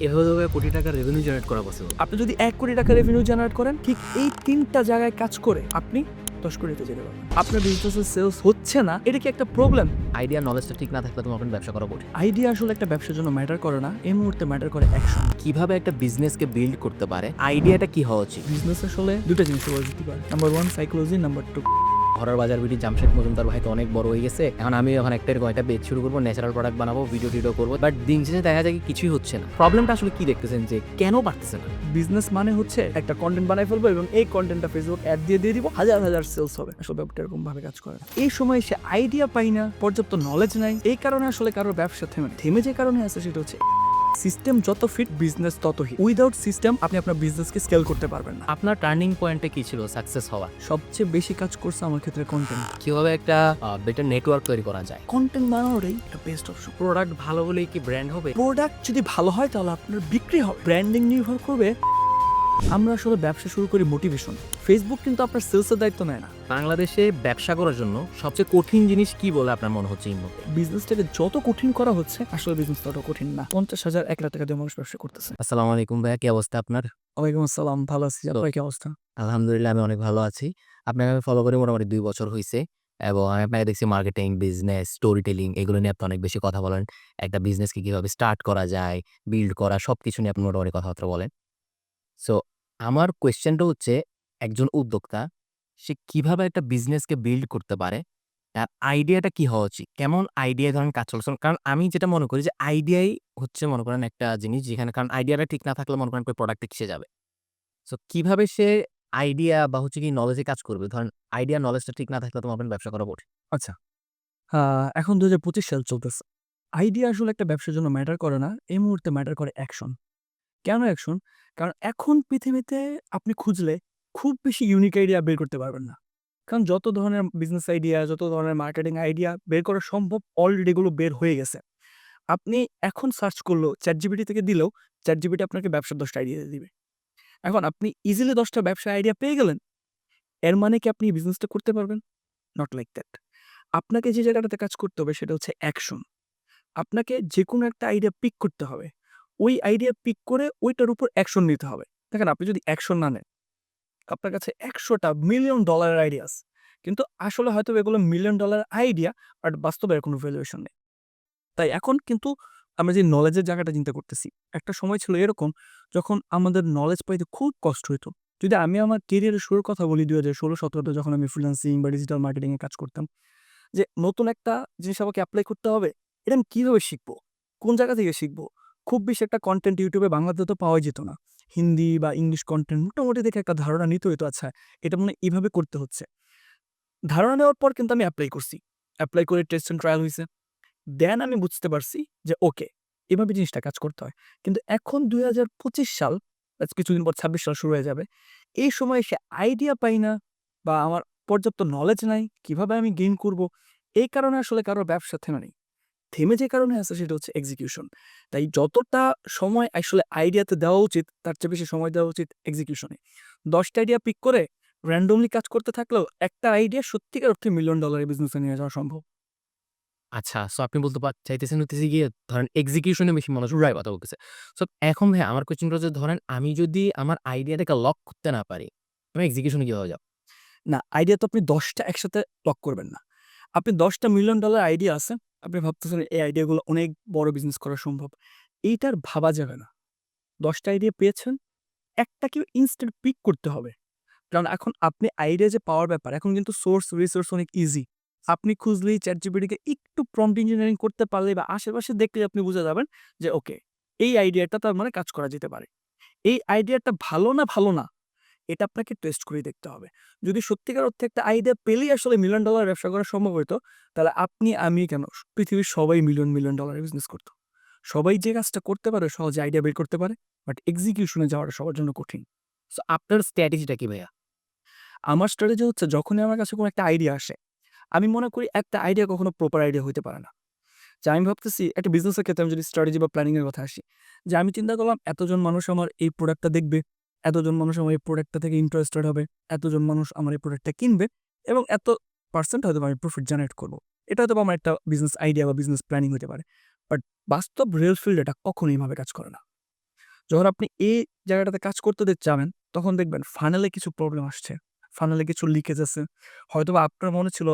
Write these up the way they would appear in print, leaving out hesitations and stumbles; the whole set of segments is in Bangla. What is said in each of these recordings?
এভাবে কোটি টাকা রেভিনিউ জেনারেট করা পসিবল। আপনি যদি ১ কোটি টাকা রেভিনিউ জেনারেট করেন, ঠিক এই ৩টা জায়গায় কাজ করে আপনি ১০ কোটিতে যেতে পারবেন। আপনার বিজনেসের সেলস হচ্ছে না, এটা কি একটা প্রবলেম? আইডিয়া নলেজটা ঠিক না থাকলে তোমার ব্যবসা করা কঠিন। আইডিয়া আসলে একটা ব্যবসার জন্য ম্যাটার করে না, এই মুহূর্তে ম্যাটার করে অ্যাকশন। কিভাবে একটা বিজনেসকে বিল্ড করতে পারে, আইডিয়াটা কি হওয়া উচিত? বিজনেস আসলে দুটো জিনিস বলা যেতে পারে। নাম্বার 1 সাইকোলজি, নাম্বার 2 ঘরের বাজার বিডি জামশেদ মজুমদার ভাই তো অনেক বড় হয়ে গেছে, এখন আমি এখন একটা পেজ শুরু করবো, ন্যাচারাল প্রোডাক্ট বানাবো, ভিডিও টিডিও করবো, বাট দিন শেষে দেখা যায় কি কিছুই হচ্ছে না। প্রবলেমটা আসলে কি দেখতেছেন যে কেন পারতেছে না? বিজনেস মানে হচ্ছে একটা কন্টেন্ট বানাই ফেলবো এবং এই কন্টেন্টটা ফেসবুক অ্যাড দিয়ে দিব, হাজার হাজার সেলস হবে। আসলে ব্যাপারটা এরকম ভাবে কাজ করে না। এই সময় সে আইডিয়া পাই না, পর্যাপ্ত নলেজ নাই, এই কারণে আসলে কারোর ব্যবসা থেমে যে কারণে আছে সেটা হচ্ছে সিস্টেম যত ফিট বিজনেস তত হিট। উইদাউট সিস্টেম আপনি আপনার বিজনেসকে স্কেল করতে পারবেন না। আপনার টার্নিং পয়েন্টে কি ছিল সাকসেস হওয়া? সবচেয়ে বেশি কাজ করছে আমার ক্ষেত্রে কন্টেন্ট। কিভাবে একটা বেটার নেটওয়ার্ক তৈরি করা যায়? কন্টেন্ট বানানোটাই একটা বেস্ট অপশন। প্রোডাক্ট ভালো হলেই কি ব্র্যান্ড হবে? প্রোডাক্ট যদি ভালো হয় তাহলে আপনার বিক্রি হবে। ব্র্যান্ডিং নির্ভর করবে। আমরা আসলে ব্যবসা শুরু করি মোটিভেশন। ফেসবুক কিন্তু আপনার সেলসের দায়িত্ব নেয় না। বাংলাদেশে ব্যবসা করার জন্য সবচেয়ে কঠিন জিনিস কি বলে আপনার মনে হচ্ছে এই মুহূর্তে? বিজনেসটাকে যত কঠিন করা হচ্ছে, আসলে বিজনেস তত কঠিন না। 50,000 1 লাখ টাকা দিয়ে মানুষ ব্যবসা করতেছে। আসসালামু আলাইকুম ভাইয়া, কি অবস্থা আপনার? ওয়ালাইকুম আসসালাম, ভালো আছি। আপনার কি অবস্থা? আলহামদুলিল্লাহ আমি অনেক ভালো আছি। আপনাকে আমি ফলো করি মোটামুটি ২ বছর হইছে এবং আমি আপনাকে দেখছি মার্কেটিং, বিজনেস, স্টোরি টেলিং এগুলো নিয়ে আপনি অনেক বেশি কথা বলেন। একটা বিজনেসকে কিভাবে স্টার্ট করা যায়, বিল্ড করা সবকিছু নিয়ে আপনি মোটামুটি কথাবার্তা বলেন। সো আমার কোয়েশ্চেনটা হচ্ছে একজন উদ্যোক্তা সে কিভাবে একটা বিজনেসকে বিল্ড করতে পারে? তার আইডিয়াটা কি হওয়া উচিত? কেমন আইডিয়া ধরেন কাজ চলছে? কারণ আমি যেটা মনে করি যে আইডিয়াই হচ্ছে মনে করেন একটা জিনিস যেখানে কারণ আইডিয়াটা ঠিক না থাকলে মনে করেন কোই প্রোডাক্টে কিসে যাবে? সো কিভাবে সে আইডিয়া বা হচ্ছে কি নলেজে কাজ করবে? ধরেন আইডিয়া নলেজটা ঠিক না থাকলে তোমার ব্যবসা করা কঠিন। আচ্ছা, এখন ২০২৫ সাল চলতেছে। আইডিয়া আসলে একটা ব্যবসার জন্য ম্যাটার করে না। এই মুহূর্তে ম্যাটার করে অ্যাকশন। কেন অ্যাকশন? কারণ এখন পৃথিবীতে আপনি খুঁজলে খুব বেশি ইউনিক আইডিয়া বের করতে পারবেন না। কারণ যত ধরনের বিজনেস আইডিয়া, যত ধরনের মার্কেটিং আইডিয়া বের করা সম্ভব অলরেডি এগুলো বের হয়ে গেছে। আপনি এখন সার্চ করলেও ChatGPT থেকে দিলেও ChatGPT আপনাকে ব্যবসার ১০ টা আইডিয়া দিয়ে দিবে। এখন আপনি ইজিলি ১০ টা ব্যবসার আইডিয়া পেয়ে গেলেন। এর মানে কি আপনি বিজনেসটা করতে পারবেন? Not like that. আপনাকে যে জায়গাটাতে কাজ করতে হবে সেটা হচ্ছে অ্যাকশন। আপনাকে যেকোনো একটা আইডিয়া পিক করতে হবে। ওই আইডিয়া পিক করে ওইটার উপর অ্যাকশন নিতে হবে। দেখেন আপনি যদি অ্যাকশন না নেন, আপনার কাছে ১০০ টা মিলিয়ন ডলারের আইডিয়া আছে। কিন্তু আসলে হয়তো এগুলো মিলিয়ন ডলার আইডিয়া, বাট বাস্তবে এর কোনো ভ্যালুয়েশন নেই। তাই এখন কিন্তু আমরা যে নলেজের জায়গাটা চিন্তা করতেছি, একটা সময় ছিল এরকম যখন আমাদের নলেজ পাইতে খুব কষ্ট হইতো। যদি আমি আমার কেরিয়ারের শুরুর কথা বলি ২০১৬-১৭ তে যখন আমি ফ্রিল্যান্সিং বা ডিজিটাল মার্কেটিং এ কাজ করতাম। যে নতুন একটা জিনিস আমাকে এপ্লাই করতে হবে, এটা আমি কিভাবে শিখবো? কোন জায়গা থেকে শিখবো? খুব বেশি একটা কনটেন্ট YouTube এ বাংলাতে তো পাওয়াই যেত না। হিন্দি বা ইংলিশ কনটেন্ট মোটামুটি দেখে একটা ধারণা নিতে হইতো, আচ্ছা এটা মনে হয় এভাবে করতে হচ্ছে। ধারণা নেওয়ার পর কিন্তু আমি এপ্লাই করছি। এপ্লাই করে টেস্ট অ্যান্ড ট্রায়াল হইছে। দেন আমি বুঝতে পারছি যে ওকে, এভাবে জিনিসটা কাজ করতে হয়। কিন্তু এখন ২০২৫ সাল, আজ কিছুদিন পর ২৬ সাল শুরু হয়ে যাবে। এই সময় এসে আইডিয়া পাই না বা আমার পর্যাপ্ত নলেজ নাই, কিভাবে আমি গেইন করব? এই কারণে আসলে কারো ব্যবসা থেমে নেই। থেমে যে কারণে আছে সেটা হচ্ছে এক্সিকিউশন। তাই যতটা সময় আসলে আইডিয়াতে দেওয়া উচিত, তার চেয়ে বেশি সময় দেওয়া উচিত এক্সিকিউশনে। ১০ টা আইডিয়া পিক করে র‍্যান্ডমলি কাজ করতে থাকলেও একটা আইডিয়া সত্যিকার অর্থে মিলিয়ন ডলারের বিজনেসে নিয়ে যাওয়া সম্ভব। আচ্ছা, সো আপনি বলতে চাইতেছেন হচ্ছে গিয়ে ধরেন এক্সিকিউশন এ বেশি মনোযোগ রায় কথা বলতেছে। সো এখন ভাই আমার কোয়েশ্চেনটা হচ্ছে ধরেন আমি যদি আমার আইডিয়াটাকে লক করতে না পারি, আমি এক্সিকিউশন এ কিভাবে যাব? না, আইডিয়া তো আপনি ১০ টা একসাথে লক করবেন না। আপনি ১০ টা মিলিয়ন ডলার আইডিয়া আছে। আপনি ভাবতেছেন এই আইডিয়াগুলো অনেক বড় বিজনেস করা সম্ভব। এইটার ভাবা যাবে না। ১০ টা আইডিয়া পেয়েছেন, একটাকে ইনস্ট্যান্ট পিক করতে হবে। কারণ এখন আপনি আইডিয়া যে পাওয়ার ব্যাপার, এখন কিন্তু সোর্স রিসোর্স অনেক ইজি। আপনি খুঁজলেই ChatGPT কে একটু প্রম্পট ইঞ্জিনিয়ারিং করতে পারলেই বা আশেপাশে দেখলেই আপনি বুঝে যাবেন যে ওকে, এই আইডিয়াটা তার মানে কাজ করা যেতে পারে। এই আইডিয়াটা ভালো না, এটা আপনাকে টেস্ট করে দেখতে হবে। যদি সত্যিকার অর্থে একটা আইডিয়া পেলেই আসলে মিলিয়ন ডলার ব্যবসা করা সম্ভব হইতো, তাহলে আপনি, আমি কেন, পৃথিবীর সবাই মিলিয়ন, মিলিয়ন ডলারের বিজনেস করত। সবাই যে কাজটা করতে পারে, সহজে আইডিয়া বের করতে পারে, বাট এক্সিকিউশন এ যাওয়াটা সবার জন্য কঠিন। সো আপনার স্ট্র্যাটেজিটা কি ভাইয়া? আমার স্ট্র্যাটেজি হচ্ছে যখনই আমার কাছে কোনো একটা আইডিয়া আসে, আমি মনে করি একটা আইডিয়া কখনো প্রপার আইডিয়া হইতে পারে না। যে আমি ভাবতেছি একটা বিজনেসের ক্ষেত্রে আমি যদি স্ট্র্যাটেজি বা প্ল্যানিং এর কথা আসি, যে আমি চিন্তা করলাম এতজন মানুষ আমার এই প্রোডাক্টটা দেখবে, এতজন মানুষ আমার এই প্রোডাক্টটা থেকে ইন্টারেস্টেড হবে, এতজন মানুষ আমার এই প্রোডাক্টটা কিনবে এবং এত পার্সেন্ট হয়তো আমি প্রফিট জেনারেট করব। এটা হয়তো আমার একটা বিজনেস আইডিয়া বা বিজনেস প্ল্যানিং হতে পারে। বাট বাস্তব রিয়েল ফিল্ড এটা কখনোই এভাবে কাজ করে না। যখন আপনি এই জায়গাটাতে কাজ করতে যাবেন, তখন দেখবেন ফানেলে কিছু প্রবলেম আসছে। ফানেলে কিছু লিকেজ আছে। হয়তোবা আপনার মনে ছিল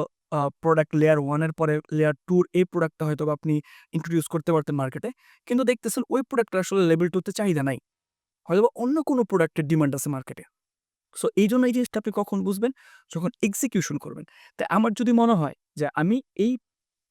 প্রোডাক্ট লেয়ার 1 এর পরে লেয়ার 2 এই প্রোডাক্টটা হয়তোবা আপনি ইন্ট্রোডিউস করতে পারতেন মার্কেটে। কিন্তু দেখতেছেন ওই প্রোডাক্টটা আসলে লেভেল 2 তে চাহিদা নাই। হয়তোবা অন্য কোনো প্রোডাক্টের ডিমান্ড আছে মার্কেটে। সো এইজন্য এই জিনিসটা আপনি কখন বুঝবেন? যখন এক্সিকিউশন করবেন। তাই আমার যদি মনে হয় যে আমি এই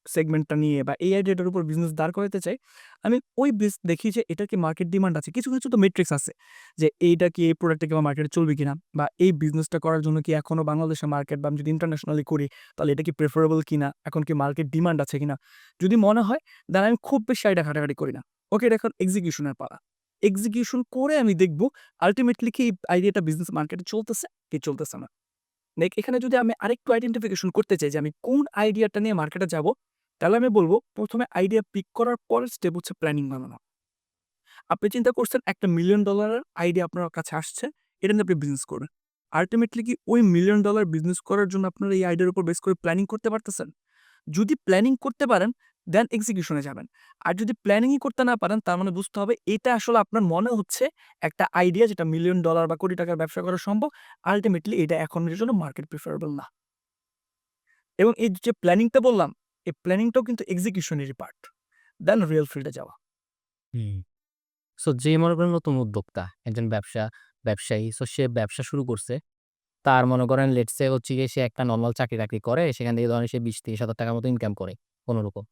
সেগমেন্টটা নিয়ে বা এই আইডিয়াটার উপর বিজনেস দাঁড় করাতে চাই, আমি ওই দেখি যে এটার কি মার্কেট ডিমান্ড আছে। কিছু, কিছু তো মেট্রিক্স আছে যে এইটা কি এই প্রোডাক্টটা কি আমার মার্কেটে চলবে কিনা বা এই বিজনেসটা করার জন্য কি এখনো বাংলাদেশের মার্কেট বা আমি যদি ইন্টারন্যাশনালি করি তাহলে এটা কি প্রেফারেবল কিনা, এখন কি মার্কেট ডিমান্ড আছে কিনা। যদি মনে হয় দেন আমি খুব বেশি আইডিয়া ঘাটাঘাটি করি না। ওকে, এটা এখন এক্সিকিউশনের পালা। এক্সিকিউশন করে আমি দেখব আল্টিমেটলি কি এই আইডিয়াটা বিজনেস মার্কেটে চলতেছে কি চলতেছে না। এখানে যদি আমি আরেকটু আইডেন্টিফিকেশন করতে চাই যে আমি কোন আইডিয়াটা নিয়ে মার্কেটে যাব, তাহলে আমি বলব ১ম এ আইডিয়া পিক করার পরের স্টেপ হচ্ছে প্ল্যানিং বানানো। আপনি চিন্তা করছেন একটা $1,000,000 আইডিয়া আপনার কাছে আসছে, এটা নিয়ে আপনি বিজনেস করবেন। আল্টিমেটলি কি ওই $1,000,000 বিজনেস করার জন্য আপনারা এই আইডিয়ার উপর বেস করে প্ল্যানিং করতে পারতেছেন? যদি প্ল্যানিং করতে পারেন, দেন এক্সিকিউশন এ যাবেন। আর যদি প্ল্যানিংই করতে না পারেন, তার মানে বুঝতে হবে এটা আসলে আপনার মনে হচ্ছে একটা আইডিয়া যেটা $1,000,000 বা কোটি টাকার ব্যবসা করা সম্ভব। আল্টিমেটলি এটা এখনের জন্য মার্কেট প্রেফারেবল না। এবং এই যে প্ল্যানিংটা বললাম, এই প্ল্যানিংটাও কিন্তু এক্সিকিউশনেরই পার্ট। দেন রিয়াল ফিল্ডে যাওয়া। হুম। সো যে মনে করেন নতুন উদ্যোক্তা, একজন ব্যবসায়ী। সো সে ব্যবসা শুরু করছে। তার মনে করেন লেটস সে হচ্ছে গিয়ে সে একটা নরমাল চাকরি-টাকরি করে। সেখান থেকে ধরেন সে ২০,০০০-৩০,০০০ টাকার মতো ইনকাম করে কোনরকম।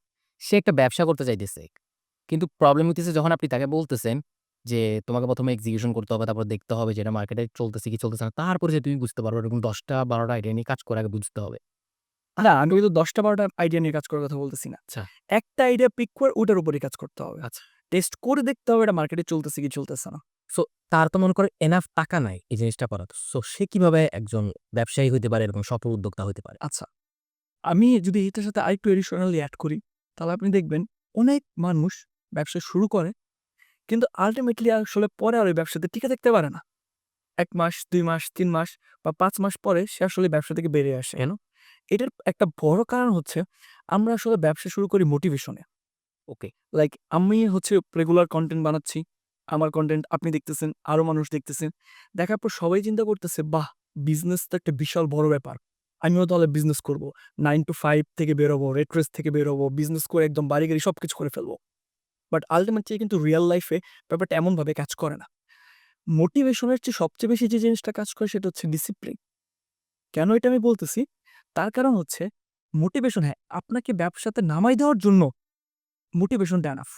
সে একটা ব্যবসা করতে চাইতেছে। কিন্তু প্রবলেম হইতেছে যখন আপনি তাকে বলতেছেন যে, "তোমাকে ১ম এ এক্সিকিউশন করতে হবে, তারপর দেখতে হবে যে এটা মার্কেটে চলতেছে কি চলতেছে না। তারপরে যে তুমি বুঝতে পারবা এরকম ১০ টা ১২ টা আইডিয়া নিয়ে কাজ করে আগে বুঝতে হবে।" না, আমি কিন্তু ১০টা ১২টা আইডিয়া নিয়ে কাজ করার কথা বলতেছি না। আচ্ছা, একটা আইডিয়া পিক করে ওটার উপরেই কাজ করতে হবে। আচ্ছা। টেস্ট করে দেখতে হবে এটা মার্কেটে চলতেছে কি চলতেছে না। সো তার তো মনে করেন এনাফ টাকা নাই এই জিনিসটা করার। সো সে কিভাবে একজন ব্যবসায়ী হইতে পারে, এরকম সফল উদ্যোক্তা হইতে পারে? আচ্ছা, আমি যদি এটার সাথে আরেকটু এডিশনালি এড করি, তাহলে আপনি দেখবেন অনেক মানুষ ব্যবসা শুরু করে কিন্তু আল্টিমেটলি আসলে পরে আর ওই ব্যবসাতে টিকে থাকতে পারে না। ১ মাস, ২ মাস, ৩ মাস বা ৫ মাস পরে সে আসলে ব্যবসা থেকে বেরিয়ে আসে। কেন? এটার একটা বড় কারণ হচ্ছে আমরা আসলে ব্যবসা শুরু করি মোটিভেশনে। ওকে। লাইক আমি হচ্ছে রেগুলার কনটেন্ট বানাচ্ছি। আমার কনটেন্ট আপনি দেখতেছেন, আরো মানুষ দেখতেছেন। দেখার পর সবাই চিন্তা করতেছে, বাহ! বিজনেস তো একটা বিশাল বড় ব্যাপার। আমিও তাহলে বিজনেস করব। 9 to 5 থেকে বেরোবো, রেট রেস থেকে বেরোবো, বিজনেস করে একদম বাড়ি-গাড়ি সবকিছু করে ফেলবো। বাট আল্টিমেটলি কিন্তু রিয়াল লাইফ এ ব্যাপারটা এমনভাবে কাজ করে না। মোটিভেশনের চেয়ে সবচেয়ে বেশি যে জিনিসটা কাজ করে সেটা হচ্ছে ডিসিপ্লিন। কেন এটা আমি বলতেছি? তার কারণ হচ্ছে মোটিভেশন হ্যাঁ, আপনাকে ব্যবসাতে নামাই দেওয়ার জন্য মোটিভেশনটা এনাফ।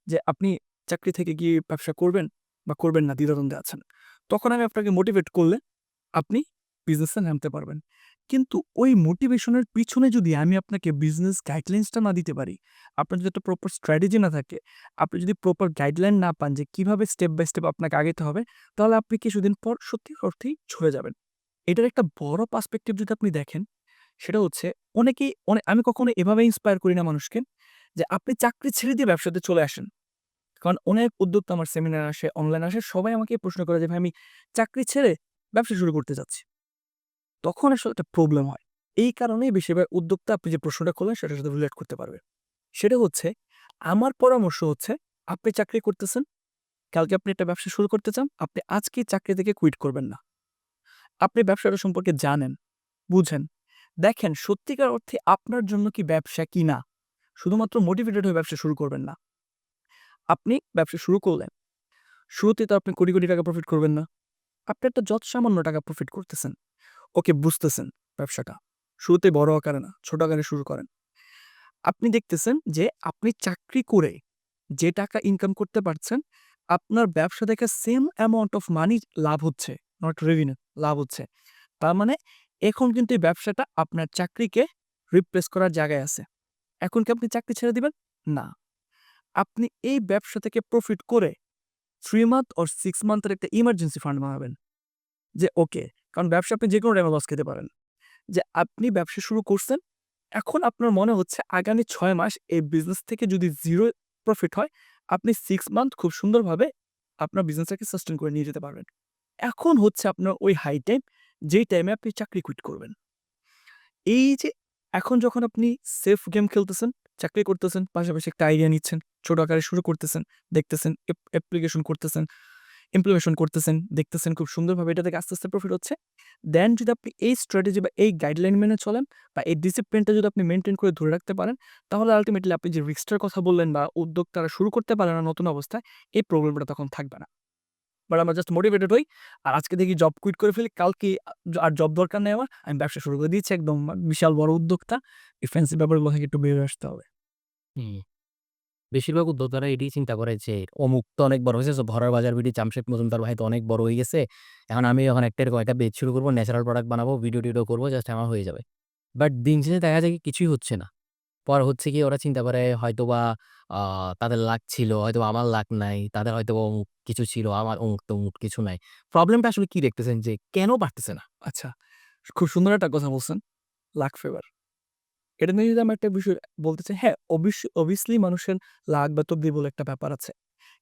যে আপনি চাকরি থেকে গিয়ে ব্যবসা করবেন বা করবেন না দ্বিধাদ্বন্দ্বে আছেন। তখন আমি আপনাকে মোটিভেট করলে আপনি বিজনেসে নামতে পারবেন। কিন্তু ওই মোটিভেশনের পিছনে যদি আমি আপনাকে বিজনেস গাইডলাইনসটা না দিতে পারি, আপনার যদি একটা প্রপার স্ট্র্যাটেজি না থাকে, আপনি যদি প্রপার গাইডলাইন না পান যে কিভাবে স্টেপ বাই স্টেপ আপনাকে আগাইতে হবে, তাহলে আপনি কিছুদিন পর সত্যি অর্থেই ঝরে যাবেন। এটার একটা বড় পার্সপেক্টিভ যদি আপনি দেখেন, সেটা হচ্ছে অনেকেই আমি কখনো এভাবে ইন্সপায়ার করি না মানুষকে যে আপনি চাকরি ছেড়ে দিয়ে ব্যবসাতে চলে আসেন। কারণ অনেক উদ্যোক্তা আমার সেমিনার আসে, অনলাইন আসে, সবাই আমাকে প্রশ্ন করে যে, "ভাই আমি চাকরি ছেড়ে ব্যবসা শুরু করতে চাচ্ছি।" তখন আসলে একটা প্রবলেম হয়। এই কারণেই বেশিরভাগ উদ্যোক্তা আপনি যে প্রশ্নটা করলেন সেটার সাথে রিলেট করতে পারবে। সেটা হচ্ছে আমার পরামর্শ হচ্ছে আপনি চাকরি করতেছেন, কালকে আপনি একটা ব্যবসা শুরু করতে চান, আপনি আজকেই চাকরি থেকে কুইট করবেন না। আপনি ব্যবসাটা সম্পর্কে জানেন, বুঝেন, দেখেন সত্যিকার অর্থে আপনার জন্য কি ব্যবসা কিনা। শুধুমাত্র মোটিভেটেড হয়ে ব্যবসা শুরু করবেন না। আপনি ব্যবসা শুরু করলেন। শুরুতে তো আপনি কোটি, কোটি টাকা প্রফিট করবেন না। আপনি একটা সামান্য টাকা প্রফিট করতেছেন। ওকে, বুঝতেছেন ব্যবসাটা। শুরুতে বড় আকারে না, ছোট আকারে শুরু করেন। আপনি দেখতেছেন যে আপনি চাকরি করে যে টাকা ইনকাম করতে পারছেন, আপনার ব্যবসা থেকে সেম অ্যামাউন্ট অফ মানি লাভ হচ্ছে, নট রেভিনিউ লাভ হচ্ছে। তার মানে এখন কিন্তু এই ব্যবসাটা আপনার চাকরিকে রিপ্লেস করার জায়গায় আছে। এখন কি আপনি চাকরি ছেড়ে দিবেন? না। আপনি এই ব্যবসা থেকে প্রফিট করে 3 মান্থ অর 6 মান্থের একটা ইমার্জেন্সি ফান্ড বানাবেন। যে ওকে, কারণ ব্যবসা আপনি যেকোনো টাইমে লস খেতে পারেন। যে আপনি ব্যবসা শুরু করছেন, এখন আপনার মনে হচ্ছে আগামী ৬ মাস এই বিজনেস থেকে যদি 0 প্রফিট হয়, আপনি 6 মান্থ খুব সুন্দরভাবে আপনার বিজনেসটাকে সাস্টেইন করে নিয়ে যেতে পারবেন। এখন হচ্ছে আপনার ওই হাই টাইম, যেই টাইমে আপনি চাকরি কুইট করবেন। এই যে এখন যখন আপনি সেফ গেম খেলতেছেন, চাকরি করতেছেন, পাশাপাশি একটা আইডিয়া নিচ্ছেন, ছোট আকারে শুরু করতেছেন, দেখতেছেন, অ্যাপ্লিকেশন করতেছেন, ইমপ্লিমেশন করতেছেন, দেখতেছেন খুব সুন্দরভাবে এটা থেকে আস্তে, আস্তে প্রফিট হচ্ছে। দেন যদি আপনি এই স্ট্র্যাটেজি বা এই গাইডলাইন মেনে চলেন বা এই ডিসিপ্লিনটা যদি আপনি মেইনটেইন করে ধরে রাখতে পারেন, তাহলে আল্টিমেটলি আপনি যে রিস্কটার কথা বললেন বা উদ্যোক্তারা শুরু করতে পারে না নতুন অবস্থায়, এই প্রবলেমটা তখন থাকবে না। বাট আমরা জাস্ট মোটিভেটেড হই। আর আজকে দেখি জব কুইট করে ফেলি। কালকে আর জব দরকার নেই আমার। আমি ব্যবসা শুরু করে দিয়েছি একদম বিশাল বড় উদ্যোক্তা। এই ফ্যান্সি ব্যাপারগুলো থেকে একটু বেরিয়ে আসতে হবে। হুম। বেশিরভাগ উদ্যোক্তারা এটাই চিন্তা করে যে অমুক তো অনেক বড় হয়েছে, সো ভরার বাজার বিডি জামশেদ মজুমদার ভাই তো অনেক বড় হয়ে গেছে। এখন আমি যখন একটা এরকম একটা পেজ শুরু করব, ন্যাচারাল প্রোডাক্ট বানাবো, ভিডিও-টিডিও করব, জাস্ট আমার হয়ে যাবে। বাট দিন শেষে দেখা যায় কি কিছুই হচ্ছে না। পরে হচ্ছে গিয়ে ওরা চিন্তা করে হয়তোবা আ তাদের লাক ছিল, হয়তোবা আমার লাক নাই। তাদের হয়তোবা অমুক কিছু ছিল, আমার অমুক-তমুক কিছু নাই। প্রবলেমটা আসলে কি দেখতেছেন যে কেন পারতেছে না? আচ্ছা, খুব সুন্দর একটা কথা বলছেন। Luck favour. এটা নিয়ে যদি আমি একটা বিষয় বলতে চাই, হ্যাঁ, অবভিয়াসলি মানুষের লাক বা তকদির বলে একটা ব্যাপার আছে।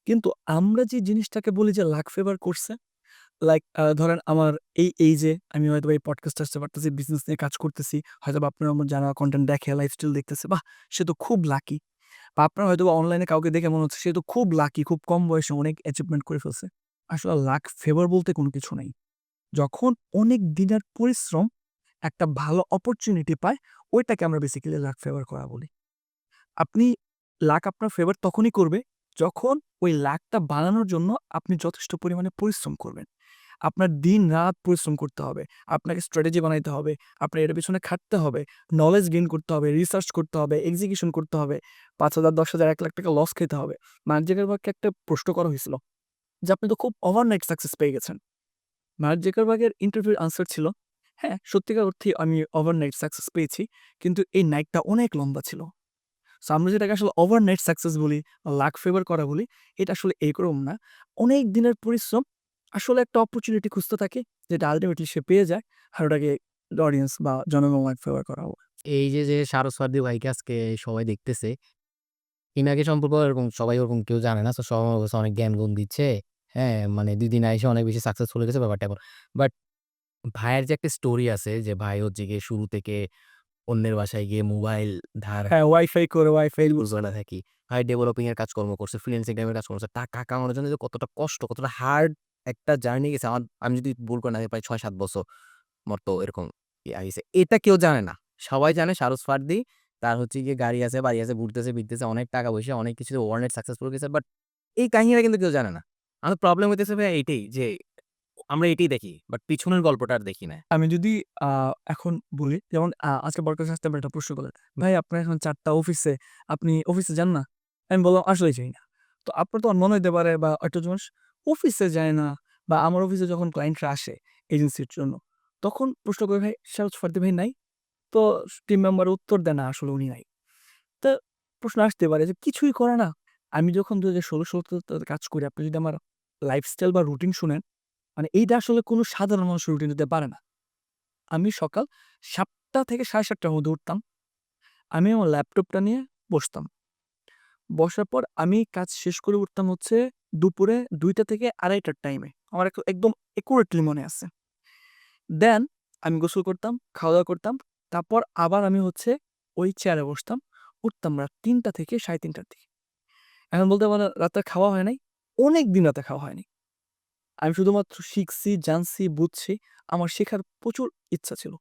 কিন্তু আমরা যে জিনিসটাকে বলি যে লাক ফেভার করছে, লাইক ধরেন আমার এই যে আমি হয়তোবা এই পডকাস্টে আসতে পারতেছি, বিজনেস নিয়ে কাজ করতেছি। হয়তোবা আপনার আমার যারা কনটেন্ট দেখে, লাইফস্টাইল দেখতেছে, বাহ! সে তো খুব লাকি। বা আপনার হয়তোবা অনলাইনে কাউকে দেখে মনে হচ্ছে সে তো খুব লাকি, খুব কম বয়সে অনেক অ্যাচিভমেন্ট করে ফেলছে। আসলে লাক ফেভার বলতে কোনো কিছু নাই। যখন অনেক দিনের পরিশ্রম একটা ভালো অপরচুনিটি পায়, ওইটাকে আমরা বেসিক্যালি লাক ফেভার করা বলি। আপনি লাক আপনার ফেভার তখনই করবে, যখন ওই লাকটা বানানোর জন্য আপনি যথেষ্ট পরিমাণে পরিশ্রম করবেন। আপনার দিন-রাত পরিশ্রম করতে হবে। আপনাকে স্ট্র্যাটেজি বানাইতে হবে। আপনার এটার পেছনে খাটতে হবে। নলেজ গেইন করতে হবে, রিসার্চ করতে হবে, এক্সিকিউশন করতে হবে। ৫,০০০, ১০,০০০, ৳১,০০,০০০ লস খেতে হবে। মার্ক জুকারবার্গকে একটা প্রশ্ন করা হয়েছিল যে, "আপনি তো খুব ওভারনাইট সাকসেস পেয়ে গেছেন।" মার্ক জুকারবার্গের ইন্টারভিউর আনসার ছিল, "হ্যাঁ, সত্যিকার অর্থেই আমি ওভারনাইট সাকসেস পেয়েছি। কিন্তু এই নাইটটা অনেক লম্বা ছিল।" সো আমরা যেটাকে আসলে ওভারনাইট সাকসেস বলি, লাক ফেভার করা বলি, এটা আসলে এরকম না। অনেক দিনের পরিশ্রম আসলে একটা অপরচুনিটি খুঁজতে থাকে, যেটা আল্টিমেটলি সে পেয়ে যায়। আর ওটাকে অডিয়েন্স বা জনগণ লাক ফেভার করা হয়। এই যে সারস ফার্দী ভাইকে আজকে সবাই দেখতেছে, ইনাকে সম্পর্কে এরকম সবাই ওরকম কেউ জানে না। সো সবাই আমার কাছে অনেক জ্ঞান-গুণ দিচ্ছে। হ্যাঁ? মানে ২ দিন আইসা অনেক বেশি সাকসেসফুল হয়ে গেছে ব্যাপারটা এমন। বাট ভাইয়ের যে একটা স্টোরি আছে যে ভাই হচ্ছে গিয়ে শুরু থেকে অন্যের বাসায় গিয়ে মোবাইল ধার হ্যাঁ, ওয়াইফাই করে ওয়াইফাই ইউজ করে না থাকি। ভাই ডেভেলপিং এর কাজকর্ম করছে, ফ্রিল্যান্সিং টাইপের কাজ করছে। টাকা কামানোর জন্য যে কতটা কষ্ট, কতটা হার্ড একটা জার্নি গেছে। আমি যদি ভুল করে না থাকি প্রায় ৬-৭ বছর মতো এরকম ইয়া গেছে। এটা কেউ জানে না। সবাই জানে সারস ফার্দী, তার হচ্ছে গিয়ে গাড়ি আছে, বাড়ি আছে, ঘুরতেছে, ফিরতেছে, অনেক টাকা পয়সা, অনেক কিছুতে ওভারনাইট সাকসেসফুল গেছে। বাট এই কাহিনীটা কিন্তু কেউ জানে না। আমাদের প্রবলেম হইতেছে ভাই এইটাই যে আমরা এটাই দেখি। বাট পিছনের গল্পটা আর দেখি না। আমি যদি আ এখন বলি, যেমন আজকে বরকত সাহেব একটা প্রশ্ন করলেন, "ভাই আপনার এখন ৪ টা অফিসে, আপনি অফিসে যান না?" আমি বললাম, "আসলেই যাই না।" তো আপনার তখন মনে হইতে পারে বা একটা মানুষ অফিসে যায় না বা আমার অফিসে যখন ক্লায়েন্টরা আসে এজেন্সির জন্য, তখন প্রশ্ন করে, "ভাই শারদ ফার্দী ভাই নাই?" তো টিম মেম্বার উত্তর দেয়, "না আসলে উনি নাই।" তো প্রশ্ন আসতে পারে যে কিছুই করে না। আমি যখন ২০১৬-১৭ তে কাজ করি, আপনি যদি আমার লাইফস্টাইল বা রুটিন শুনেন, মানে এইটা আসলে কোনো সাধারণ মানুষের রুটিন হতে পারে না। আমি সকাল ৭ঃ০০ থেকে ৭:৩০ র মধ্যে উঠতাম। আমি আমার ল্যাপটপটা নিয়ে বসতাম। বসার পর আমি কাজ শেষ করে উঠতাম হচ্ছে দুপুরে ২টা থেকে ২:৩০ টার টাইমে। আমার একদম একুরেটলি মনে আছে। দেন আমি গোসল করতাম, খাওয়া-দাওয়া করতাম। তারপর আবার আমি হচ্ছে ওই চেয়ারে বসতাম। উঠতাম রাত ৩টা থেকে ৩:৩০ টার দিকে। এখন বলতে পারেন রাতে খাওয়া হয় নাই। অনেকদিন রাতে খাওয়া হয়নি। আমি শুধুমাত্র শিখছি, জানছি, বুঝছি। আমার শেখার প্রচুর ইচ্ছা ছিল।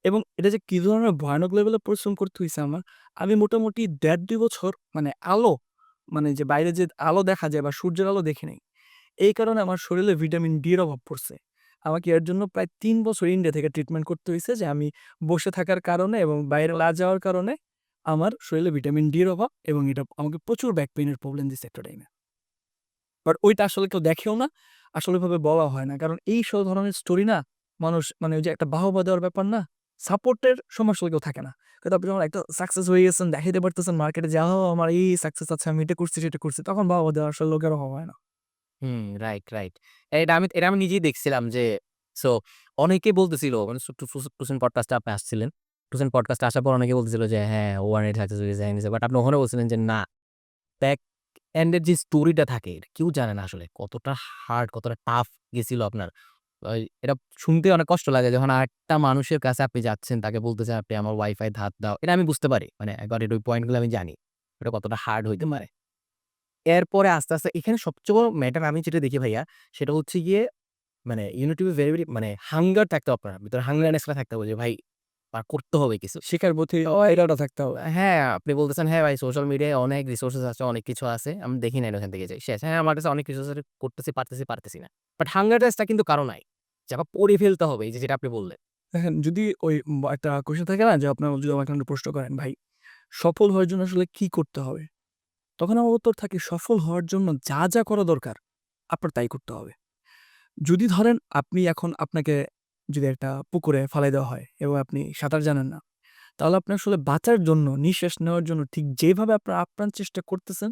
এবং এটা যে কি ধরনের ভয়ানক লেভেলে পরিশ্রম করতে হইছে আমার, আমি মোটামুটি ১.৫-২ বছর মানে মানে যে বাইরে যে আলো দেখা যায় বা সূর্যের আলো দেখি নাই। এই কারণে আমার শরীরে ভিটামিন ডি এর অভাব পড়ছে। আমাকে এর জন্য প্রায় ৩ বছর ইন্ডিয়া থেকে ট্রিটমেন্ট করতে হইছে যে আমি বসে থাকার কারণে এবং বাইরে না যাওয়ার কারণে আমার শরীরে ভিটামিন ডি এর অভাব এবং এটা আমাকে প্রচুর ব্যাক পেইন এর প্রবলেম দিছে একটা টাইমে। বাট ওইটা আসলে কেউ দেখেও না। আসলে ওইভাবে বলা হয় না। কারণ এই সব ধরনের স্টোরি না মানুষ মানে ওই যে একটা বাহবা দেওয়ার ব্যাপার না? সাপোর্টের সময় আসলে কেউ থাকে না। কিন্তু আপনি যখন একটা সাকসেস হয়ে গেছেন, দেখাইতে পারতেছেন মার্কেটে যে, আমার এই সাকসেস আছে, আমি এটা করছি, সেটা করছি। তখন বাহবা দেওয়ার আসলে লোকের অভাব হয় না। হুম, রাইট। এটা আমি নিজেই দেখছিলাম যে সো অনেকে বলতেছিল মানে টুসেন পডকাস্টে আপনি আসছিলেন। টুসেন পডকাস্টে আসার পর অনেকে বলতেছিল যে হ্যাঁ, ওভারনাইট সাকসেস হয়ে গেছে, বাট আপনি ওখানে বলছিলেন যে না, ব্যাক এন্ড এর যে স্টোরিটা থাকে এটা কেউ জানে না আসলে। কতটা হার্ড, কতটা টাফ গেছিল আপনার। এটা শুনতে অনেক কষ্ট লাগে যখন আরেকটা মানুষের কাছে আপনি যাচ্ছেন, তাকে বলতেছেন আপনি আমার ওয়াইফাই ধার দাও। এটা আমি বুঝতে পারি। মানে I got it, ওই পয়েন্ট গুলো আমি জানি। এটা কতটা হার্ড হইতে পারে। এরপরে আস্তে, আস্তে এখানে সবচেয়ে বড় ম্যাটার আমি যেটা দেখি ভাইয়া সেটা হচ্ছে গিয়ে মানে you need to be very, very মানে হাঙ্গার থাকতে হবে আপনার ভিতরে হাঙ্গারনেসটা থাকতে হবে যে ভাই করতে হবে কিছু। শেখার প্রতি এটাটা থাকতে হবে। হ্যাঁ, আপনি বলতেছেন হ্যাঁ ভাই সোশ্যাল মিডিয়ায় অনেক রিসোর্সেস আছে, অনেক কিছু আছে। আমি দেখি নাই ওখান থেকে যাই। শেষ। হ্যাঁ, আমার কাছে অনেক কিছু আছে করতেছি, পারতেছি না। বাট হাঙ্গারনেসটা কিন্তু কারো নাই। যে আবার পড়ে ফেলতে হবে এই যে যেটা আপনি বললেন। দেখেন যদি ওই একটা কোয়েশ্চেন থাকে না যে আপনার যদি আমাকে একটা প্রশ্ন করেন, "ভাই সফল হওয়ার জন্য আসলে কি করতে হবে?" তখন আমার উত্তর থাকে সফল হওয়ার জন্য যা, যা করা দরকার আপনার তাই করতে হবে। যদি ধরেন আপনি এখন আপনাকে যদি একটা পুকুরে ফালাই দেওয়া হয় এবং আপনি সাঁতার জানেন না, তাহলে আপনি আসলে বাঁচার জন্য, নিঃশ্বাস নেওয়ার জন্য ঠিক যেভাবে আপনার আপ্রাণ চেষ্টা করতেছেন,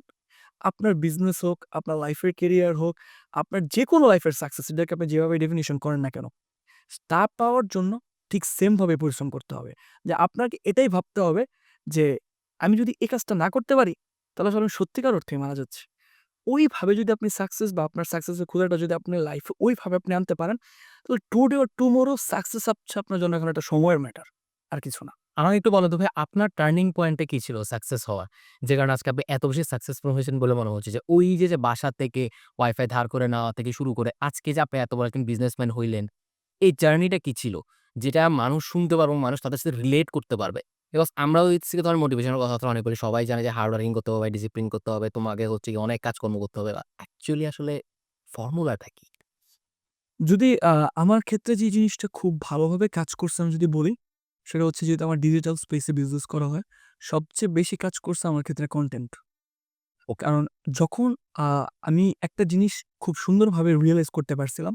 আপনার বিজনেস হোক, আপনার লাইফের কেরিয়ার হোক, আপনার যেকোনো লাইফের সাকসেস এটাকে আপনি যেভাবে ডেফিনিশন করেন না কেন, তা পাওয়ার জন্য ঠিক সেম ভাবে পরিশ্রম করতে হবে। যে আপনাকে এটাই ভাবতে হবে যে, আমি যদি এই কাজটা না করতে পারি, তাহলে আসলে আমি সত্যিকার অর্থেই মারা যাচ্ছি। ওইভাবে যদি আপনি সাকসেস বা আপনার সাকসেসের ক্ষুধাটা যদি আপনার লাইফে ওইভাবে আপনি আনতে পারেন, তাহলে টুডে অর টুমরো সাকসেস হচ্ছে আপনার জন্য এখন একটা সময়ের ম্যাটার। আর কিছু না। আমাকে একটু বলেন তো ভাই আপনার টার্নিং পয়েন্টটা কি ছিল সাকসেস হওয়ার? যে কারণে আজকে আপনি এত বেশি সাকসেসফুল হয়েছেন বলে মনে হচ্ছে যে ওই যে বাসা থেকে ওয়াইফাই ধার করে নেওয়া থেকে শুরু করে আজকে যে আপনি এত বড় একজন বিজনেসম্যান হইলেন, এই জার্নিটা কি ছিল? যেটা মানুষ শুনতে পারবে, মানুষ তাদের সাথে রিলেট করতে পারবে। বিকজ আমরাও এর থেকে ধরেন মোটিভেশনের কথাবার্তা অনেক বলি। সবাই জানে যে হার্ড ওয়ার্কিং করতে হবে, ডিসিপ্লিন করতে হবে। তোমাকে হচ্ছে গিয়ে অনেক কাজকর্ম করতে হবে। অ্যাকচুয়ালি আসলে ফর্মুলাটা কি? যদি আমার ক্ষেত্রে যে জিনিসটা খুব ভালোভাবে কাজ করছে আমি যদি বলি, সেটা হচ্ছে যেহেতু আমার ডিজিটাল স্পেসে বিজনেস করা হয়, সবচেয়ে বেশি কাজ করছে আমার ক্ষেত্রে কনটেন্ট। ওকে। কারণ যখন আ আমি একটা জিনিস খুব সুন্দরভাবে রিয়ালাইজ করতে পারছিলাম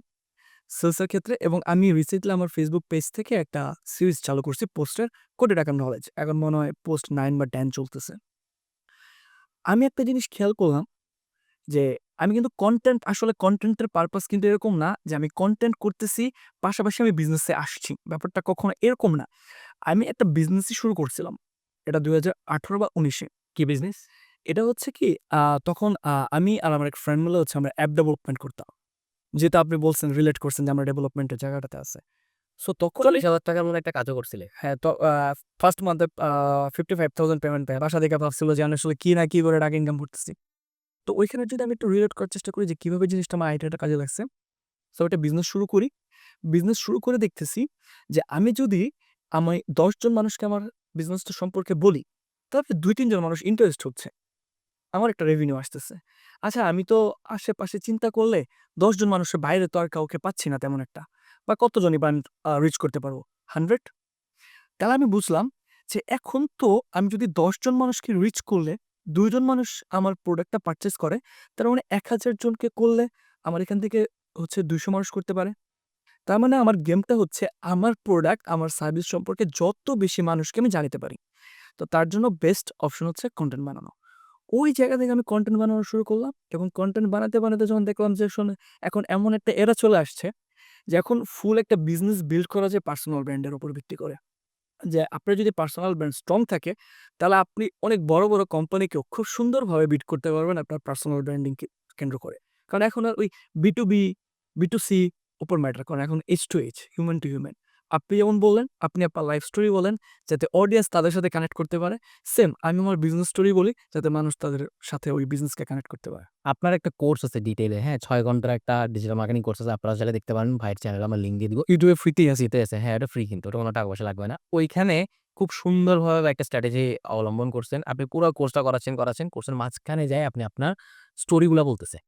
সেলসের ক্ষেত্রে এবং আমি রিসেন্টলি আমার Facebook পেজ থেকে একটা সিরিজ চালু করছি পোস্টের কোটি টাকার নলেজ। এখন মনে হয় পোস্ট 9 বা 10 চলতেছে। আমি একটা জিনিস খেয়াল করলাম যে আমি কিন্তু কনটেন্ট আসলে কনটেন্টের পারপাস কিন্তু এরকম না যে আমি কনটেন্ট করতেছি, পাশাপাশি আমি বিজনেসে আসছি। ব্যাপারটা কখনো এরকম না। আমি একটা বিজনেসই শুরু করছিলাম। এটা ২০১৮ বা ১৯ এ। কি বিজনেস? এটা হচ্ছে কি তখন আমি আর আমার এক ফ্রেন্ড মিলে হচ্ছে আমরা অ্যাপ ডেভেলপমেন্ট করতাম। যেহেতু আপনি বলছেন রিলেট করছেন যে আমরা ডেভেলপমেন্টের জায়গাটাতে আছে। সো তখন আমি ৳৪০,০০০ র মতো একটা কাজও করছিলে। হ্যাঁ, তো ফার্স্ট মান্থে 55,000 পেমেন্ট পাই। বাসা থেকে ভাবছিল যে আমি আসলে কি না কি করে টাকা ইনকাম করতেছি। তো ওইখানে যদি আমি একটু রিলেট করার চেষ্টা করি যে কিভাবে জিনিসটা আমার আইডিয়াটা কাজে লাগছে। সো একটা বিজনেস শুরু করি। বিজনেস শুরু করে দেখতেছি যে আমি যদি আমি ১০ জন মানুষকে আমার বিজনেসটা সম্পর্কে বলি, তাহলে ২-৩ জন মানুষ ইন্টারেস্ট হচ্ছে। আমার একটা রেভিনিউ আসতেছে। আচ্ছা আমি তো আশেপাশে চিন্তা করলে ১০ জন মানুষের বাইরে তো আর কাউকে পাচ্ছি না তেমন একটা। বা কতজনই বা আমি রিচ করতে পারবো? 100? তাহলে আমি বুঝলাম যে এখন তো আমি যদি ১০ জন মানুষকে রিচ করলে ২ জন মানুষ আমার প্রোডাক্টটা পারচেজ করে, তার মানে ১,০০০ জনকে করলে আমার এখান থেকে হচ্ছে ২০০ মানুষ করতে পারে। তার মানে আমার গেমটা হচ্ছে আমার প্রোডাক্ট, আমার সার্ভিস সম্পর্কে যত বেশি মানুষকে আমি জানাতে পারি। তো তার জন্য বেস্ট অপশন হচ্ছে কনটেন্ট বানানো। ওই জায়গা থেকে আমি কনটেন্ট বানানো শুরু করলাম এবং কনটেন্ট বানাতে, বানাতে যখন দেখলাম যে আসলে এখন এমন একটা এরা চলে আসছে যে এখন ফুল একটা বিজনেস বিল্ড করা যায় পার্সোনাল ব্র্যান্ডের উপর ভিত্তি করে। যে আপনার যদি পার্সোনাল ব্র্যান্ড স্ট্রং থাকে, তাহলে আপনি অনেক বড়, বড় কোম্পানিকেও খুব সুন্দরভাবে বিট করতে পারবেন আপনার পার্সোনাল ব্র্যান্ডিংকে কেন্দ্র করে। কারণ এখন আর ওই B2B, B2C উপর ম্যাটার করে না। এখন H to H, human two human. আপনি যেমন বললেন, আপনি আপনার লাইফ স্টোরি বলেন যাতে অডিয়েন্স তাদের সাথে কানেক্ট করতে পারে। সেম আমি আমার বিজনেস স্টোরি বলি যাতে মানুষ তাদের সাথে ওই বিজনেসকে কানেক্ট করতে পারে। আপনার একটা কোর্স আছে ডিটেইলে, হ্যাঁ? ৬ ঘন্টার একটা ডিজিটাল মার্কেটিং কোর্স আছে। আপনারা চাইলে দেখতে পারেন। ভাইয়ের চ্যানেলে আমার লিঙ্ক দিয়ে দিব। YouTube এ ফ্রিতেই আছে। ফ্রিতে আছে। হ্যাঁ, এটা ফ্রি কিন্তু। ওটা কোনো টাকা পয়সা লাগবে না। ওইখানে খুব সুন্দরভাবে একটা স্ট্র্যাটেজি অবলম্বন করছেন। আপনি পুরা কোর্সটা করাচ্ছেন। কোর্সের মাঝখানে যায়ে আপনি আপনার স্টোরিগুলা বলতেছেন।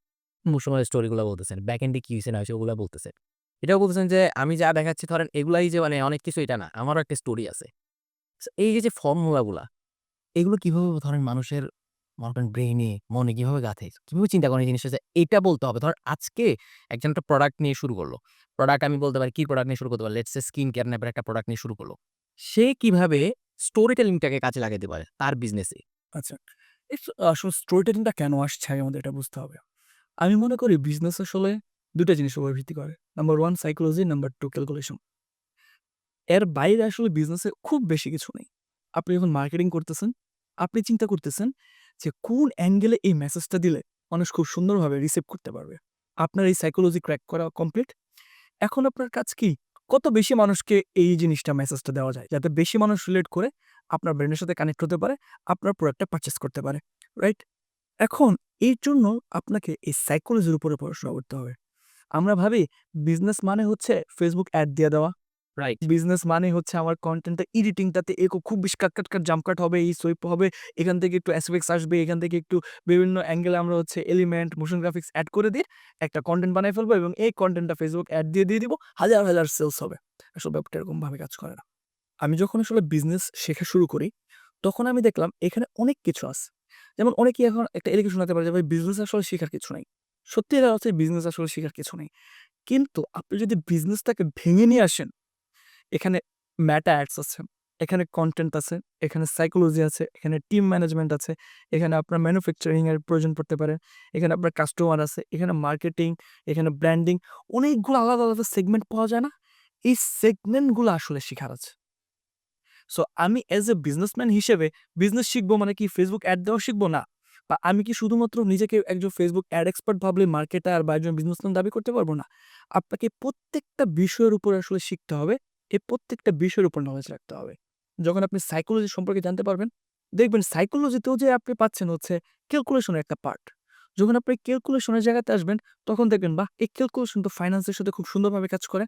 ইমোশনাল স্টোরিগুলা বলতেছেন। ব্যাক এন্ডে কি হইছে না হইছে ওগুলা বলতেছেন। এটাও বলতেছেন যে আমি যা দেখাচ্ছি ধরেন এগুলাই যে মানে অনেক কিছু এটা না। আমারও একটা স্টোরি আছে। সো এই যে ফর্মুলা গুলা এগুলো কিভাবে ধরেন মানুষের মনে করেন ব্রেইনে, মনে কিভাবে গাঁথে? কিভাবে চিন্তা করেন এই জিনিসটা যে এইটা বলতে হবে। ধরেন আজকে একজন একটা প্রোডাক্ট নিয়ে শুরু করল। প্রোডাক্ট আমি বলতে পারি কি প্রোডাক্ট নিয়ে শুরু করতে পারি? লেটস সে স্কিন কেয়ার নামের একটা প্রোডাক্ট নিয়ে শুরু করল। সে কিভাবে স্টোরি টেলিং টাকে কাজে লাগাতে পারে তার বিজনেসে? আচ্ছা। আসলে স্টোরি টেলিংটা কেন আসছে আগে আমাদের এটা বুঝতে হবে। আমি মনে করি বিজনেস আসলে ২ টা জিনিসের উপর ভিত্তি করে। Number 1 psychology, number 2 calculation. এর বাইরে আসলে বিজনেসে খুব বেশি কিছু নেই। আপনি যখন মার্কেটিং করতেছেন, আপনি চিন্তা করতেছেন যে কোন অ্যাঙ্গেলে এই মেসেজটা দিলে মানুষ খুব সুন্দরভাবে রিসিভ করতে পারবে। আপনার এই সাইকোলজি ক্র্যাক করা কমপ্লিট। এখন আপনার কাজ কি? কত বেশি মানুষকে এই জিনিসটা মেসেজটা দেওয়া যায় যাতে বেশি মানুষ রিলেট করে আপনার ব্র্যান্ডের সাথে কানেক্ট হতে পারে, আপনার প্রোডাক্টটা পারচেজ করতে পারে। রাইট? এখন এর জন্য আপনাকে এই সাইকোলজির উপরে পড়াশোনা করতে হবে। আমরা ভাবি বিজনেস মানে হচ্ছে Facebook অ্যাড দিয়ে দেওয়া। রাইট। বিজনেস মানে হচ্ছে আমার কনটেন্টটা এডিটিংটাতে খুব বেশি কাট জাম্প কাট হবে, এই সোইপ হবে। এখান থেকে একটু এসএফএক্স আসবে, এখান থেকে একটু বিভিন্ন অ্যাঙ্গেলে আমরা হচ্ছে এলিমেন্ট, মোশন গ্রাফিক্স এড করে দিয়ে একটা কনটেন্ট বানায় ফেলবো এবং এই কনটেন্টটা Facebook অ্যাড দিয়ে দিব। হাজার, হাজার সেলস হবে। আসলে ব্যাপারটা এরকমভাবে কাজ করে না। আমি যখন আসলে বিজনেস শেখা শুরু করি, তখন আমি দেখলাম এখানে অনেক কিছু আছে। যেমন অনেকেই এখন একটা এলিগেশন শোনাতে পারে যে ভাই বিজনেস আসলে শেখার কিছু নাই। সত্যিকার অর্থে বিজনেস আসলে শেখার কিছু নেই। কিন্তু আপনি যদি বিজনেসটাকে ভেঙে নিয়ে আসেন, এখানে মেটা অ্যাডস আছে, এখানে কনটেন্ট আছে, এখানে সাইকোলজি আছে, এখানে টিম ম্যানেজমেন্ট আছে, এখানে আপনার ম্যানুফ্যাকচারিং এর প্রয়োজন পড়তে পারে, এখানে আপনার কাস্টমার আছে, এখানে মার্কেটিং, এখানে ব্র্যান্ডিং, অনেকগুলো আলাদা, আলাদা সেগমেন্ট পাওয়া যায় না? এই সেগমেন্টগুলো আসলে শিখার আছে। সো আমি অ্যাজ এ বিজনেসম্যান হিসেবে বিজনেস শিখবো মানে কি Facebook অ্যাড দেওয়া শিখবো? না। বা আমি কি শুধুমাত্র নিজেকে একজন Facebook অ্যাড এক্সপার্ট ভাবলে মার্কেটার বা একজন বিজনেসম্যান দাবি করতে পারবো? না। আপনাকে প্রত্যেকটা বিষয়ের উপরে আসলে শিখতে হবে। এই প্রত্যেকটা বিষয়ের উপর নলেজ রাখতে হবে। যখন আপনি সাইকোলজি সম্পর্কে জানতে পারবেন, দেখবেন সাইকোলজিতেও যে আপনি পাচ্ছেন হচ্ছে ক্যালকুলেশনের একটা পার্ট। যখন আপনি ক্যালকুলেশনের জায়গাতে আসবেন, তখন দেখবেন বাহ! এই ক্যালকুলেশন তো ফাইন্যান্সের সাথে খুব সুন্দরভাবে কাজ করে।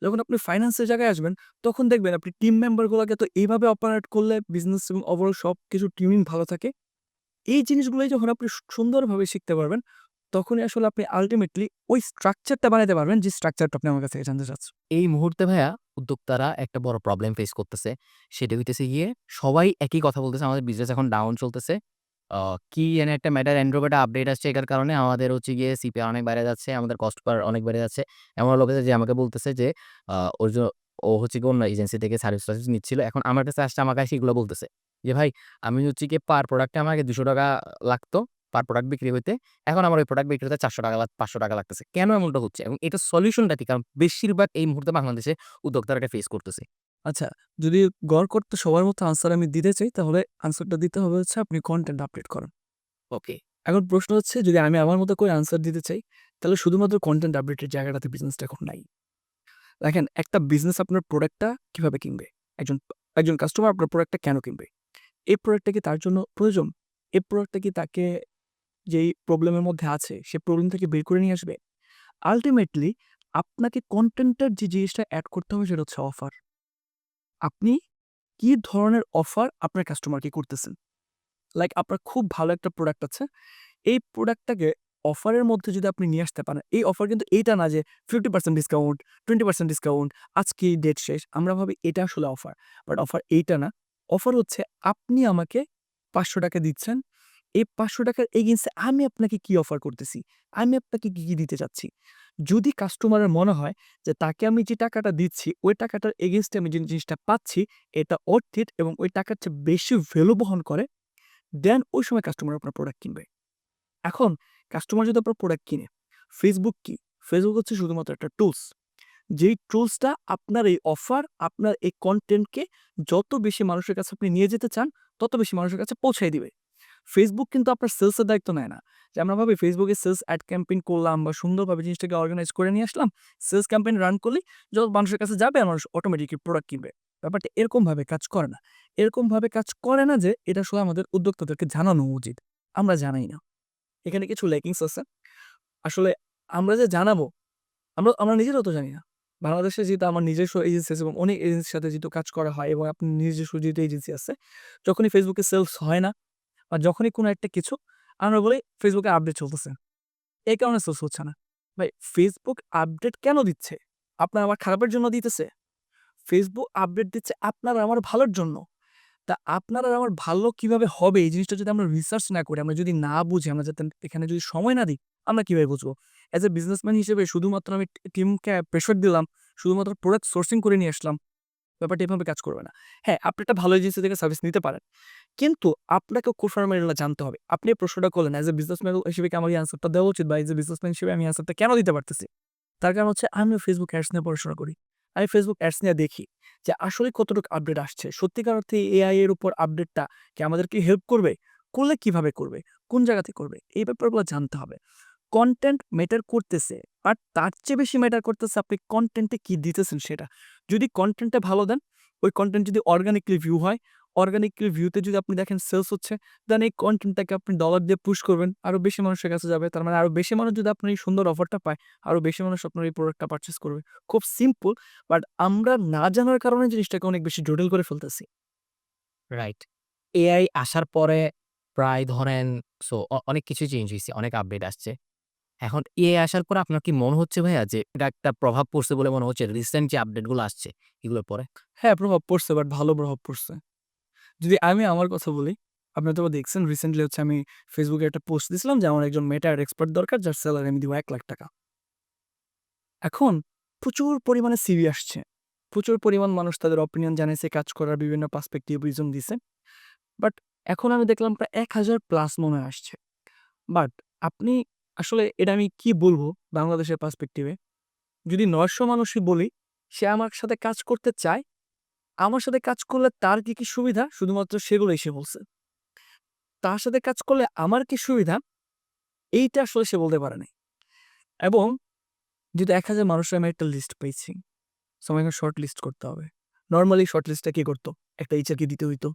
যখন আপনি ফাইন্যান্সের জায়গায় আসবেন, তখন দেখবেন আপনি টিম মেম্বার গুলাকে তো এইভাবে অপারেট করলে বিজনেস এবং ওভারঅল সবকিছু টিমিং ভালো থাকে। এই জিনিসগুলোই যখন আপনি সুন্দরভাবে শিখতে পারবেন, তখনই আসলে আপনি আল্টিমেটলি ওই স্ট্রাকচারটা বানাইতে পারবেন যে স্ট্রাকচারটা আপনি আমার কাছ থেকে জানতে চাচ্ছেন। এই মুহূর্তে ভাইয়া উদ্যোক্তারা একটা বড় প্রবলেম ফেস করতেছে। সেটা হইতেছে গিয়ে সবাই একই কথা বলতেছে, আমাদের বিজনেস এখন ডাউন চলতেছে। আ কি জানি একটা ম্যাটার Android আপডেট আসছে, এটার কারণে আমাদের হচ্ছে গিয়ে সিপিআই অনেক বেড়ে যাচ্ছে, আমাদের কস্ট পার অনেক বেড়ে যাচ্ছে। এমন লোক আছে যে আমাকে বলতেছে যে আ ওর জ ও হচ্ছে গিয়ে অন্য এজেন্সি থেকে সার্ভিস-টার্ভিস নিচ্ছিল। এখন আমার কাছে আসছে, আমার কাছে এগুলো বলতেছে যে, "ভাই আমি হচ্ছে গিয়ে পার প্রোডাক্টে আমাকে ৳২০০ লাগতো পার প্রোডাক্ট বিক্রি হইতে। এখন আমার ওই প্রোডাক্ট বিক্রি হতে ৳৪০০ ৳৫০০ লাগতেছে।" কেন এমনটা হচ্ছে? এবং এটার সলিউশনটা কি? কারণ বেশিরভাগ এই মুহূর্তে বাংলাদেশে উদ্যোক্তারা এটা ফেস করতেছে। আচ্ছা, যদি গড় করতে সবার মতো আনসার আমি দিতে চাই, তাহলে আনসারটা দিতে হবে হচ্ছে আপনি কনটেন্ট আপডেট করেন। ওকে। এখন প্রশ্ন হচ্ছে যদি আমি আমার মতো করে আনসার দিতে চাই, তাহলে শুধুমাত্র কনটেন্ট আপডেটের জায়গাটাতে বিজনেসটা এখন নাই। দেখেন একটা বিজনেস আপনার প্রোডাক্টটা কিভাবে কিনবে? একজন একজন কাস্টমার আপনার প্রোডাক্টটা কেন কিনবে? এই প্রোডাক্টটা কি তার জন্য প্রয়োজন? এই প্রোডাক্টটা কি তাকে যেই প্রবলেমের মধ্যে আছে, সে প্রবলেম থেকে বের করে নিয়ে আসবে? আল্টিমেটলি আপনাকে কনটেন্টের যে জিনিসটা এড করতে হবে সেটা হচ্ছে অফার। আপনি কি ধরনের অফার আপনার কাস্টমারকে করতেছেন? লাইক আপনার খুব ভালো একটা প্রোডাক্ট আছে। এই প্রোডাক্টটাকে অফারের মধ্যে যদি আপনি নিয়ে আসতে পারেন, এই অফার কিন্তু এইটা না যে 50% ডিসকাউন্ট, 20% ডিসকাউন্ট, আজকেই ডেট শেষ। আমরা ভাবি এটা আসলে অফার। বাট অফার এইটা না। অফার হচ্ছে আপনি আমাকে ৳৫০০ দিচ্ছেন। এই ৳৫০০ র এগেইনস্টে আমি আপনাকে কি অফার করতেছি? আমি আপনাকে কি, কি দিতে চাচ্ছি? যদি কাস্টমারের মনে হয় যে তাকে আমি যে টাকাটা দিচ্ছি, ওই টাকাটার এগেইনস্টে আমি যে জিনিসটা পাচ্ছি এটা worth it এবং ওই টাকার চেয়ে বেশি ভ্যালু বহন করে, দেন ওই সময় কাস্টমার আপনার প্রোডাক্ট কিনবে। এখন কাস্টমার যদি আপনার প্রোডাক্ট কিনে, Facebook কি? Facebook হচ্ছে শুধুমাত্র একটা টুলস। যেই টুলসটা আপনার এই অফার, আপনার এই কনটেন্টকে যত বেশি মানুষের কাছে আপনি নিয়ে যেতে চান, তত বেশি মানুষের কাছে পৌঁছায় দিবে। Facebook কিন্তু আপনার সেলস এর দায়িত্ব নেয় না। যে আমরা ভাবি Facebook এ সেলস অ্যাড ক্যাম্পেইন করলাম বা সুন্দরভাবে জিনিসটাকে অর্গানাইজ করে নিয়ে আসলাম। সেলস ক্যাম্পেইন রান করলেই যত মানুষের কাছে যাবে আর মানুষ অটোমেটিক্যালি প্রোডাক্ট কিনবে। ব্যাপারটা এরকমভাবে কাজ করে না। এরকমভাবে কাজ করে না যে এটা আসলে আমাদের উদ্যোক্তাদেরকে জানানো উচিত। আমরা জানাই না। এখানে কিছু ল্যাকিংস আছে। আসলে আমরা যে জানাবো, আমরা নিজেরাও তো জানি না। বাংলাদেশে যেহেতু আমার নিজস্ব এজেন্সি আছে এবং অনেক এজেন্সির সাথে যেহেতু কাজ করা হয় এবং আপনার নিজস্ব যেহেতু এজেন্সি আছে, যখনই Facebook এ সেলস হয় না বা যখনই কোনো একটা কিছু আমরা বলি Facebook এ আপডেট চলতেছে। এই কারণে সেলস হচ্ছে না। ভাই Facebook আপডেট কেন দিচ্ছে? আপনার আমার খারাপের জন্য দিতেছে? Facebook আপডেট দিচ্ছে আপনার আর আমার ভালোর জন্য। তা আপনার আর আমার ভালো কিভাবে হবে এই জিনিসটা যদি আমরা রিসার্চ না করি, আমরা যদি না বুঝি, আমরা যাতে এখানে যদি সময় না দিই, আমরা কিভাবে বুঝবো? অ্যাজ এ বিজনেসম্যান হিসেবে শুধুমাত্র আমি টিমকে প্রেশার দিলাম, শুধুমাত্র প্রোডাক্ট সোর্সিং করে নিয়ে আসলাম। ব্যাপারটা এভাবে কাজ করবে না। হ্যাঁ, আপনি একটা ভালো এজেন্সি থেকে সার্ভিস নিতে পারেন। কিন্তু আপনাকেও কোফার্মারিলা জানতে হবে। আপনি এই প্রশ্নটা করলেন অ্যাজ এ বিজনেসম্যান হিসেবে কি আমার এই আনসারটা দেওয়া উচিত বা এজ এ বিজনেসম্যান হিসেবে আমি আনসারটা কেন দিতে পারতেছি? তার কারণ হচ্ছে আমিও Facebook অ্যাডস নিয়ে পড়াশোনা করি। আমি Facebook অ্যাডস নিয়ে দেখি যে আসলে কতটুকু আপডেট আসছে। সত্যিকার অর্থে AI এর উপর আপডেটটা কি আমাদেরকে হেল্প করবে? করলে কিভাবে করবে? কোন জায়গাতে করবে? এই ব্যাপারগুলো জানতে হবে। কনটেন্ট ম্যাটার করতেছে। বাট তার চেয়ে বেশি ম্যাটার করতেছে আপনি কনটেন্টে কি দিতেছেন সেটা। যদি কনটেন্টটা ভালো দেন, ওই কনটেন্ট যদি অর্গানিকলি ভিউ হয়, অর্গানিক্যালি ভিউতে যদি আপনি দেখেন সেলস হচ্ছে, দেন এই কনটেন্টটাকে আপনি ডলার দিয়ে পুশ করবেন। আরো বেশি মানুষের কাছে যাবে। তার মানে আরো বেশি মানুষ যদি আপনার এই সুন্দর অফারটা পায়, আরো বেশি মানুষ আপনার এই প্রোডাক্টটা পারচেজ করবে। খুব সিম্পল, বাট আমরা না জানার কারণে জিনিসটাকে অনেক বেশি জটিল করে ফেলতেছি। রাইট। এআই আসার পরে প্রায় ধরেন সো অনেক কিছুই চেঞ্জ হইছে, অনেক আপডেট আসছে। এখন এআই আসার পরে আপনার কি মনে হচ্ছে ভাইয়া যে এটা একটা প্রভাব পড়ছে বলে মনে হচ্ছে রিসেন্ট যে আপডেট গুলো আসছে এগুলোর পরে? হ্যাঁ, প্রভাব পড়ছে, বাট ভালো প্রভাব পড়ছে। যদি আমি আমার কথা বলি, আপনি হয়তোবা দেখছেন রিসেন্টলি হচ্ছে আমি Facebook এ একটা পোস্ট দিছিলাম যে আমার একজন মেটা এর এক্সপার্ট দরকার যার সেলারি আমি দিব ৳১,০০,০০০। এখন প্রচুর পরিমাণে সিভি আসছে। প্রচুর পরিমাণ মানুষ তাদের অপিনিয়ন জানাইছে, কাজ করার বিভিন্ন পার্সপেক্টিভ রিজন দিছে। বাট এখন আমি দেখলাম প্রায় ১,০০০ প্লাস মনে হয় আসছে। বাট আপনি আসলে এটা আমি কি বলবো বাংলাদেশের পার্সপেক্টিভে, যদি ৯০০ মানুষই বলি, সে আমার সাথে কাজ করতে চায়, আমার সাথে কাজ করলে তার কি সুবিধা শুধুমাত্র সেগুলোই সে বলছে। তার সাথে কাজ করলে আমার কি সুবিধা এইটা আসলে সে বলতে পারে নাই। এবং যেহেতু ১,০০০ মানুষের আমি একটা লিস্ট পেয়েছি। সো আমাকে শর্ট লিস্ট করতে হবে। নরমালি শর্ট লিস্টটা কে করত? একটা এইচআরকে দিতে হইতো,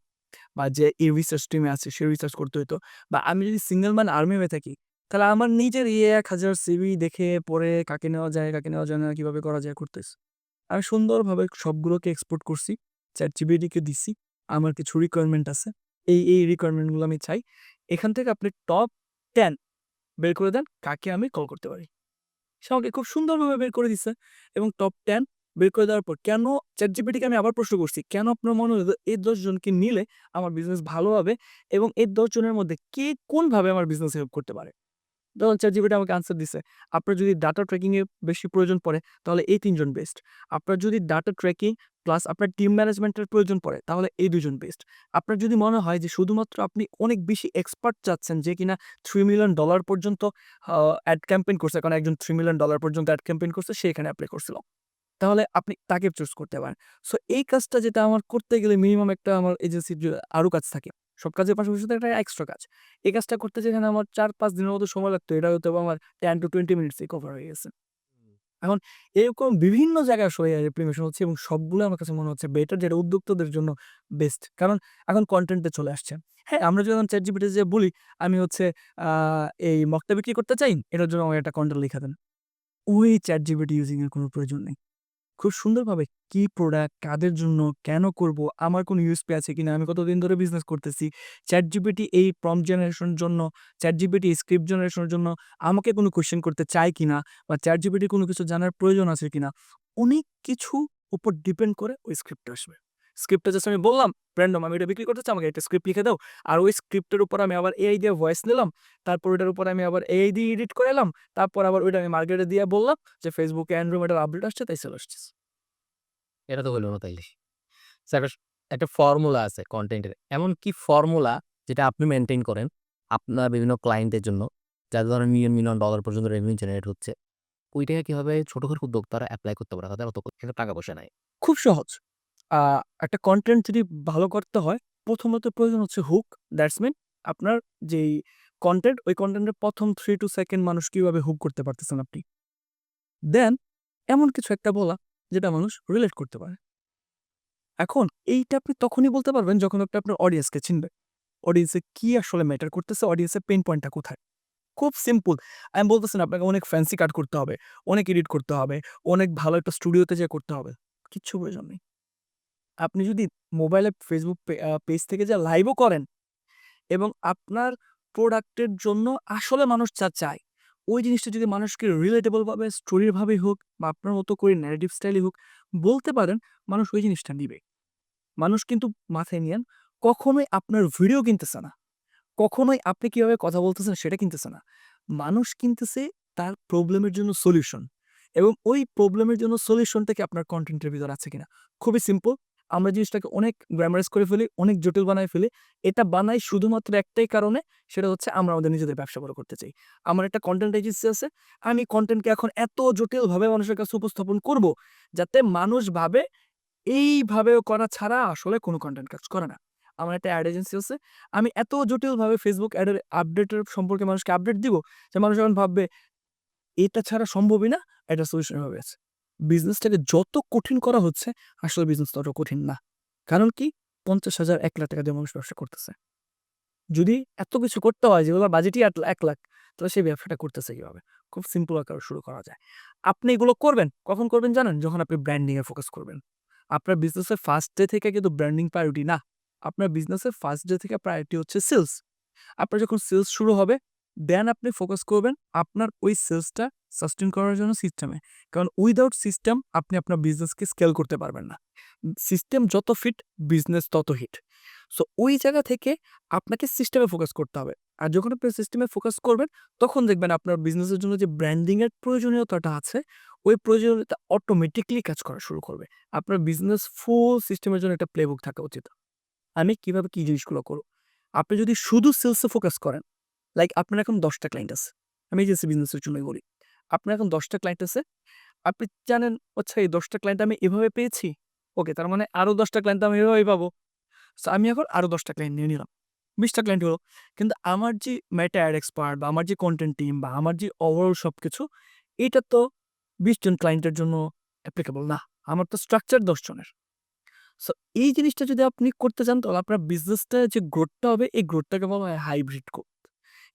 বা যে এই রিসার্চ টিমে আছে সে রিসার্চ করতে হইতো। বা আমি যদি সিঙ্গল ম্যান আর্মি হয়ে থাকি, তাহলে আমার নিজের ১,০০০ সিভি দেখে পড়ে কাকে নেওয়া যায়, কাকে নেওয়া যায় না, কিভাবে করা যায় করতেছি। আমি সুন্দরভাবে সবগুলোকে এক্সপোর্ট করছি। ChatGPT-কে দিছি। আমার কিছু রিকোয়ারমেন্ট আছে। এই রিকোয়ারমেন্ট গুলো আমি চাই। এখান থেকে আপনি টপ 10 বের করে দেন কাকে আমি কল করতে পারি। সে আমাকে খুব সুন্দরভাবে বের করে দিছে, এবং টপ 10 বের করে দেওয়ার পর কেন ChatGPT-কে আমি আবার প্রশ্ন করছি, কেন আপনার মনে হলো এই ১০ জনকে নিলে আমার বিজনেস ভালো হবে, এবং এই ১০ জনের মধ্যে কে কোনভাবে আমার বিজনেস হেল্প করতে পারে? তখন ChatGPT আমাকে আনসার দিছে। আপনার যদি ডাটা ট্র্যাকিং এ বেশি প্রয়োজন পড়ে, তাহলে এই ৩ জন বেস্ট। আপনার যদি ডাটা ট্র্যাকিং প্লাস আপনার টিম ম্যানেজমেন্ট এর প্রয়োজন পড়ে, তাহলে এই ২ জন বেস্ট। আপনার যদি মনে হয় যে শুধুমাত্র আপনি অনেক বেশি এক্সপার্ট চাচ্ছেন, যে কিনা $3,000,000 পর্যন্ত অ্যাড ক্যাম্পেইন করছে। কারণ একজন $3,000,000 পর্যন্ত অ্যাড ক্যাম্পেইন করছে, সে এখানে এপ্লাই করছিল। তাহলে আপনি তাকে চুজ করতে পারেন। সো এই কাজটা যেটা আমার করতে গেলে মিনিমাম একটা আমার এজেন্সির যে আরো কাজ থাকে। সব কাজের পাশাপাশি তো একটা এক্সট্রা কাজ। এই কাজটা করতে যেখানে আমার ৪-৫ দিনের মতো সময় লাগতো, এটা হয়তোবা আমার 10 to 20 মিনিটসেই কভার হয়ে গেছে। এখন এরকম বিভিন্ন জায়গায় আসলে AI ইমপ্লিমেশন হচ্ছে, এবং সবগুলো আমার কাছে মনে হচ্ছে বেটার, যেটা উদ্যোক্তাদের জন্য বেস্ট। কারণ এখন কনটেন্ট এ চলে আসছে। হ্যাঁ, আমরা যখন ChatGPT তে যেয়ে বলি আমি হচ্ছে আ এই মগটা বিক্রি করতে চাই, এটার জন্য আমাকে একটা কনটেন্ট লিখে দেন। ওই ChatGPT ইউজিং এর কোনো প্রয়োজন নেই। খুব সুন্দরভাবে কি প্রোডাক্ট, কাদের জন্য, কেন করব, আমার কোনো ইউএসপি আছে কিনা, আমি কতদিন ধরে বিজনেস করতেছি, ChatGPT এই প্রম্পট জেনারেশনের জন্য, ChatGPT স্ক্রিপ্ট জেনারেশনের জন্য আমাকে কোনো কোয়েশ্চেন করতে চায় কিনা, বা ChatGPT কোনো কিছু জানার প্রয়োজন আছে কিনা, অনেক কিছু উপর ডিপেন্ড করে ওই স্ক্রিপ্টটা আসবে। স্ক্রিপ্টটা জাস্ট আমি বললাম, "র‍্যান্ডম আমি এটা বিক্রি করতে চাই, আমাকে একটা স্ক্রিপ্ট লিখে দাও।" আর ওই স্ক্রিপ্টের উপর আমি আবার এআই দিয়ে ভয়েস নিলাম। তারপর ওটার উপর আমি আবার এআই দিয়ে এডিট করে এলাম। তারপর আবার ওইটা আমি মার্কেটে দিয়ে বললাম যে, "Facebook এ Android এর আপডেট আসছে, তাই সেল আসতেছে।" এটা তো হইল না তাইলে। সো একটা ফর্মুলা আছে কনটেন্টের। এমন কি ফর্মুলা যেটা আপনি মেইনটেইন করেন আপনার বিভিন্ন ক্লায়েন্টের জন্য, যাদের ধরেন মিলিয়ন ডলার পর্যন্ত রেভিনিউ জেনারেট হচ্ছে। ওইটাকে কিভাবে ছোটখাটো উদ্যোক্তারা এপ্লাই করতে পারে? তাদের অত কিন্তু টাকা পয়সা নাই। খুব সহজ। আ একটা কনটেন্ট যদি ভালো করতে হয়, প্রথমত প্রয়োজন হচ্ছে হুক। দ্যাটস মিন আপনার যেই কনটেন্ট, ওই কনটেন্টের ১ম ৩ to সেকেন্ড মানুষ কিভাবে হুক করতে পারতেছেন আপনি। দেন এমন কিছু একটা বলা যেটা মানুষ রিলেট করতে পারে। এখন এইটা আপনি তখনই বলতে পারবেন যখন আপনি আপনার অডিয়েন্সকে চিনবেন। অডিয়েন্স এ কি আসলে ম্যাটার করতেছে, অডিয়েন্সের পেইন পয়েন্টটা কোথায়? খুব সিম্পল। আমি বলতেছি না আপনাকে অনেক ফ্যান্সি কাট করতে হবে, অনেক এডিট করতে হবে, অনেক ভালো একটা স্টুডিওতে যেয়ে করতে হবে। কিচ্ছু প্রয়োজন নেই। আপনি যদি মোবাইলে Facebook পেজ থেকে যা লাইভও করেন, এবং আপনার প্রোডাক্টের জন্য আসলে মানুষ যা চায়, ওই জিনিসটা যদি মানুষকে রিলেটেবল ভাবে স্টোরির ভাবেই হোক, বা আপনার মতো করে ন্যারেটিভ স্টাইলে হোক বলতে পারেন, মানুষ ওই জিনিসটা নিবে। মানুষ কিন্তু মাথায় নিয়েন, কখনোই আপনার ভিডিও কিনতেছে না। কখনোই আপনি কিভাবে কথা বলতেছেন সেটা কিনতেছে না। মানুষ কিনতেছে তার প্রবলেমের জন্য সলিউশন, এবং ওই প্রবলেমের জন্য সলিউশনটা কি আপনার কনটেন্টের ভিতর আছে কিনা। খুবই সিম্পল। আমরা জিনিসটাকে অনেক গ্ল্যামারাইজ করে ফেলি, অনেক জটিল বানায় ফেলি। এটা বানাই শুধুমাত্র একটাই কারণে, সেটা হচ্ছে আমরা আমাদের নিজেদের ব্যবসা বড় করতে চাই। আমার একটা কনটেন্ট এজেন্সি আছে। আমি কনটেন্টকে এখন এত জটিলভাবে মানুষের কাছে উপস্থাপন করব, যাতে মানুষ ভাবে এইভাবে করা ছাড়া আসলে কোনো কনটেন্ট কাজ করে না। আমার একটা অ্যাড এজেন্সি আছে। আমি এত জটিলভাবে Facebook অ্যাডের আপডেটের সম্পর্কে মানুষকে আপডেট দিব, যে মানুষ এখন ভাববে এটা ছাড়া সম্ভবই না, একটা সলিউশন এভাবে আছে। বিজনেসটাকে যত কঠিন করা হচ্ছে, আসলে বিজনেস তত কঠিন না। কারণ কি? 50,000 1,00,000 দিয়ে মানুষ ব্যবসা করতেছে। যদি এত কিছু করতে হয় যেগুলোর বাজেটই 1,00,000 তাহলে সেই ব্যবসাটা করতেছে কিভাবে? খুব সিম্পল আকারে শুরু করা যায়। আপনি এগুলো করবেন, কখন করবেন জানেন? যখন আপনি ব্র্যান্ডিং এ ফোকাস করবেন। আপনার বিজনেসের ফার্স্ট ডে থেকে কিন্তু ব্র্যান্ডিং প্রায়োরিটি না। আপনার বিজনেসের ফার্স্ট ডে থেকে প্রায়োরিটি হচ্ছে সেলস। আপনার যখন সেলস শুরু হবে, দেন আপনি ফোকাস করবেন আপনার ওই সেলসটা সাস্টেইন করার জন্য সিস্টেমে। কারণ উইথআউট সিস্টেম আপনি আপনার বিজনেসকে স্কেল করতে পারবেন না। সিস্টেম যত ফিট, বিজনেস তত হিট। সো ওই জায়গা থেকে আপনাকে সিস্টেমে ফোকাস করতে হবে। আর যখন আপনি সিস্টেমে ফোকাস করবেন, তখন দেখবেন আপনার বিজনেসের জন্য যে ব্র্যান্ডিং এর প্রয়োজনীয়তাটা আছে, ওই প্রয়োজনীয়তা অটোমেটিক্যালি কাজ করা শুরু করবে। আপনার বিজনেস ফুল সিস্টেমের জন্য একটা প্লেবুক থাকা উচিত। আমি কিভাবে কি জিনিসগুলো করব? আপনি যদি শুধু সেলস এ ফোকাস করেন, লাইক আপনার এখন ১০ টা ক্লায়েন্ট আছে। আমি এজেন্সি বিজনেসের জন্যই বলি। আপনার এখন ১০ টা ক্লায়েন্ট আছে। আপনি জানেন, আচ্ছা এই ১০ টা ক্লায়েন্ট আমি এভাবে পেয়েছি। ওকে, তার মানে আরো ১০ টা ক্লায়েন্ট আমি এভাবেই পাবো। সো আমি এখন আরো ১০ টা ক্লায়েন্ট নিয়ে নিলাম। ২০ টা ক্লায়েন্ট হলো। কিন্তু আমার যে মেটা অ্যাড এক্সপার্ট বা আমার যে কনটেন্ট টিম বা আমার যে ওভারঅল সবকিছু, এটা তো ২০ জন ক্লায়েন্টের জন্য অ্যাপ্লিকেবল না। আমার তো স্ট্রাকচার ১০ জনের। সো এই জিনিসটা যদি আপনি করতে চান তাহলে আপনার বিজনেসটা যে গ্রোথটা হবে এই গ্রোথটাকে বলা হয় হাইব্রিড গ্রোথ।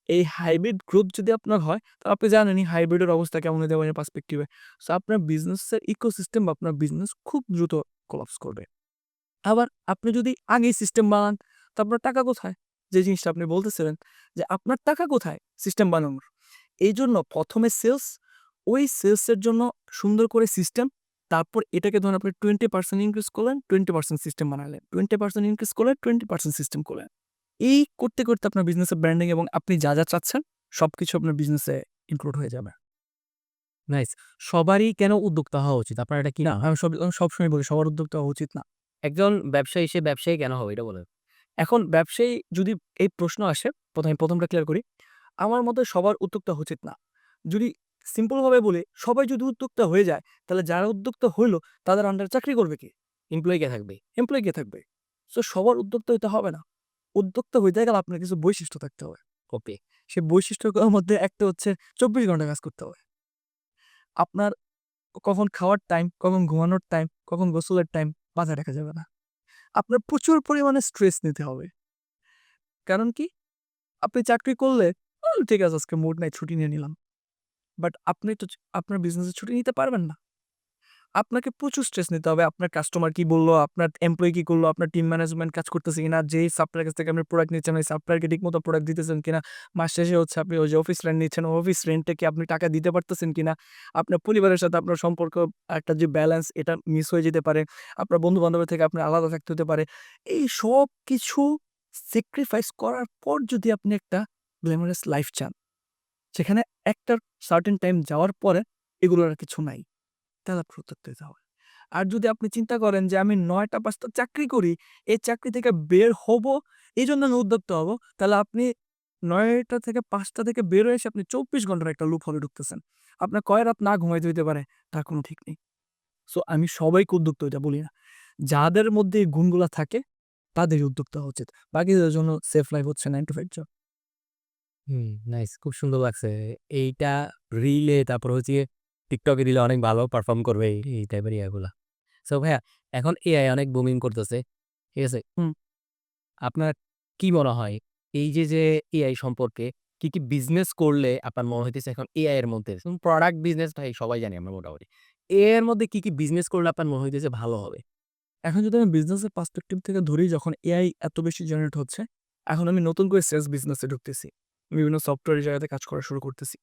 এই হাইব্রিড গ্রোথ যদি আপনার হয় তাহলে আপনি জানেনই হাইব্রিডের অবস্থা কেমন হতে পারে পার্সপেক্টিভে। সো আপনার বিজনেসের ইকোসিস্টেম বা আপনার বিজনেস খুব দ্রুত কোলাপস করবে। আবার আপনি যদি আগেই সিস্টেম বানান তো আপনার টাকা কোথায়? যে জিনিসটা আপনি বলতেছিলেন যে আপনার টাকা কোথায় সিস্টেম বানানোর? এইজন্য ১ম এ সেলস, ওই সেলসের জন্য সুন্দর করে সিস্টেম, তারপর এটাকে ধরুন আপনি 20% ইনক্রিজ করলেন, 20% সিস্টেম বানালেন। 20% ইনক্রিজ করলেন, 20% সিস্টেম করলেন। এই করতে, করতে আপনার বিজনেসের ব্র্যান্ডিং এবং আপনি যা চাচ্ছেন সবকিছু আপনার বিজনেসে ইনক্লুড হয়ে যাবে। নাইস। সবারই কেন উদ্যোক্তা হওয়া উচিত? আপনার এটা কি না, আমি সবসময় বলি সবার উদ্যোক্তা হওয়া উচিত না। একজন ব্যবসায়ী সে ব্যবসায়ী কেন হবে এটা বলেন? এখন ব্যবসায়ী যদি এই প্রশ্ন আসে, ১ম টা ক্লিয়ার করি। আমার মতে সবার উদ্যোক্তা উচিত না। যদি সিম্পল ভাবে বলি, সবাই যদি উদ্যোক্তা হয়ে যায়, তাহলে যারা উদ্যোক্তা হইলো তাদের আন্ডারে চাকরি করবে কে? এমপ্লয়ি কে থাকবে? এমপ্লয়ি কে থাকবে? সো সবার উদ্যোক্তা হইতে হবে না। উদ্যোক্তা হইতে গেলে আপনার কিছু বৈশিষ্ট্য থাকতে হবে। ওকে। সেই বৈশিষ্ট্যগুলোর মধ্যে একটা হচ্ছে ২৪ ঘন্টা কাজ করতে হবে। আপনার কখন খাওয়ার টাইম, কখন ঘুমানোর টাইম, কখন গোসলের টাইম মাথায় রাখা যাবে না। আপনার প্রচুর পরিমাণে স্ট্রেস নিতে হবে। কারণ কি? আপনি চাকরি করলে, ঠিক আছে আজকে মুড নাই ছুটি নিয়ে নিলাম। বাট আপনি তো আপনার বিজনেসে ছুটি নিতে পারবেন না। আপনাকে প্রচুর স্ট্রেস নিতে হবে। আপনার কাস্টমার কি বলল, আপনার এমপ্লয়ি কি করলো, আপনার টিম ম্যানেজমেন্ট কাজ করতেছে কিনা, যেই সাপ্লায়ারের কাছ থেকে আপনি প্রোডাক্ট নিচ্ছেন, ওই সাপ্লায়ারকে ঠিকমতো প্রোডাক্ট দিতেছেন কিনা, মাস শেষে হচ্ছে আপনি ওই যে অফিস রেন্ট নিচ্ছেন, অফিস রেন্টে কি আপনি টাকা দিতে পারতেছেন কিনা, আপনার পরিবারের সাথে আপনার সম্পর্ক একটা যে ব্যালেন্স এটা মিস হয়ে যেতে পারে, আপনার বন্ধু-বান্ধবের থেকে আপনার আলাদা থাকতে হতে পারে। এই সবকিছু স্যাক্রিফাইস করার পর যদি আপনি একটা গ্ল্যামারাস লাইফ চান, সেখানে একটা সার্টেন টাইম যাওয়ার পরে এগুলোর আর কিছু নাই। তাহলে আপনার উদ্যোক্তা হইতে হবে। আর যদি আপনি চিন্তা করেন যে আমি ৯ টা ৫ টা চাকরি করি, এই চাকরি থেকে বের হবো, এজন্য আমি উদ্যোক্তা হবো, তাহলে আপনি ৯ টা থেকে ৫ টা থেকে বের হয়ে এসে আপনি ২৪ ঘন্টার একটা লুপ হোলে ঢুকতেছেন। আপনার কয় রাত না ঘুমাইতে হইতে পারে তার কোনো ঠিক নেই। সো আমি সবাইকে উদ্যোক্তা হইতে বলি না। যাদের মধ্যে এই গুণগুলা থাকে তাদেরই উদ্যোক্তা হওয়া উচিত। বাকিদের জন্য সেফ লাইফ হচ্ছে 9 to 5 জব। Hmm, nice. খুব সুন্দর লাগছে। এইটা রিলে তারপর হচ্ছে গিয়ে TikTok এ দিলে অনেক ভালো পারফর্ম করবে এই টাইপের ইয়াগুলা। সো ভাইয়া এখন এআই অনেক বুমিং করতেছে। ঠিক আছে? হুম। আপনার কি মনে হয় এই যে এআই সম্পর্কে কি বিজনেস করলে আপনার মনে হইতেছে এখন এআই এর মধ্যে প্রোডাক্ট বিজনেস ভাই সবাই জানি আমরা মোটামুটি। এআই এর মধ্যে কি বিজনেস করলে আপনার মনে হইতেছে ভালো হবে? এখন যদি আমি বিজনেসের পার্সপেক্টিভ থেকে ধরি, যখন এআই এত বেশি জেনারেট হচ্ছে, এখন আমি নতুন করে সেলস বিজনেসে ঢুকতেছি। বিভিন্ন সফটওয়্যারের জায়গাতে কাজ করা শুরু করতেছি।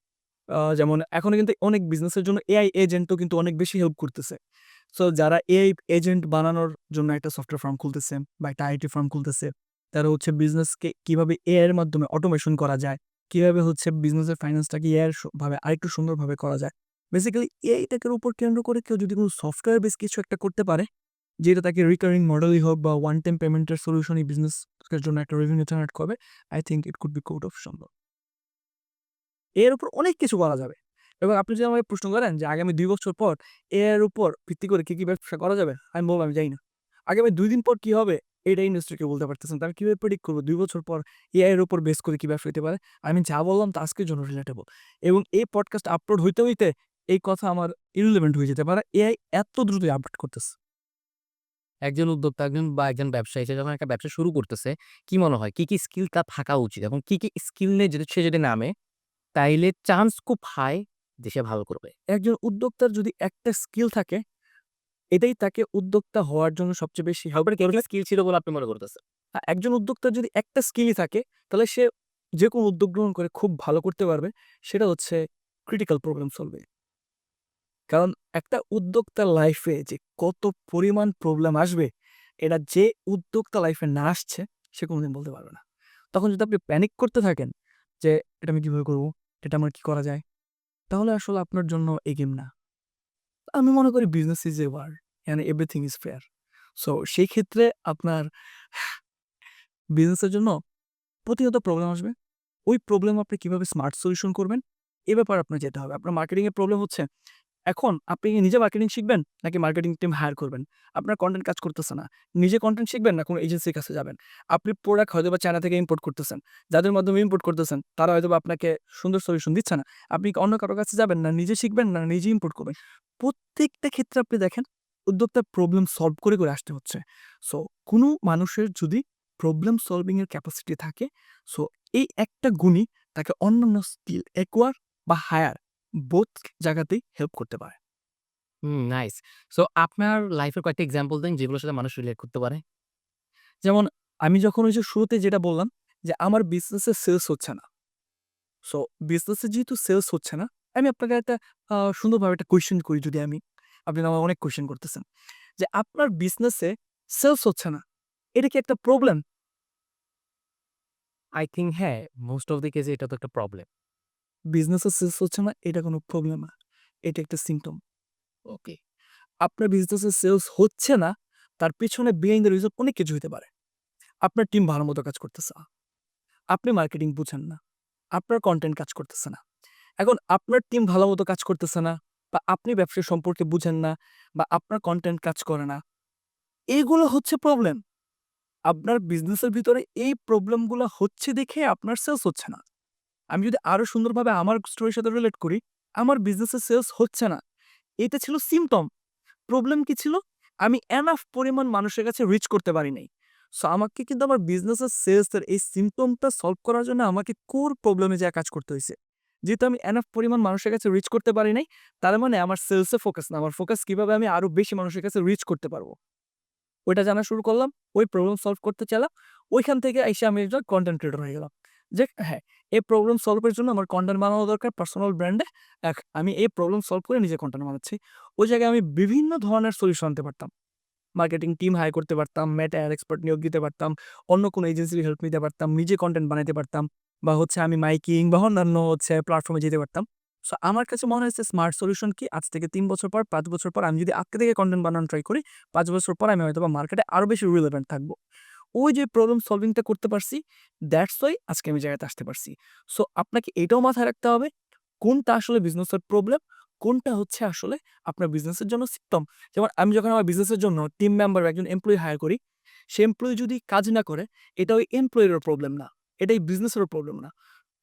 যেমন এখন কিন্তু অনেক বিজনেসের জন্য এআই এজেন্টও কিন্তু অনেক বেশি হেল্প করতেছে। সো যারা এআই এজেন্ট বানানোর জন্য একটা সফটওয়্যার ফার্ম খুলতেছে বা একটা আইটি ফার্ম খুলতেছে, তারা হচ্ছে বিজনেসকে কিভাবে এআই এর মাধ্যমে অটোমেশন করা যায়, কিভাবে হচ্ছে বিজনেসের ফাইন্যান্সটাকে এআই এর ভাবে আরেকটু সুন্দরভাবে করা যায়। বেসিক্যালি এআইটাকে উপর কেন্দ্র করে কেউ যদি কোনো সফটওয়্যার বেস কিছু একটা করতে পারে, যেটা তাকে রিকারিং মডেলই হোক বা ওয়ান টাইম পেমেন্টের সলিউশনই বিজনেসের জন্য একটা রেভিনিউ জেনারেট করবে, I think it could be good option. এর উপর অনেক কিছু করা যাবে। এবং আপনি যদি আমাকে প্রশ্ন করেন যে আগামী ২ বছর পর এর উপর ভিত্তি করে কি ব্যবসা করা যাবে? আমি বলব আমি জানি না। আগামী ২ দিন পর কি হবে? এটা ইন্ডাস্ট্রি কেউ বলতে পারতেছে না। তো আমি কিভাবে প্রেডিক্ট করব ২ বছর পর এআই এর উপর বেস করে কি ব্যবসা হইতে পারে? আমি যা বললাম তা আজকের জন্য রিলেটেবল। এবং এই পডকাস্ট আপলোড হইতে, হইতে এই কথা আমার irrelevant হয়ে যেতে পারে। এআই এত দ্রুতই আপডেট করতেছে। একজন উদ্যোক্তা বা একজন ব্যবসায়ী সে যখন একটা ব্যবসা শুরু করতেছে, কি মনে হয় কি স্কিল তার থাকা উচিত? এবং কি স্কিল নিয়ে সে যদি নামে তাইলে চান্স খুব হাই যে সে ভালো করবে? একজন উদ্যোক্তার যদি একটা স্কিল থাকে, এটাই তাকে উদ্যোক্তা হওয়ার জন্য সবচেয়ে বেশি হেল্প আপনার কি এরকম স্কিল ছিল বলে আপনি মনে করতেছেন? একজন উদ্যোক্তার যদি একটা স্কিলই থাকে, তাহলে সে যেকোনো উদ্যোগ গ্রহণ করে খুব ভালো করতে পারবে। সেটা হচ্ছে ক্রিটিক্যাল প্রবলেম সলভিং। কারণ একটা উদ্যোক্তার লাইফে যে কত পরিমাণ প্রবলেম আসবে, এটা যে উদ্যোক্তা লাইফে না আসছে, সে কোনোদিন বলতে পারবে না। তখন যদি আপনি প্যানিক করতে থাকেন যে, "এটা আমি কিভাবে করব? এটা আমার কি করা যায়?" তাহলে আসলে আপনার জন্য এই গেম না। আমি মনে করি business is a war and everything is fair. So সেই ক্ষেত্রে আপনার বিজনেসের জন্য প্রতিনিয়ত প্রবলেম আসবে। ওই প্রবলেম আপনি কিভাবে স্মার্ট সলিউশন করবেন, এ ব্যাপারে আপনার যেতে হবে। আপনার মার্কেটিং এর প্রবলেম হচ্ছে, এখন আপনি কি নিজে মার্কেটিং শিখবেন নাকি মার্কেটিং টিম হায়ার করবেন? আপনার কনটেন্ট কাজ করতেছে না। নিজে কনটেন্ট শিখবেন না কোনো এজেন্সির কাছে যাবেন। আপনি প্রোডাক্ট হয়তোবা চায়না থেকে ইম্পোর্ট করতেছেন। যাদের মাধ্যমে ইম্পোর্ট করতেছেন তারা হয়তোবা আপনাকে সুন্দর সলিউশন দিচ্ছে না। আপনি কি অন্য কারো কাছে যাবেন না নিজে শিখবেন না নিজে ইম্পোর্ট করবেন। প্রত্যেকটা ক্ষেত্রে আপনি দেখেন উদ্যোক্তার প্রবলেম সলভ করে আসতে হচ্ছে। সো কোনো মানুষের যদি প্রবলেম সলভিং এর ক্যাপাসিটি থাকে, সো এই একটা গুণই তাকে অন্যান্য স্কিল অ্যাকোয়ার বা হায়ার বোথ জায়গাতেই হেল্প করতে পারে। নাইস। সো আপনার লাইফের কয়েকটা এক্সাম্পল দেন যেগুলোর সাথে মানুষ রিলেট করতে পারে। যেমন আমি যখন ওই যে শুরুতে যেটা বললাম যে আমার বিজনেসে সেলস হচ্ছে না। সো বিজনেসে যেহেতু সেলস হচ্ছে না, আমি আপনাকে একটা সুন্দরভাবে একটা কোয়েশ্চেন করি যদি আমি, আপনি তো আমাকে অনেক কোয়েশ্চেন করতেছেন। যে আপনার বিজনেসে সেলস হচ্ছে না, এটা কি একটা প্রবলেম? আই থিংক হ্যাঁ, মোস্ট অফ দ্যা কেসে এটা তো একটা প্রবলেম। বিজনেসে সেলস হচ্ছে না, এটা কোনো প্রবলেম না। এটা একটা সিম্পটম। ওকে। আপনার বিজনেসে সেলস হচ্ছে না, তার পেছনে বিহাইন্ড দ্য রিজন অনেক কিছু হইতে পারে। আপনার টিম ভালো মতো কাজ করতেছে না। আপনি মার্কেটিং বুঝেন না। আপনার কনটেন্ট কাজ করতেছে না। এখন আপনার টিম ভালোমতো কাজ করতেছে না বা আপনি ব্যবসা সম্পর্কে বুঝেন না বা আপনার কনটেন্ট কাজ করে না। এগুলো হচ্ছে প্রবলেম। আপনার বিজনেসের ভিতরে এই প্রবলেমগুলা হচ্ছে দেখে আপনার সেলস হচ্ছে না। আমি যদি আরো সুন্দরভাবে আমার স্টোরির সাথে রিলেট করি, আমার বিজনেসে সেলস হচ্ছে না। এটা ছিল সিম্পটম। প্রবলেম কি ছিল? আমি এনাফ পরিমাণ মানুষের কাছে রিচ করতে পারি নাই। সো আমাকে কিন্তু আমার বিজনেসের সেলস এর এই সিম্পটমটা সলভ করার জন্য আমাকে কোর প্রবলেমে যেয়ে কাজ করতে হইছে। যেহেতু আমি এনাফ পরিমাণ মানুষের কাছে রিচ করতে পারি নাই, তার মানে আমার সেলস এ ফোকাস না। আমার ফোকাস কিভাবে আমি আরো বেশি মানুষের কাছে রিচ করতে পারবো। ওইটা জানা শুরু করলাম। ওই প্রবলেম সলভ করতে চাইলাম। ওইখান থেকে আইসা আমি একজন কনটেন্ট ক্রিয়েটর হয়ে গেলাম। যে হ্যাঁ, এই প্রবলেম সলভ এর জন্য আমার কনটেন্ট বানানো দরকার পার্সোনাল ব্র্যান্ডে। আমি এই প্রবলেম সলভ করে নিজে কনটেন্ট বানাচ্ছি। ওই জায়গায় আমি বিভিন্ন ধরনের সলিউশন আনতে পারতাম। মার্কেটিং টিম হায়ার করতে পারতাম, মেটা এড এক্সপার্ট নিয়োগ দিতে পারতাম, অন্য কোনো এজেন্সির হেল্প নিতে পারতাম, নিজে কনটেন্ট বানাইতে পারতাম বা হচ্ছে আমি মাইকিং বা অন্যান্য হচ্ছে প্ল্যাটফর্মে যেতে পারতাম। সো আমার কাছে মনে হয়েছে স্মার্ট সলিউশন কি আজ থেকে ৩ বছর পর, ৫ বছর পর আমি যদি আজকে থেকে কনটেন্ট বানানো ট্রাই করি, ৫ বছর পর আমি হয়তোবা মার্কেটে আরো বেশি রিলেভেন্ট থাকবো। ওই যে প্রবলেম সলভিং টা করতে পারছি, দ্যাটস ওয়াই আজকে আমি জায়গাতে আসতে পারছি। সো আপনাকে এটাও মাথায় রাখতে হবে কোনটা আসলে বিজনেসের প্রবলেম, কোনটা হচ্ছে আসলে আপনার বিজনেসের জন্য সিম্পটম। যেমন আমি যখন আমার বিজনেসের জন্য টিম মেম্বার বা একজন এমপ্লয়ি হায়ার করি, সে এমপ্লয়ি যদি কাজ না করে, এটা ওই এমপ্লয়ির প্রবলেম না। এটা এই বিজনেসেরও প্রবলেম না।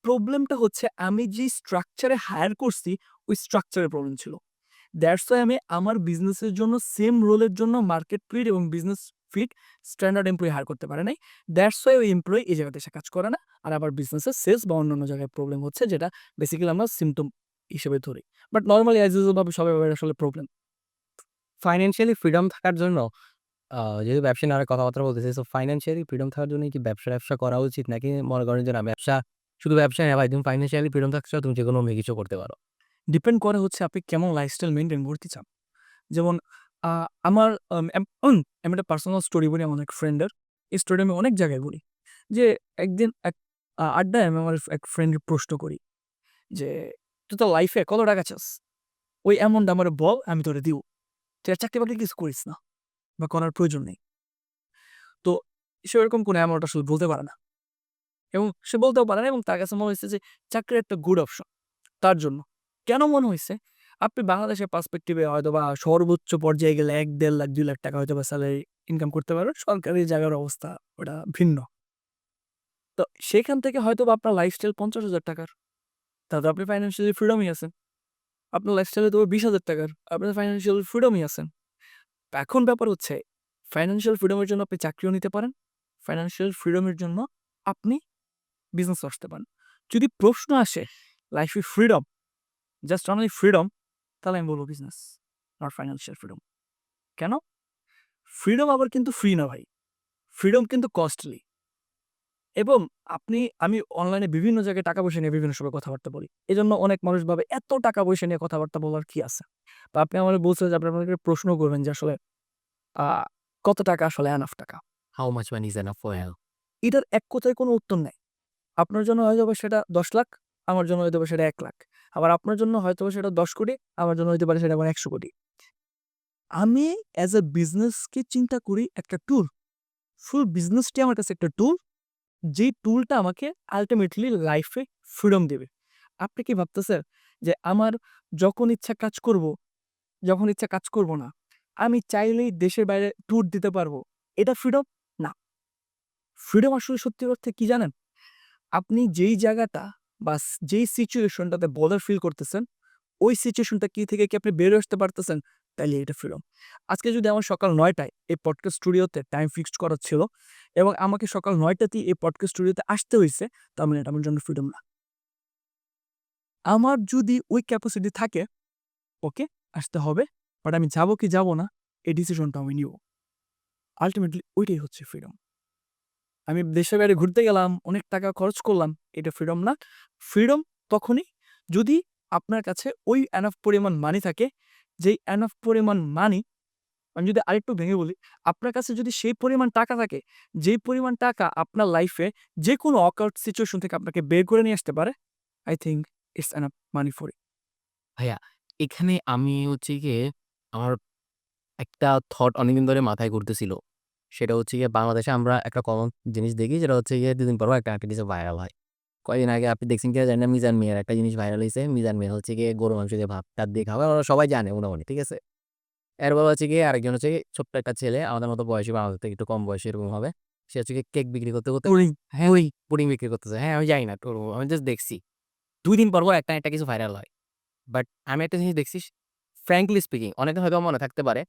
প্রবলেমটা হচ্ছে আমি যে স্ট্রাকচারে হায়ার করছি, ওই স্ট্রাকচারের প্রবলেম ছিল। দ্যাটস ওয়াই আমি আমার বিজনেসের জন্য সেম রোলের জন্য মার্কেট ফিট এবং business fit standard employee hire করতে পারে নাই। দ্যাটস ওয়াই ওই এমপ্লয়ি এই জায়গাতে এসে কাজ করে না। আর আবার বিজনেসের সেলস বা অন্যান্য জায়গায় প্রবলেম হচ্ছে যেটা বেসিক্যালি আমরা সিম্পটম হিসেবে ধরি। বাট নরমালি অ্যাজ ইউজুয়াল ভাবে সবাই ভাবে আসলে প্রবলেম। ফাইন্যান্সিয়ালি ফ্রিডম থাকার জন্য যেহেতু ব্যবসা নিয়ে অনেক কথাবার্তা বলতেছি, সো ফাইন্যান্সিয়ালি ফ্রিডম থাকার জন্য কি ব্যবসা-ট্যাবসা করা উচিত? নাকি মনে করেন যে না শুধু ব্যবসা না ভাই তুমি ফাইন্যান্সিয়ালি ফ্রিডম থাকতে চাও তুমি যেকোনো কিছু করতে পারো? ডিপেন্ড করে হচ্ছে আপনি কেমন লাইফস্টাইল মেইনটেইন করতে চান। যেমন আ আমার আমি একটা পার্সোনাল স্টোরি বলি আমার এক ফ্রেন্ডের। এই স্টোরিটা আমি অনেক জায়গায় বলি। যে একদিন এক আড্ডায় আমি আমার এক ফ্রেন্ডকে প্রশ্ন করি যে, "তুই তোর লাইফে কত টাকা চাস? ওই অ্যামাউন্ট আমারে বল আমি তোরে দিবো। তুই আর চাকরি-বাকরি কিছু করিস না বা করার প্রয়োজন নেই।" তো সে ওরকম কোনো অ্যামাউন্ট আসলে বলতে পারে না এবং সে বলতেও পারে না এবং তার কাছে মনে হইছে যে চাকরি একটা গুড অপশন তার জন্য। কেন মনে হইছে? আপনি বাংলাদেশের পার্সপেক্টিভ এ হয়তোবা সর্বোচ্চ পর্যায়ে গেলে ১, ১.৫ লাখ, ২ লাখ টাকা হয়তোবা স্যালারি ইনকাম করতে পারবেন। সরকারি জায়গার অবস্থা ওটা ভিন্ন। তো সেখান থেকে হয়তোবা আপনার লাইফস্টাইল ৳৫০,০০০ র। তাতে আপনি ফাইন্যান্সিয়ালি ফ্রিডমই আছেন। আপনার লাইফস্টাইল হয়তোবা ৳২০,০০০ র। আপনার ফাইন্যান্সিয়াল ফ্রিডমই আছেন। এখন ব্যাপার হচ্ছে ফাইন্যান্সিয়াল ফ্রিডমের জন্য আপনি চাকরিও নিতে পারেন। ফাইন্যান্সিয়াল ফ্রিডমের জন্য আপনি বিজনেস আসতে পারেন। যদি প্রশ্ন আসে life with freedom, just only freedom, তাহলে আমি বলব বিজনেস, নট ফাইন্যান্সিয়াল ফ্রিডম। কেন? ফ্রিডম আবার কিন্তু ফ্রি না ভাই। ফ্রিডম কিন্তু কস্টলি। এবং আমি অনলাইনে বিভিন্ন জায়গায় টাকা পয়সা নিয়ে বিভিন্ন সময় কথাবার্তা বলি। এজন্য অনেক মানুষ ভাবে এত টাকা পয়সা নিয়ে কথাবার্তা বলার কি আছে? তো আপনি আমারে বলছেন যে আপনি আমাকে প্রশ্ন করবেন যে আসলে আ কত টাকা আসলে এনাফ টাকা? How much money is enough for you? এটার এক কথায় কোনো উত্তর নাই। আপনার জন্য হয়তোবা সেটা ১০,০০,০০০, আমার জন্য হয়তোবা সেটা ১,০০,০০০। আবার আপনার জন্য হয়তোবা সেটা ১০,০০,০০,০০০, আমার জন্য হইতে পারে সেটা আবার ১০০,০০,০০,০০০। আমি অ্যাজ এ বিজনেসকে চিন্তা করি একটা টুল। ফুল বিজনেসটি আমার কাছে একটা টুল, যেই টুলটা আমাকে আল্টিমেটলি লাইফে ফ্রিডম দেবে। আপনি কি ভাবতেছেন যে আমার যখন ইচ্ছা কাজ করব, যখন ইচ্ছা কাজ করব না? আমি চাইলেই দেশের বাইরে ট্যুর দিতে পারবো। এটা ফ্রিডম? না। ফ্রিডম আসলে সত্যি অর্থে কি জানেন? আপনি যেই জায়গাটা বা যেই সিচুয়েশনটাতে বদার ফিল করতেছেন, ওই সিচুয়েশনটা থেকে কি আপনি বের হয়ে আসতে পারতেছেন? তাইলে এটা ফ্রিডম। আজকে যদি আমার সকাল ৯ টায় এই পডকাস্ট স্টুডিওতে টাইম ফিক্সড করা ছিল এবং আমাকে সকাল ৯ টাতেই এই পডকাস্ট স্টুডিওতে আসতে হইছে, তার মানে এটা আমার জন্য ফ্রিডম না। আমার যদি ওই ক্যাপাসিটি থাকে, ওকে, আসতে হবে। বাট আমি যাবো কি যাবো না, এই ডিসিশনটা আমি নিবো। আল্টিমেটলি ওইটাই হচ্ছে ফ্রিডম। আমি দেশের বাইরে ঘুরতে গেলাম, অনেক টাকা খরচ করলাম, এটা ফ্রিডম না। ফ্রিডম তখনই যদি আপনার কাছে ওই এনাফ পরিমাণ মানি থাকে, যেই এনাফ পরিমাণ মানি, আমি যদি আরেকটু ভেঙে বলি, আপনার কাছে যদি সেই পরিমাণ টাকা থাকে, যেই পরিমাণ টাকা আপনার লাইফে যেকোনো অকাউট সিচুয়েশন থেকে আপনাকে বের করে নিয়ে আসতে পারে, I think it's enough money for it. ভাইয়া এখানে আমি হচ্ছে গিয়ে আমার একটা থট অনেকদিন ধরে মাথায় ঘুরতেছিল। সেটা হচ্ছে গিয়ে বাংলাদেশে আমরা একটা কমন জিনিস দেখি যেটা হচ্ছে গিয়ে ২ দিন পর, পর একটা না একটা কিছু ভাইরাল হয়। কয়েকদিন আগে আপনি দেখছেন কিনা জানি না মিজান মিয়ার একটা জিনিস ভাইরাল হইছে। মিজান মিয়া হচ্ছে গিয়ে গরুর মাংস দিয়ে ভাত-টাত দিয়ে খাওয়ায়। ওরা সবাই জানে মোটামুটি, ঠিক আছে? এরপর হচ্ছে গিয়ে আরেকজন হচ্ছে গিয়ে ছোট্ট একটা ছেলে আমাদের মতো বয়সী বা আমাদের থেকে একটু কম বয়সী এরকম হবে। সে হচ্ছে গিয়ে কেক বিক্রি করতে, করতে টুরিং। হ্যাঁ, ওই পুডিং বিক্রি করতেছে। হ্যাঁ, আমি জানি না আমি জাস্ট দেখছি। ২ দিন পর, পর একটা না একটা কিছু ভাইরাল হয়। বাট আমি একটা জিনিস দেখছি, ফ্র্যাঙ্কলি স্পিকিং অনেকের হয়তো মনে থাকতে পারে।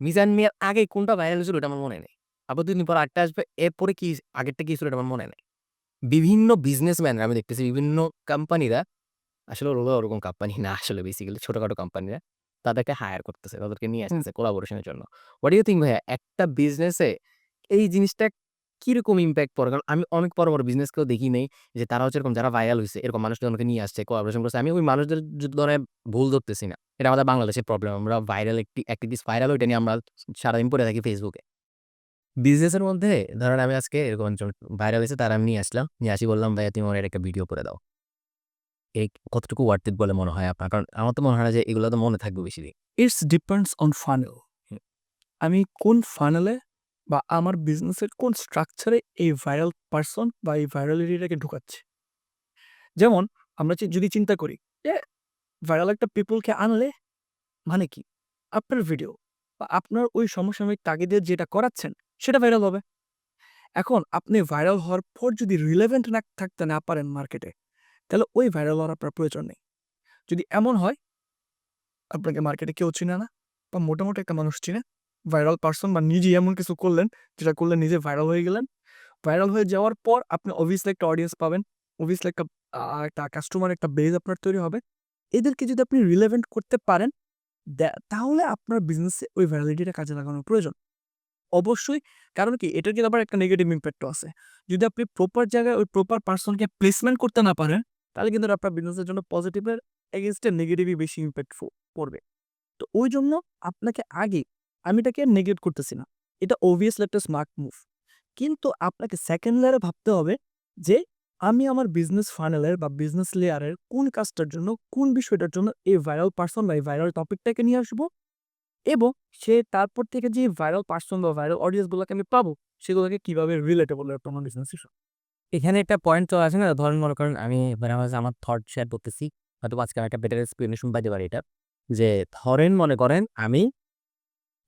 মিজান মিয়ার আগে কোনটা ভাইরাল হয়েছিল ওটা আমার মনে নেই। আবার ২ দিন পর আরেকটা আসবে। এরপরে কি আগেরটা কি ছিল এটা আমার মনে নাই। বিভিন্ন বিজনেসম্যানরা আমি দেখতেছি বিভিন্ন কোম্পানিরা আসলে ওগুলো ওরকম কোম্পানি না আসলে বেসিক্যালি ছোটখাটো কোম্পানিরা তাদেরকে হায়ার করতেছে। তাদেরকে নিয়ে আসতেছে কোলাবোরেশন এর জন্য। হোয়াট ডু ইউ থিংক ভাইয়া একটা বিজনেসে এই জিনিসটা কিরকম ইমপ্যাক্ট পড়ে? কারণ আমি অনেক বড়, বড় বিজনেসকেও দেখি নাই যে তারা হচ্ছে এরকম যারা ভাইরাল হইছে এরকম মানুষজনকে নিয়ে আসছে, কোলাবোরেশন করছে। আমি ওই মানুষদের ধরেন ভুল ধরতেছি না। এটা আমাদের বাংলাদেশের প্রবলেম। আমরা ভাইরাল একটা জিনিস ভাইরাল ওইটা নিয়ে আমরা সারাদিন পড়ে থাকি ফেসবুকে। বিজনেসের মধ্যে ধরেন আমি আজকে এরকম একজন ভাইরাল হইছে তারে আমি নিয়ে আসলাম। নিয়ে আসি বললাম, "ভাইয়া তুমি আমার একটা ভিডিও করে দাও।" এই কতটুকু ওয়ার্থ ইট বলে মনে হয় আপনার? কারণ আমার তো মনে হয় না যে এগুলো তো মনে থাকবে বেশিদিন। It's depends on funnel. আমি কোন ফানেলে বা আমার বিজনেসের কোন স্ট্রাকচারে এই ভাইরাল পারসন বা এই ভাইরালিটিটাকে ঢুকাচ্ছি। যেমন আমরা যদি চিন্তা করি যে ভাইরাল একটা পিপলকে আনলে মানে কি? আপনার ভিডিও বা আপনার ওই সমসাময়িক তাগিদে যেটা করাচ্ছেন সেটা ভাইরাল হবে। এখন আপনি ভাইরাল হওয়ার পর যদি রিলেভেন্ট না থাকতে না পারেন মার্কেটে, তাহলে ওই ভাইরাল হওয়ার আপনার প্রয়োজন নেই। যদি এমন হয় আপনাকে মার্কেটে কেউ চিনে না বা মোটামুটি একটা মানুষ চিনে, ভাইরাল পারসন বা নিজেই এমন কিছু করলেন, যেটা করলে নিজে ভাইরাল হয়ে গেলেন। ভাইরাল হয়ে যাওয়ার পর আপনি অবভিয়াসলি একটা অডিয়েন্স পাবেন। অবভিয়াসলি একটা কাস্টমার একটা বেজ আপনার তৈরি হবে। এদেরকে যদি আপনি রিলেভেন্ট করতে পারেন, তাহলে আপনার বিজনেসে ওই ভ্যালিডিটিটা কাজে লাগানোর প্রয়োজন। অবশ্যই, কারণ কি এটার কিন্তু আবার একটা নেগেটিভ ইমপ্যাক্টও আছে। যদি আপনি প্রপার জায়গায় ওই প্রপার পারসনকে প্লেসমেন্ট করতে না পারেন, তাহলে কিন্তু আপনার বিজনেসের জন্য পজিটিভের এগেইনস্ট এ নেগেটিভই বেশি ইমপ্যাক্ট পড়বে। তো ওইজন্য আপনাকে আগে, আমি এটাকে নেগলেক্ট করতেছি না। এটা obviously একটা স্মার্ট মুভ। কিন্তু আপনাকে সেকেন্ড লেয়ারে ভাবতে হবে যে, আমি আমার বিজনেস ফানেলের বা বিজনেস লেয়ারের কোন কাজটার জন্য, কোন বিষয়টার জন্য এই ভাইরাল পারসন বা এই ভাইরাল টপিকটাকে নিয়ে আসবো এবং তারপর থেকে যে ভাইরাল পারসন বা ভাইরাল অডিয়েন্স গুলোকে আমি পাবো, সেগুলোকে কিভাবে রিলেটেবল রাখবো আমার বিজনেসের সাথে। এখানে একটা পয়েন্ট চলে আসে না? ধরেন মনে করেন আমি মানে আমার থট শেয়ার করতেছি। হয়তোবা আজকে আমি একটা বেটার এক্সপ্লেনেশন পাইতে পারি এটার। যে ধরেন মনে করেন আমি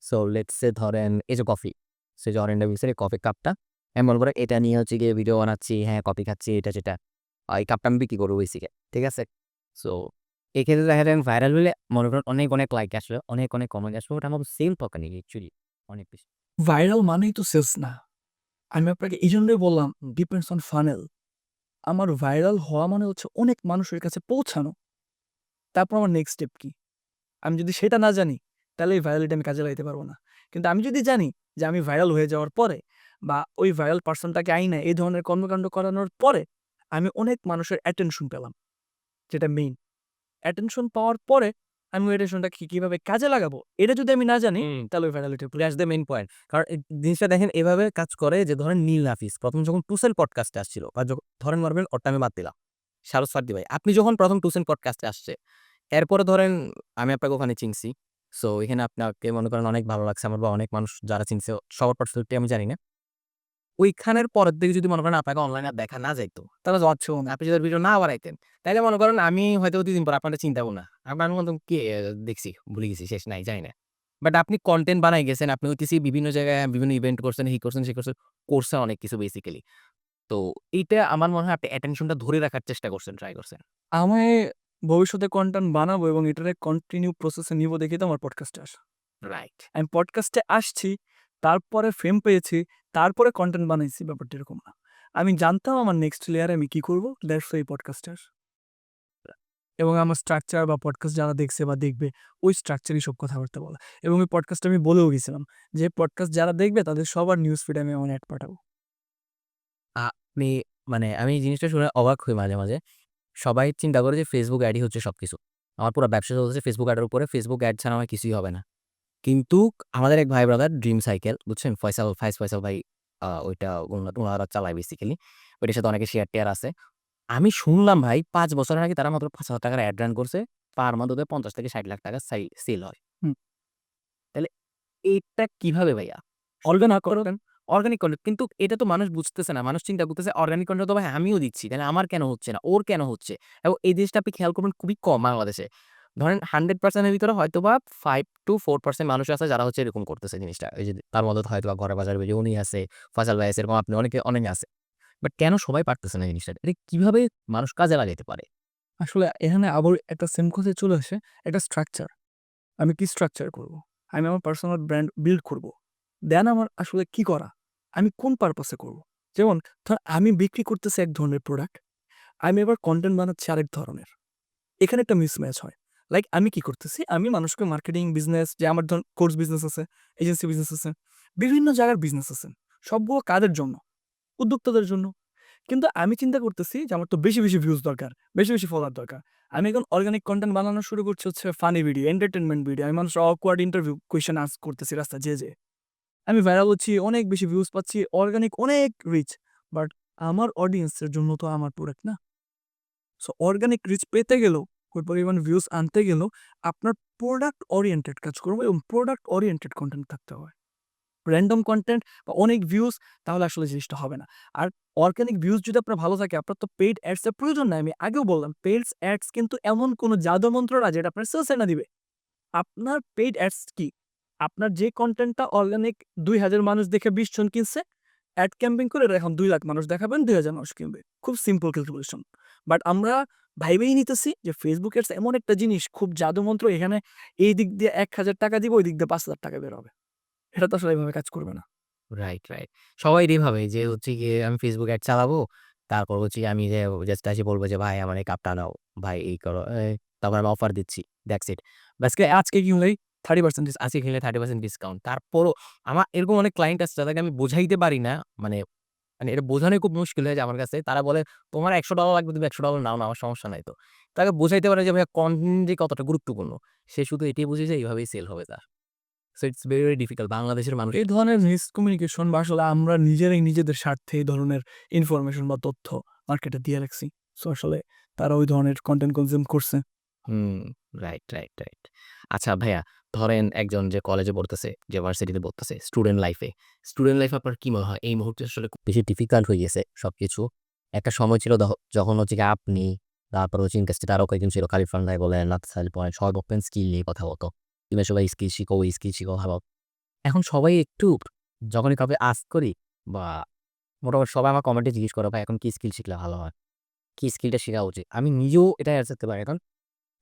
সো লেটস সে ধরেন এই যে কফি। সে যে অরেন্ডা মিক্সের এই কফির কাপটা আমি মনে করেন এটা নিয়ে হচ্ছে গিয়ে ভিডিও বানাচ্ছি। হ্যাঁ, কফি খাচ্ছি এটা সেটা। এই কাপটা আমি বিক্রি করব বেসিক্যালি। ঠিক আছে? সো এক্ষেত্রে দেখা যায় ভাইরাল হইলে মনে করেন অনেক, অনেক লাইক আসলো, অনেক, অনেক কমেন্ট আসলো। ওটা আমার সেল টকেন অ্যাকচুয়ালি অনেক বেশি। ভাইরাল মানেই তো সেলস না। আমি আপনাকে এইজন্যই বললাম ডিপেন্ডস অন ফানেল। আমার ভাইরাল হওয়া মানে হচ্ছে অনেক মানুষের কাছে পৌঁছানো। তারপর আমার নেক্সট স্টেপ কি? আমি যদি সেটা না জানি, তাহলে এই ভাইরালিটি আমি কাজে লাগাইতে পারব না। কিন্তু আমি যদি জানি যে আমি ভাইরাল হয়ে যাওয়ার পরে বা ওই ভাইরাল পারসনটাকে আইনা এই ধরনের কর্মকাণ্ড করানোর পরে আমি অনেক মানুষের অ্যাটেনশন পেলাম, যেটা মেইন। অ্যাটেনশন পাওয়ার পরে আমি ওই অ্যাটেনশনটা কিভাবে কাজে লাগাবো, এটা যদি আমি না জানি, তাহলে ওই virality that's the main point. কারণ এই জিনিসটা দেখেন এভাবে কাজ করে যে ধরেন নীল নাফিস ১ম যখন টুসেল পডকাস্টে আসছিল বা ধরেন মারবেন ওরটা আমি বাদ দিলাম। শারুখ ফার্দি ভাই। আপনি যখন ১ম টুসেল পডকাস্টে আসছে, এরপরে ধরেন আমি আপনাকে ওখানে চিনছি। সো এখানে আপনাকে মনে করেন অনেক ভালো লাগছে আমার বা অনেক মানুষ যারা চিনছে সবার পার্সপেক্টিভ আমি জানি না। ওইখানের পরের দিকে যদি মনে করেন আপনাকে অনলাইনে আর দেখা না যাইতো, তারা যাচ্ছেও না। আপনি যদি ভিডিও না বানাইতেন, তাইলে মনে করেন আমি হয়তো ২ দিন পর আপনারটা চিন্তাও না। আমার মনে কি দেখছি, ভুলে গেছি, শেষ নাই, জানি না। বাট আপনি কনটেন্ট বানাই গেছেন, আপনি হইতেছি বিভিন্ন জায়গায় বিভিন্ন ইভেন্ট করছেন, এই করছেন, সেই করছেন, করছেন অনেক কিছু বেসিক্যালি। তো এইটা আমার মনে হয় আপনি অ্যাটেনশনটা ধরে রাখার চেষ্টা করছেন, ট্রাই করছেন। আমি ভবিষ্যতে কনটেন্ট বানাবো এবং এটারে কন্টিনিউ প্রসেসে নিবো দেখেই তো আমার পডকাস্টে আসা। রাইট। আমি পডকাস্টে আসছি, তারপরে ফেম পেয়েছি, তারপরে কনটেন্ট বানাইছি, ব্যাপারটা এরকম না। আমি জানতাম আমার নেক্সট লেয়ারে আমি কি করব, দ্যাটস ওয়াই পডকাস্টে আসা। এবং আমার স্ট্রাকচার বা পডকাস্ট যারা দেখছে বা দেখবে, ওই স্ট্রাকচারই সব কথাবার্তা বলা। এবং ওই পডকাস্টে আমি বলেও গেছিলাম যে, পডকাস্ট যারা দেখবে তাদের সবার নিউজ ফিডে আমি আমার অ্যাড পাঠাবো। আপনি মানে আমি এই জিনিসটা শুনে অবাক হই মাঝে, মাঝে। সবাই চিন্তা করে যে Facebook এডই হচ্ছে সবকিছু। আমার পুরা ব্যবসা চলতেছে Facebook এডের উপরে। Facebook এড ছাড়া আমার কিছুই হবে না। কিন্তু আমাদের এক ভাই ব্রাদার ড্রিম সাইকেল বুঝছেন? ফয়সাল ভাই ওইটা উনারা চালায় বেসিক্যালি। ওইটার সাথে অনেকে শেয়ার-টেয়ার আছে। আমি শুনলাম ভাই ৫ বছরের আগে তারা মাত্র ৳৫,০০০ এড রান করছে। পার মান্থ ওদের ৳৫০,০০০-৬০,০০০ সেল হয়। হুম, তাহলে এইটা কিভাবে ভাইয়া? অর্গানাইজ করতেন। অর্গানিক কনটেন্ট কিন্তু এটা তো মানুষ বুঝতেছে না। মানুষ চিন্তা করতেছে অর্গানিক কনটেন্ট তো ভাই আমিও দিচ্ছি। তাহলে আমার কেন হচ্ছে না? ওর কেন হচ্ছে? এবং এই জিনিসটা আপনি খেয়াল করবেন খুবই কম বাংলাদেশে। ধরেন 100% এর ভিতরে হয়তোবা 5-4% মানুষ আছে যারা হচ্ছে এরকম করতেছে জিনিসটা। এই যে তার মধ্যে হয়তোবা ঘরে বাজারে যে উনি আছে, ফয়সাল ভাই আছে, এরকম আপনি অনেকে আছে। বাট কেন সবাই পারতেছে না এই জিনিসটা? এটা কিভাবে মানুষ কাজে লাগাইতে পারে? আসলে এখানে আবার একটা সেম কথায় চলে আসে, একটা স্ট্রাকচার। আমি কি স্ট্রাকচার করব? আমি আমার পার্সোনাল ব্র্যান্ড বিল্ড করব। দেন আমার আসলে কি করা? আমি কোন পারপাসে করব? যেমন আমি বিক্রি করতেছি এক ধরনের প্রোডাক্ট। আমি এবার কনটেন্ট বানাচ্ছি আরেক ধরনের। এখানে একটা মিসম্যাচ হয়। লাইক আমি কি করতেছি? আমি মানুষকে মার্কেটিং বিজনেস যে আমার কোর্স বিজনেস আছে, এজেন্সি বিজনেস আছে, বিভিন্ন জায়গার বিজনেস আছে। সবগুলো কাদের জন্য? উদ্যোক্তাদের জন্য। কিন্তু আমি চিন্তা করতেছি যে আমার তো বেশি ভিউজ দরকার, বেশি ফলোয়ার দরকার। আমি এখন অর্গানিক কনটেন্ট বানানো শুরু করছি হচ্ছে ফানি ভিডিও, এন্টারটেইনমেন্ট ভিডিও। আমি মানুষের awkward ইন্টারভিউ কোয়েশ্চেন আস্ক করতেছি রাস্তায় যেয়ে। আমি ভাইরাল হচ্ছি, অনেক বেশি ভিউজ পাচ্ছি, অর্গানিক অনেক রিচ। বাট আমার অডিয়েন্সের জন্য তো আমার প্রোডাক্ট না। সো অর্গানিক রিচ পেতে গেলেও, ওই পরিমাণ ভিউজ আনতে গেলেও আপনার প্রোডাক্ট ওরিয়েন্টেড কাজ করবো এবং প্রোডাক্ট ওরিয়েন্টেড কনটেন্ট থাকতে হয়। র‍্যান্ডম কনটেন্ট বা অনেক ভিউজ, তাহলে আসলে জিনিসটা হবে না। আর অর্গানিক ভিউজ যদি আপনার ভালো থাকে, আপনার তো পেইড অ্যাডস এর প্রয়োজন নাই। আমি আগেও বললাম, পেইড অ্যাডস কিন্তু এমন কোনো জাদুমন্ত্র না যেটা আপনার সেলস এনে দিবে। আপনার পেইড অ্যাডস কি? আপনার যে কনটেন্টটা অর্গানিক ২,০০০ মানুষ দেখে ২০ জন কিনছে, অ্যাড ক্যাম্পেইন করে এখন ২,০০,০০০ মানুষ দেখাবেন, ২,০০০ মানুষ কিনবে। খুব সিম্পল ক্যালকুলেশন। বাট আমরা ভাইবেই নিতেছি যে Facebook অ্যাডস এমন একটা জিনিস, খুব জাদুমন্ত্র, এখানে এই দিক দিয়ে ৳১,০০০ দিব, ওই দিক দিয়ে ৳৫,০০০ বের হবে। এটা তো আসলে এভাবে কাজ করবে না। রাইট। সবাই এভাবে যে হচ্ছে গিয়ে আমি Facebook এড চালাবো। তারপর হচ্ছে গিয়ে আমি যে জাস্ট এসে বলব যে, "ভাই আমার এই কাপটা নাও। ভাই এই করো।" তারপর আমি অফার দিচ্ছি। That's it. আজকে আজকে কিনলেই 30% ডিসকাউন্ট। আজকে কিনলে 30% ডিসকাউন্ট। তারপরও আমার এরকম অনেক ক্লায়েন্ট আছে যাদেরকে আমি বুঝাইতে পারি না। মানে মানে এটা বোঝানোই খুব মুশকিল হয়ে যায় আমার কাছে। তারা বলে, "তোমার $১০০ লাগবে, তুমি $১০০ নাও না, আমার সমস্যা নাই তো।" তাকে বোঝাইতে পারে যে ভাইয়া কনটেন্ট যে কতটা গুরুত্বপূর্ণ। সে শুধু এটাই বুঝে যে এইভাবেই সেল হবে তার। সো ইটস ভেরি ডিফিকাল্ট বাংলাদেশের মানুষ। এই ধরনের মিসকমিউনিকেশন বা আসলে আমরা নিজেরাই নিজেদের স্বার্থে এই ধরনের ইনফরমেশন বা তথ্য মার্কেটে দিয়ে রাখছি। সো আসলে তারা ওই ধরনের কনটেন্ট কনজিউম করছে। হুম, রাইট। আচ্ছা ভাইয়া, ধরেন একজন যে কলেজে পড়তেছে, যে ভার্সিটিতে পড়তেছে, স্টুডেন্ট লাইফ আপনার কি মনে হয় এই মুহূর্তে আসলে খুব বেশি ডিফিকাল্ট হয়ে গেছে সবকিছু? একটা সময় ছিল যখন হচ্ছে গিয়ে আপনি, তারপর হচ্ছে ইন্ডাস্ট্রিতে আরো কয়েকজন ছিল, খালিদ ভাই বলেন, নাথসাল বলেন, সবাই ওপেন স্কিল নিয়ে কথা বলতো। কিংবা সবাই স্কিল শিখো, ওই স্কিল শিখো, ভালো। এখন সবাই একটু যখনই কাউকে আস্ক করি বা মোটামুটি সবাই আমার কমেন্টে জিজ্ঞেস করে, "ভাই এখন কি স্কিল শিখলে ভালো হয়? কি স্কিলটা শিখা উচিত?" আমি নিজেও এটা অ্যান্সার দিতে পারি। এখন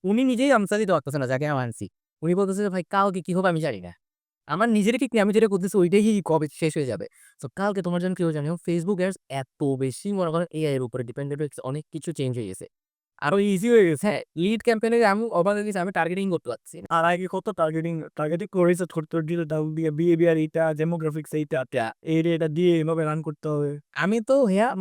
উনি নিজেই আনসার দিতে পারতেছে না যাকে আমি আনছি। উনি বলতেছে যে, "ভাই কালকে কি হবে আমি জানি না।" আমার নিজেরই ঠিক নেই। আমি যেটা করতেছি ওইটাই কবে শেষ হয়ে যাবে। সো কালকে তোমার জন্য কি হয়েছে জানো? Facebook অ্যাডস এত বেশি মনে করেন AI এর উপরে ডিপেন্ডেন্ট হয়েছে, অনেক কিছু চেঞ্জ হয়ে গেছে। আরো ইজি হয়ে গেছে। হ্যাঁ, লিড ক্যাম্পেইন এ আমি অবাক হয়ে গেছি, আমি টার্গেটিং করতে পারছি না। আর আগে কত টার্গেটিং করে রিসার্চ করতে হবে, ডাউ দিয়ে বিহেভিয়ার এইটা, ডেমোগ্রাফিক্স এইটা, এটা দিয়ে এভাবে রান করতে হবে। আমি তো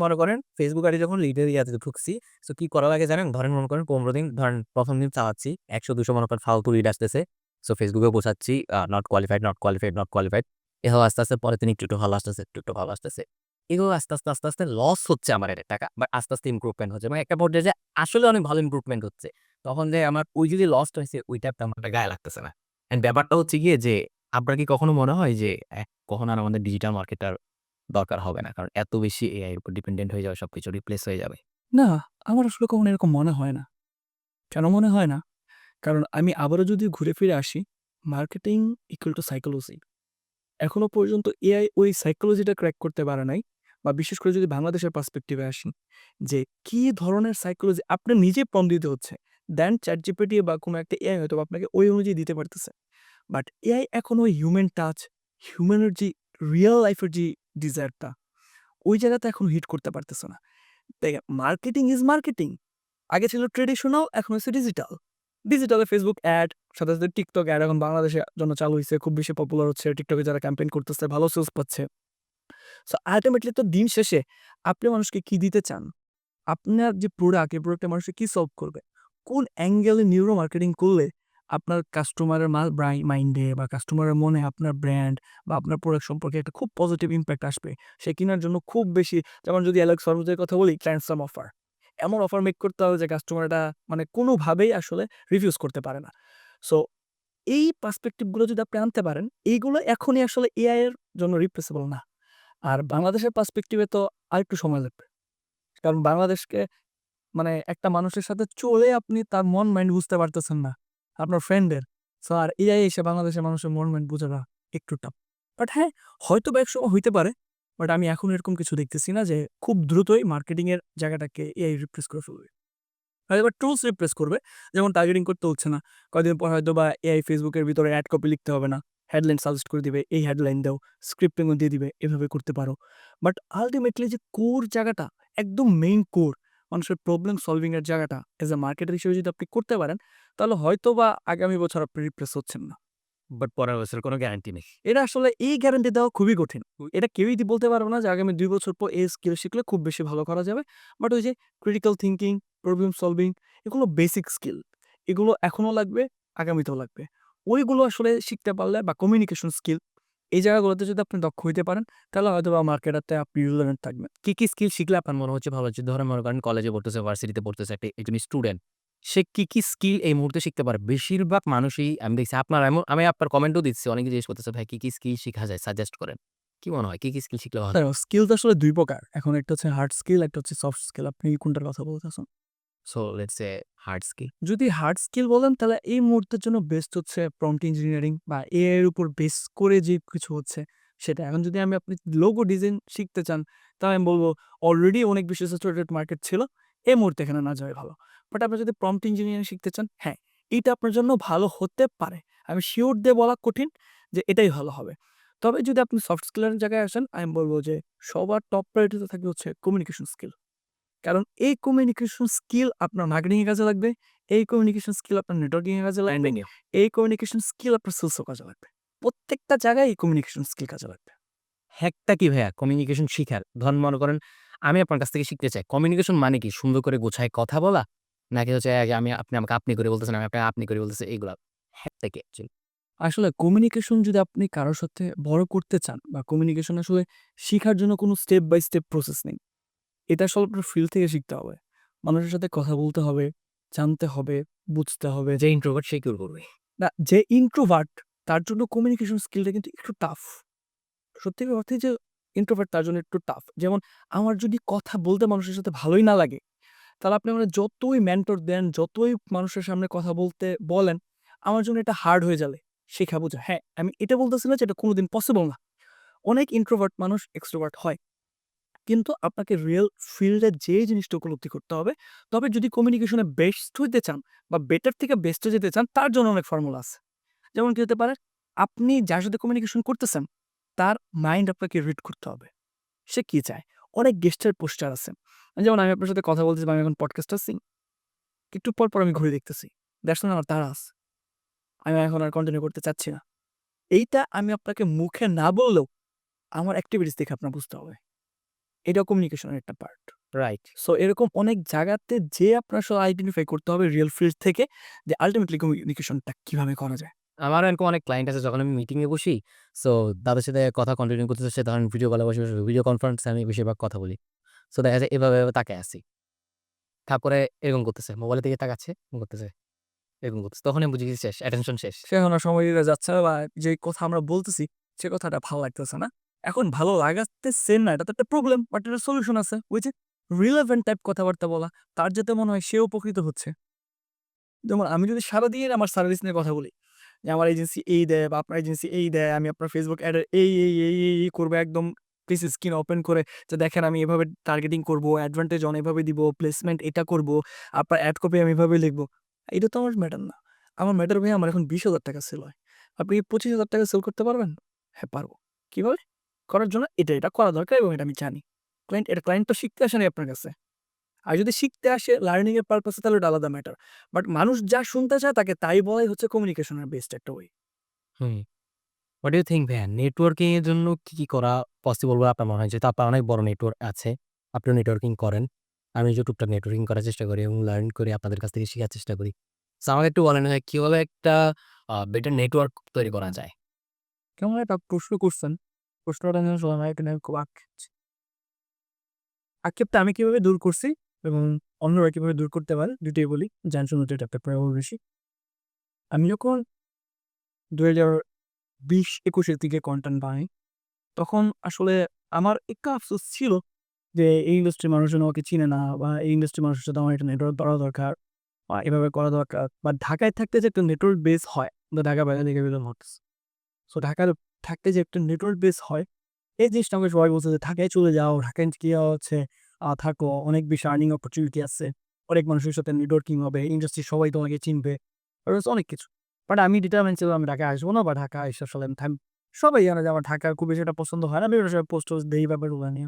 মনে করেন Facebook আইডি যখন লিডের ইয়াতে ঢুকছি, সো কি করা লাগে জানেন? ধরেন মনে করেন ১৫ দিন ধরেন ১ম দিন চালাচ্ছি। ১০০-২০০ মনে করেন ফালতু লিড আসতেছে। সো Facebook এ বোঝাচ্ছি not qualified, not qualified, not qualified. এভাবে আস্তে, আস্তে পরের দিন একটু ভালো আসতেছে, একটু ভালো আসতেছে। এগুলো আস্তে, আস্তে লস হচ্ছে আমার এর টাকা। বাট আস্তে, আস্তে ইমপ্রুভমেন্ট হচ্ছে। মানে একটা পর্যায়ে যে আসলে অনেক ভালো ইমপ্রুভমেন্ট হচ্ছে। তখন যে আমার ওই যে লসটা হইছে ওইটা আমার গায়ে লাগতেছে না। অ্যান্ড ব্যাপারটা হচ্ছে গিয়ে যে আপনার কি কখনো মনে হয় যে কখন আর আমাদের ডিজিটাল মার্কেটার দরকার হবে না। কারণ এত বেশি AI এর উপর ডিপেন্ডেন্ট হয়ে যাবে, সবকিছু রিপ্লেস হয়ে যাবে। না, আমার আসলে কখনো এরকম মনে হয় না। কেন মনে হয় না? কারণ আমি আবারও যদি ঘুরে ফিরে আসি, মার্কেটিং ইকুয়াল টু সাইকোলজি। এখনো পর্যন্ত এআই ওই সাইকোলজিটা ক্র্যাক করতে পারে নাই, বা বিশেষ করে যদি বাংলাদেশের পার্সপেক্টিভে আসি, যে কি ধরনের সাইকোলজি আপনার নিজে প্রম্পট দিতে হচ্ছে। দেন ChatGPT বা কোনো একটা এআই হয়তোবা আপনাকে ওই অনুযায়ী দিতে পারতেছে। বাট এআই এখনো ওই হিউম্যান টাচ, হিউম্যানের যে রিয়াল লাইফের যে ডিজায়ারটা, ওই জায়গাতে এখনো হিট করতে পারতেছে না। দেখেন, মার্কেটিং ইজ মার্কেটিং। আগে ছিল ট্রেডিশনাল, এখন হচ্ছে ডিজিটাল। ডিজিটালে ফেসবুক অ্যাড, সাথে, সাথে টিকটক অ্যাড এখন বাংলাদেশের জন্য চালু হইছে। খুব বেশি পপুলার হচ্ছে। টিকটকে যারা ক্যাম্পেইন করতেছে ভালো সেলস পাচ্ছে। সো আল্টিমেটলি তো দিন শেষে আপনি মানুষকে কি দিতে চান? আপনার যে প্রোডাক্ট, এই প্রোডাক্টটা মানুষকে কি সলভ করবে? কোন অ্যাঙ্গেলে নিউরো মার্কেটিং করলে আপনার কাস্টমারের মাইন্ডে বা কাস্টমারের মনে আপনার ব্র্যান্ড বা আপনার প্রোডাক্ট সম্পর্কে একটা খুব পজিটিভ ইমপ্যাক্ট আসবে। সে কেনার জন্য খুব বেশি, যেমন যদি অ্যালেক্স ফার্মুজের কথা বলি, ট্রান্সফার্ম অফার। এমন অফার মেক করতে হবে যে কাস্টমারটা মানে কোনোভাবেই আসলে রিফিউজ করতে পারে না। সো এই পার্সপেক্টিভ গুলো যদি আপনি আনতে পারেন, এইগুলো এখনই আসলে এআই এর জন্য রিপ্লেসেবল না। আর বাংলাদেশের পার্সপেক্টিভ এ তো আরেকটু সময় লাগবে। কারণ বাংলাদেশকে মানে একটা মানুষের সাথে চলে আপনি তার মন মাইন্ড বুঝতে পারতেছেন না, আপনার ফ্রেন্ডের। সো আর এআই এসে বাংলাদেশের মানুষের মন মাইন্ড বোঝাটা একটু টাফ। বাট হ্যাঁ, হয়তোবা একসময় হইতে পারে। বাট আমি এখন এরকম কিছু দেখতেছি না যে খুব দ্রুতই মার্কেটিং এর জায়গাটাকে এআই রিপ্লেস করে ফেলবে। হয়তোবা টুলস রিপ্লেস করবে। যেমন টার্গেটিং করতে হচ্ছে না। কয়দিন পর হয়তোবা এআই ফেসবুকের ভিতরে এড কপি লিখতে হবে না। হেডলাইন সাজেস্ট করে দিবে, এই হেডলাইন দাও, স্ক্রিপ্টিং ও দিয়ে দিবে, এভাবে করতে পারো। বাট আল্টিমেটলি যে কোর জায়গাটা, একদম মেইন কোর, মানুষের প্রবলেম সলভিং এর জায়গাটা এজ এ মার্কেটার হিসেবে যদি আপনি করতে পারেন, তাহলে হয়তোবা আগামী বছর আপনি রিপ্লেস হচ্ছেন না। বাট পরের বছর কোনো গ্যারান্টি নেই। এটা আসলে এই গ্যারান্টি দেওয়া খুবই কঠিন। এটা কেউই বলতে পারবে না যে আগামী ২ বছর পর এই স্কিল শিখলে খুব বেশি ভালো করা যাবে। বাট ওই যে ক্রিটিক্যাল থিংকিং, প্রবলেম সলভিং, এগুলো বেসিক স্কিল। এগুলো এখনো লাগবে, আগামীতেও লাগবে। ওইগুলো আসলে শিখতে পারলে, বা কমিউনিকেশন স্কিল, এই জায়গাগুলোতে যদি আপনি দক্ষ হইতে পারেন, তাহলে হয়তোবা মার্কেটাতে আপনি রিলেভেন্ট থাকবেন। কি স্কিল শিখলে আপনার মনে হচ্ছে ভালো হচ্ছে? ধরেন মনে করেন কলেজে পড়তেছে, ভার্সিটিতে পড়তেছে একজন স্টুডেন্ট। সে কি স্কিল এই মুহূর্তে শিখতে পারে? বেশিরভাগ মানুষই আমি দেখছি আপনার আমি আপনার কমেন্টও দিচ্ছি। অনেকে জিজ্ঞেস করতেছে, "ভাই কি স্কিল শিখা যায়? সাজেস্ট করেন।" কি মনে হয় কি স্কিল শিখলে ভালো? দেখো, স্কিল তো আসলে ২ প্রকার। এখন একটা হচ্ছে হার্ড স্কিল, একটা হচ্ছে সফট স্কিল। আপনি কোনটার কথা বলতেছেন? So let's say hard skill. যদি হার্ড স্কিল বলেন, তাহলে এই মুহূর্তের জন্য বেস্ট হচ্ছে প্রম্পট ইঞ্জিনিয়ারিং বা এআই এর উপর বেস করে যে কিছু হচ্ছে সেটা। এখন যদি আপনি লোগো ডিজাইন শিখতে চান, তাহলে আমি বলব অলরেডি অনেক বেশি স্যাচুরেটেড মার্কেট ছিল। এই মুহূর্তে এখানে না যাওয়াই ভালো। বাট আপনি যদি প্রম্পট ইঞ্জিনিয়ারিং শিখতে চান, হ্যাঁ, এইটা আপনার জন্য ভালো হতে পারে। আমি সিউর দিয়ে বলা কঠিন যে এটাই ভালো হবে। তবে যদি আপনি সফট স্কিলের জায়গায় আসেন, আমি বলব যে সবার টপ প্রায়োরিটিতে থাকবে হচ্ছে কমিউনিকেশন স্কিল। কারণ এই কমিউনিকেশন স্কিল আপনার মার্কেটিং এ কাজে লাগবে। এই কমিউনিকেশন স্কিল আপনার নেটওয়ার্কিং এ কাজে লাগবে। ব্র্যান্ডিং এ। এই কমিউনিকেশন স্কিল আপনার সেলস এও কাজে লাগবে। প্রত্যেকটা জায়গায় এই কমিউনিকেশন স্কিল কাজে লাগবে। হ্যাকটা কি ভাইয়া কমিউনিকেশন শিখার? ধরেন মনে করেন আমি আপনার কাছ থেকে শিখতে চাই। কমিউনিকেশন মানে কি? সুন্দর করে গোছায় কথা বলা? নাকি হচ্ছে আপনি আমাকে আপনি করে বলতেছেন, আমি আপনাকে আপনি করে বলতেছি এগুলা? হ্যাকটা কি অ্যাকচুয়ালি? আসলে কমিউনিকেশন যদি আপনি কারো সাথে বড় করতে চান, বা কমিউনিকেশন আসলে শিখার জন্য কোনো স্টেপ বাই স্টেপ প্রসেস নেই। এটা আসলে আপনার ফিল থেকে শিখতে হবে। মানুষের সাথে কথা বলতে হবে, জানতে হবে, বুঝতে হবে। যে ইন্ট্রোভার্ট সে কি করবে? না, যে ইন্ট্রোভার্ট তার জন্য কমিউনিকেশন স্কিলটা কিন্তু একটু টাফ। সত্যিকার অর্থেই যে ইন্ট্রোভার্ট তার জন্য একটু টাফ। যেমন আমার যদি কথা বলতে মানুষের সাথে ভালোই না লাগে, তাহলে আপনি আমারে যতই মেন্টর দেন, যতই মানুষের সামনে কথা বলতে বলেন, আমার জন্য এটা হার্ড হয়ে যাবে শেখা বোঝা। হ্যাঁ, আমি এটা বলতেছি না যে এটা কোনোদিন পসিবল না। অনেক ইন্ট্রোভার্ট মানুষ এক্সট্রোভার্ট হয়। কিন্তু আপনাকে রিয়াল ফিল্ডে যেয়ে জিনিসটা উপলব্ধি করতে হবে। তবে যদি কমিউনিকেশন এ বেস্ট হইতে চান বা বেটার থেকে বেস্ট এ যেতে চান, তার জন্য অনেক ফর্মুলা আছে। যেমন কি হতে পারে? আপনি যার সাথে কমিউনিকেশন করতেছেন, তার মাইন্ড আপনাকে রিড করতে হবে। সে কি চায়? অনেক গেস্টের পোস্টার আছে। যেমন আমি আপনার সাথে কথা বলতেছি বা আমি এখন পডকাস্ট আছি। একটু পর আমি ঘড়ি দেখতেছি। দ্যাটস মিন আমার তাড়া আছে। আমি এখন আর কন্টিনিউ করতে চাচ্ছি না। এইটা আমি আপনাকে মুখে না বললেও আমার এক্টিভিটিস দেখে আপনার বুঝতে হবে। এটাও কমিউনিকেশনের একটা পার্ট। রাইট। সো এরকম অনেক জায়গাতে যেয়ে আপনার আসলে আইডেন্টিফাই করতে হবে রিয়াল ফিল্ড থেকে যে আল্টিমেটলি কমিউনিকেশনটা কিভাবে করা যায়। আমারও এরকম অনেক ক্লায়েন্ট আছে যখন আমি মিটিং এ বসি, সো তাদের সাথে কথা কন্টিনিউ করতেছে সে ধরেন ভিডিও কলে বসে ভিডিও কনফারেন্সে আমি বেশিরভাগ কথা বলি। সো দেখা যায় এভাবে তাকায় আছি। তারপরে এরকম করতেছে। মোবাইলের দিকে তাকাচ্ছে, করতেছে, এরকম করতেছে। তখনই আমি বুঝে গেছি শেষ, অ্যাটেনশন শেষ। সে এখন আর সময় দিতে যাচ্ছে না বা যে কথা আমরা বলতেছি সে কথাটা ভালো লাগতেছে না। এখন ভালো লাগাতেছে না এটা তো একটা প্রবলেম বাট এটার সলিউশন আছে। ওই যে রিলেভেন্ট টাইপ কথাবার্তা বলা। তার যাতে মনে হয় সে উপকৃত হচ্ছে। যেমন আমি যদি সারাদিন আমার সার্ভিস নিয়ে কথা বলি যে আমার এজেন্সি এই দেয় বা আপনার এজেন্সি এই দেয়, আমি আপনার Facebook এড এর এই করবো একদম প্লিজ স্ক্রিন ওপেন করে যে দেখেন আমি এভাবে টার্গেটিং করব, অ্যাডভান্টেজ অন এভাবে দিব, প্লেসমেন্ট এটা করব, আপনার এড কপি আমি এভাবে লিখব। এটা তো আমার ম্যাটার না। আমার ম্যাটার ভাই আমার এখন ৳২০,০০০ সেল হয়। আপনি কি ৳২৫,০০০ সেল করতে পারবেন? হ্যাঁ, পারব। কিভাবে? করার জন্য এটা করা দরকার এবং এটা আমি জানি। ক্লায়েন্ট তো শিখতে আসে নাই আপনার কাছে। আর যদি শিখতে আসে লার্নিং এর পারপাস এ তাহলে ওটা আলাদা ম্যাটার। বাট মানুষ যা শুনতে চায় তাকে তাই বলাই হচ্ছে কমিউনিকেশনের বেস্ট একটা way. Hmm. What do you think ভাইয়া নেটওয়ার্কিং এর জন্য কি করা পসিবল বলে আপনার মনে হয়? যেহেতু আপনার অনেক বড় নেটওয়ার্ক আছে। আপনিও নেটওয়ার্কিং করেন। আমি যে টুকটাক নেটওয়ার্কিং করার চেষ্টা করি এবং লার্ন করি আপনাদের কাছ থেকে শিখার চেষ্টা করি। সো আমাকে একটু বলেন কিভাবে একটা বেটার নেটওয়ার্ক তৈরি করা যায়? কেমন একটা প্রশ্ন করছেন। প্রশ্নটা নিয়ে আসলে আমার এখানে খুব আক্ষেপটা আমি কিভাবে দূর করছি এবং অন্যরা কিভাবে দূর করতে পারে ২ টাই বলি। যার জন্য এটা একটা প্রভাব বেশি। আমি যখন ২০২০-২১ এর দিকে কনটেন্ট বানাই, তখন আসলে আমার একটু আফসোস ছিল যে এই ইন্ডাস্ট্রির মানুষজন আমাকে চিনে না বা এই ইন্ডাস্ট্রির মানুষের সাথে আমার একটা নেটওয়ার্ক করা দরকার বা এভাবে করা দরকার। বা ঢাকায় থাকতে যে একটা নেটওয়ার্ক বেস হয়, ঢাকা বাইরে থেকে বিলং করতেছি। সো ঢাকার থাকতে যে একটা নেটওয়ার্ক বেস হয়, এই জিনিসটা আমাকে সবাই বলছে যে, "ঢাকায় চলে যাও। ঢাকায় গিয়ে হচ্ছে থাকো। অনেক বেশি আর্নিং অপরচুনিটি আছে। অনেক মানুষের সাথে নেটওয়ার্কিং হবে। ইন্ডাস্ট্রির সবাই তোমাকে চিনবে।" আরো অনেক কিছু। বাট আমি ডিটারমাইন্ড ছিলাম আমি ঢাকায় আসবো না বা ঢাকা আইসা আসলে আমি সবাই জানে যে আমার ঢাকা খুব বেশি একটা পছন্দ হয় না। বিভিন্ন সময় পোস্ট-টোস্ট দেই ব্যাপারগুলো নিয়ে।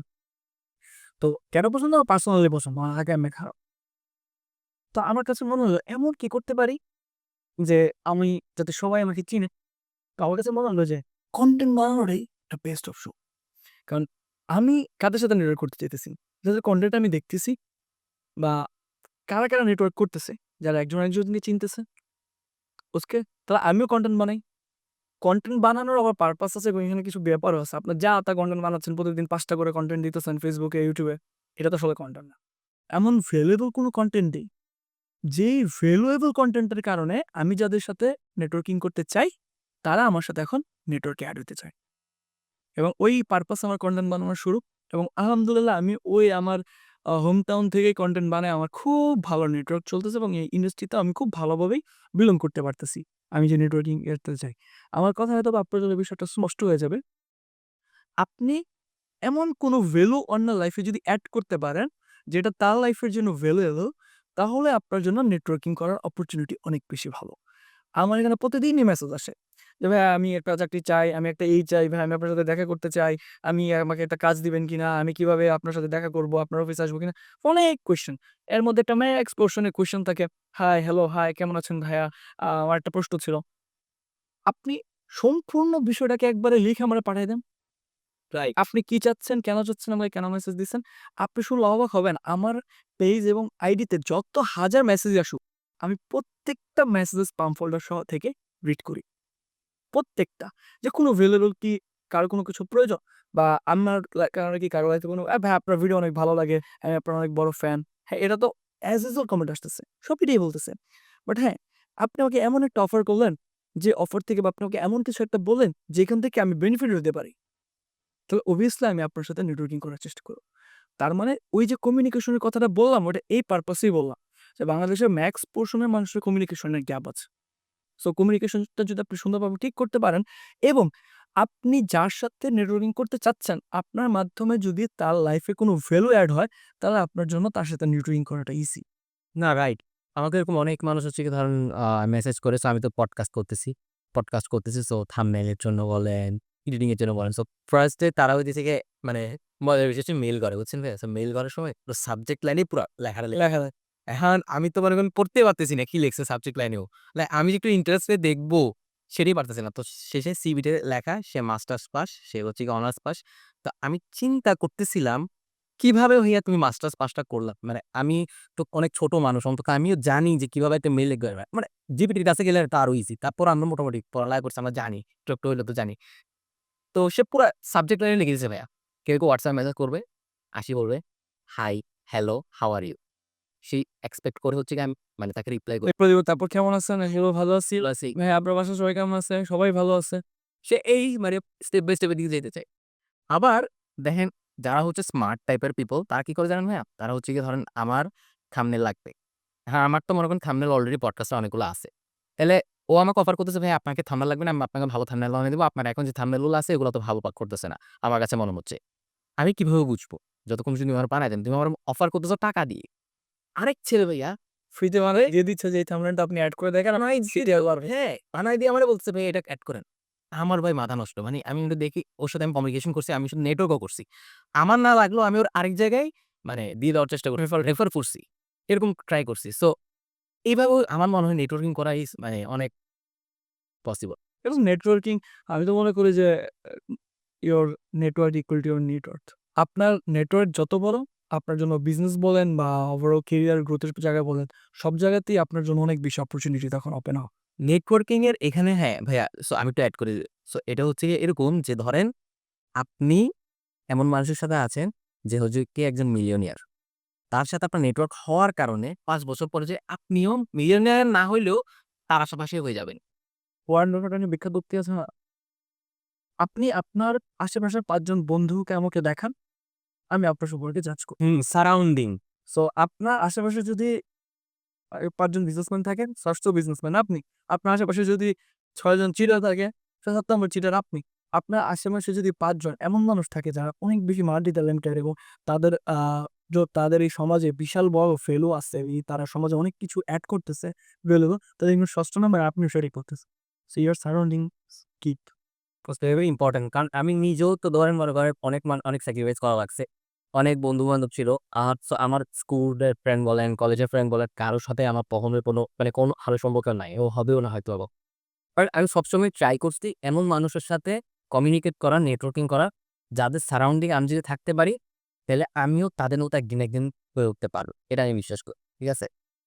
তো কেন পছন্দ? আমার পার্সোনালি পছন্দ। আমার ঢাকা এমনি খারাপ। তো আমার কাছে মনে হলো এমন কি করতে পারি যে আমি যাতে সবাই আমাকে চিনে। তো আমার কাছে মনে হলো যে কনটেন্ট বানানোটাই একটা বেস্ট অপশন। কারণ আমি কাদের সাথে নেটওয়ার্ক করতে চাইতেছি? যাদের কনটেন্ট আমি দেখতেছি বা কারা নেটওয়ার্ক করতেছে, যারা একজন আরেকজনকে চিনতেছে, ওকে তাহলে আমিও কনটেন্ট বানাই। কনটেন্ট বানানোর আবার পারপাস আছে এবং এখানে কিছু ব্যাপারও আছে। আপনার যা তা কনটেন্ট বানাচ্ছেন, প্রতিদিন ৫ টা করে কনটেন্ট দিতেছেন Facebook এ, YouTube এ। এটা তো আসলে কনটেন্ট না। এমন ভ্যালুয়েবল কোনো কনটেন্ট দেই, যেই ভ্যালুয়েবল কনটেন্টের কারণে আমি যাদের সাথে নেটওয়ার্কিং করতে চাই, তারা আমার সাথে এখন নেটওয়ার্কে এড হইতে চায়। এবং ওই পারপাস আমার কনটেন্ট বানানো শুরু এবং আলহামদুলিল্লাহ আমি ওই আমার হোম টাউন থেকেই কনটেন্ট বানায় আমার খুব ভালো নেটওয়ার্ক চলতেছে এবং এই ইন্ডাস্ট্রিতে আমি খুব ভালোভাবেই বিলং করতে পারতেছি। আমি যে নেটওয়ার্কিং এতে চাই। আমার কথা হয়তোবা আপনার জন্য বিষয়টা স্পষ্ট হয়ে যাবে। আপনি এমন কোনো ভ্যালু অন্যের লাইফে যদি এড করতে পারেন, যেটা তার লাইফের জন্য ভ্যালুয়েবল, তাহলে আপনার জন্য নেটওয়ার্কিং করার অপরচুনিটি অনেক বেশি ভালো। আমার এখানে প্রতিদিনই মেসেজ আসে যে, "ভাইয়া আমি একটা চাকরি চাই, আমি একটা এই চাই, ভাই আমি আপনার সাথে দেখা করতে চাই। আমাকে একটা কাজ দিবেন কিনা? আমি কিভাবে আপনার সাথে দেখা করব? আপনার অফিসে আসবো কিনা?" অনেক কোয়েশ্চেন। এর মধ্যে একটা ম্যাক্স পোরশন এর কোয়েশ্চেন থাকে, "হাই, হ্যালো, হাই কেমন আছেন ভাইয়া? আমার একটা প্রশ্ন ছিল।" আপনি সম্পূর্ণ বিষয়টাকে একবারে লিখে আমারে পাঠায় দেন। রাইট। আপনি কি চাচ্ছেন, কেন চাচ্ছেন, আমাকে কেন মেসেজ দিচ্ছেন? আপনি শুনলে অবাক হবেন। আমার পেজ এবং আইডিতে যত হাজার মেসেজ আসুক, আমি প্রত্যেকটা মেসেজের স্পাম ফোল্ডার সহ থেকে রিড করি। প্রত্যেকটা। যে কোনো ভ্যালুয়েবল কি কারো কোনো কিছু প্রয়োজন? বা আমার কারণে কি কারো লাইফে কোনো ভাই আপনার ভিডিও অনেক ভালো লাগে। আমি আপনার অনেক বড় ফ্যান। হ্যাঁ, এটা তো এস ইউজুয়াল কমেন্ট আসতেছে। সব এটাই বলতেছে। বাট হ্যাঁ, আপনি আমাকে এমন একটা অফার করলেন, যে অফার থেকে বা আপনি আমাকে এমন কিছু একটা বললেন, যেখান থেকে আমি বেনিফিট হতে পারি। তাহলে obviously আমি আপনার সাথে নেটওয়ার্কিং করার চেষ্টা করব। তার মানে ওই যে কমিউনিকেশন এর কথাটা বললাম, ওটা এই পারপাসেই বললাম। যে বাংলাদেশের ম্যাক্স পোরশন এর মানুষের কমিউনিকেশন এর গ্যাপ আছে। সো কমিউনিকেশনটা যদি আপনি সুন্দরভাবে ঠিক করতে পারেন এবং আপনি যার সাথে নেটওয়ার্কিং করতে চাচ্ছেন, আপনার মাধ্যমে যদি তার লাইফে কোনো ভ্যালু এড হয়, তাহলে আপনার জন্য তার সাথে নেটওয়ার্কিং করাটা ইজি। না রাইট। আমাকে এরকম অনেক মানুষ হচ্ছে কি ধরেন মেসেজ করে সো আমি তো পডকাস্ট করতেছি। পডকাস্ট করতেছি। সো থাম্বনেইল এর জন্য বলেন, এডিটিং এর জন্য বলেন। সো ফার্স্ট এ তারা হইতেছে গিয়ে মানে মজার বিষয় হচ্ছে মেইল করে, বুঝছেন ভাইয়া? সো মেইল করার সময় পুরো সাবজেক্ট লাইনেই পুরা লেখাটা লেখা। লেখা থাকে। এখন আমি তো মনে করেন পড়তেই পারতেছি না কি লিখছে সাবজেক্ট লাইনেও। আমি যে একটু ইন্টারেস্ট হয়ে দেখবো সেটাই পারতেছি না। তো শেষে সিভিতে লেখা সে মাস্টার্স পাস, সে হচ্ছে গিয়ে অনার্স পাস। তো আমি চিন্তা করতেছিলাম কিভাবে ভাইয়া তুমি মাস্টার্স পাসটা করলা? মানে আমি তো অনেক ছোট মানুষ। অন্তত আমিও জানি যে কিভাবে একটা মেইল লিখতে হয়। মানে জিপিটির কাছে গেলে এটা আরো ইজি। তারপর আমরা মোটামুটি পড়ালেখা করছি আমরা জানি। একটু, একটু হইলেও তো জানি। তো সে পুরা সাবজেক্ট লাইনে লিখে দিছে ভাইয়া। কেউ WhatsApp মেসেজ করবে, আসি বলবে, "hi, hello, how are you?" সে এক্সপেক্ট করে হচ্ছে গিয়ে আমি মানে তাকে রিপ্লাই করি। তারপর কেমন আছেন? হ্যালো, ভালো আছি। প্লাস ভাই আপনার বাসায় সবাই কেমন আছে? সবাই ভালো আছে। সে এই মানে স্টেপ বাই স্টেপ এর দিকে যেতে চায়। আবার দেখেন যারা হচ্ছে স্মার্ট টাইপের পিপল তারা কি করে জানেন ভাইয়া? তারা হচ্ছে গিয়ে ধরেন আমার থাম্বনেল লাগবে। হ্যাঁ, আমার তো মনে করেন থাম্বনেল অলরেডি পডকাস্টে অনেকগুলো আছে। তাইলে ও আমাকে অফার করতেছে, "ভাই আপনাকে থাম্বনেল লাগবে না? আমি আপনাকে ভালো থাম্বনেল বানিয়ে দিব। আপনার এখন যে থাম্বনেল গুলো আছে এগুলো তো ভালো করতেছে না। আমার কাছে মনে হচ্ছে।" আমি কিভাবে বুঝবো? যতক্ষণ পর্যন্ত তুমি আমার বানায় দেন। তুমি আমার অফার করতেছো টাকা দিয়ে। আরেক ছেলে ভাইয়া ফ্রিতে মানে দিয়ে দিচ্ছে যে এই থাম্বনেলটা আপনি এড করে দেখেন। বানাই সেটা আবার হ্যাঁ, বানায় দিয়ে আমারে বলতেছে, "ভাই এটা এড করেন।" আমার ভাই মাথা নষ্ট। মানে আমি কিন্তু দেখি ওর সাথে আমি কমিউনিকেশন করছি, আমি শুধু নেটওয়ার্কও করছি। আমার না লাগলেও আমি ওর আরেক জায়গায় মানে দিয়ে দেওয়ার চেষ্টা করছি। রেফার করছি। এরকম ট্রাই করছি। সো এইভাবেও আমার মনে হয় নেটওয়ার্কিং করা ইস মানে অনেক পসিবল। এবং নেটওয়ার্কিং আমি তো মনে করি যে your network equal to your net worth. আপনার নেটওয়ার্ক যত বড়, আপনার জন্য বিজনেস বলেন বা ওভারঅল ক্যারিয়ার গ্রোথ এর জায়গায় বলেন, সব জায়গাতেই আপনার জন্য অনেক বেশি অপরচুনিটি তখন ওপেন হয়। নেটওয়ার্কিং এর এখানে হ্যাঁ, ভাইয়া সো আমি একটু এড করে দিই। সো এটা হচ্ছে গিয়ে এরকম যে ধরেন আপনি এমন মানুষের সাথে আছেন যে হচ্ছে কি একজন মিলিয়নিয়ার। তার সাথে আপনার নেটওয়ার্ক হওয়ার কারণে ৫ বছর পরে যে আপনিও মিলিয়নিয়ার না হইলেও তার আশেপাশে হয়ে যাবেন। ওয়ারেন বাফেট নিয়ে বিখ্যাত উক্তি আছে না? আপনি আপনার আশেপাশের ৫ জন বন্ধুকে আমাকে দেখান, আমি আপনার সম্পর্কে জাজ করব। সারাউন্ডিং সো আপনার আশেপাশে যদি ৫ জন বিজনেসম্যান থাকেন, ৬ষ্ঠ বিজনেসম্যান আপনি। আপনার আশেপাশে যদি ৬ জন চিটার থাকে, ৭ নম্বর চিটার আপনি। আপনার আশেপাশে যদি ৫ জন এমন মানুষ থাকে যারা অনেক বেশি মাল্টি ট্যালেন্টেড এবং তাদের তাদের এই সমাজে বিশাল বড় ভ্যালু আছে, তারা সমাজে অনেক কিছু এড করতেছে ভ্যালুয়েবল, তাদের কিন্তু ৬ষ্ঠ নাম্বার আপনিও সেটাই করতেছেন। So your surroundings keep. Very important. কারণ আমি নিজেও তো ধরেন মনে করেন অনেক স্যাক্রিফাইস করা লাগছে। অনেক বন্ধু-বান্ধব ছিল। আমার স্কুলের ফ্রেন্ড বলেন, কলেজের ফ্রেন্ড বলেন, কারো সাথে আমার কখনোই কোনো ভালো সম্পর্ক নাই। ও হবেও না হয়তোবা। বাট আমি সবসময় ট্রাই করছি এমন মানুষের সাথে কমিউনিকেট করা, নেটওয়ার্কিং করা, যাদের সারাউন্ডিং এ আমি যদি থাকতে পারি, তাহলে আমিও তাদের মতো একদিন, একদিন হয়ে উঠতে পারব। এটা আমি বিশ্বাস করি। ঠিক আছে?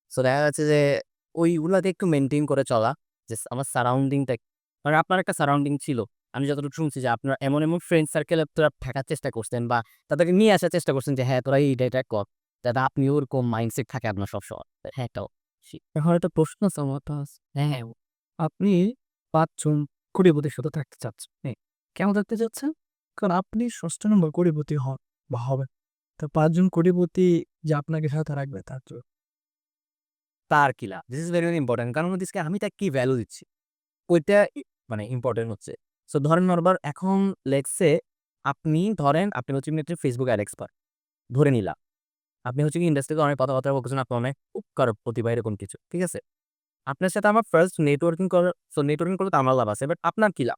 সো দেখা যাচ্ছে যে ওইগুলাকে একটু মেইনটেইন করে চলা, যে আমার সারাউন্ডিংটা মানে আপনার একটা সারাউন্ডিং ছিল। আমি যতটুকু শুনছি যে আপনার এমন, এমন ফ্রেন্ড সার্কেল আপনারা থাকার চেষ্টা করছেন বা তাদেরকে নিয়ে আসার চেষ্টা করছেন যে হ্যাঁ, তোরা এটা কর। যাতে আপনিও ওরকম মাইন্ডসেট থাকে আপনার সবসময়। হ্যাঁ, এটাও এখন একটা প্রশ্ন আছে আমার কাছে। হ্যাঁ, আপনি ৫ জন কোটিপতির সাথে থাকতে চাচ্ছেন। কেন থাকতে চাচ্ছেন? কারণ আপনি ৬ষ্ঠ নম্বর কোটিপতি হন বা হবেন। তো ৫ জন কোটিপতি যে আপনাকে সাথে রাখবে তার জন্য। তার কি লাভ? This is very, very important. কারণ হচ্ছে আমি তাকে কি ভ্যালু দিচ্ছি? ওইটা মানে ইম্পোর্টেন্ট হচ্ছে। সো ধরেন নরবার এখন লেটস সে আপনি ধরেন আপনি হচ্ছে এমনি একটা Facebook অ্যাড এক্সপার্ট। ধরে নিলাম। আপনি হচ্ছে কি ইন্ডাস্ট্রিতে অনেক কথাবার্তা বলতেছেন, আপনার অনেক উপকার প্রতিভা এরকম কিছু। ঠিক আছে? আপনার সাথে আমার ফার্স্ট নেটওয়ার্কিং নেটওয়ার্কিং করলে তো আমার লাভ আছে। বাট আপনার কি লাভ?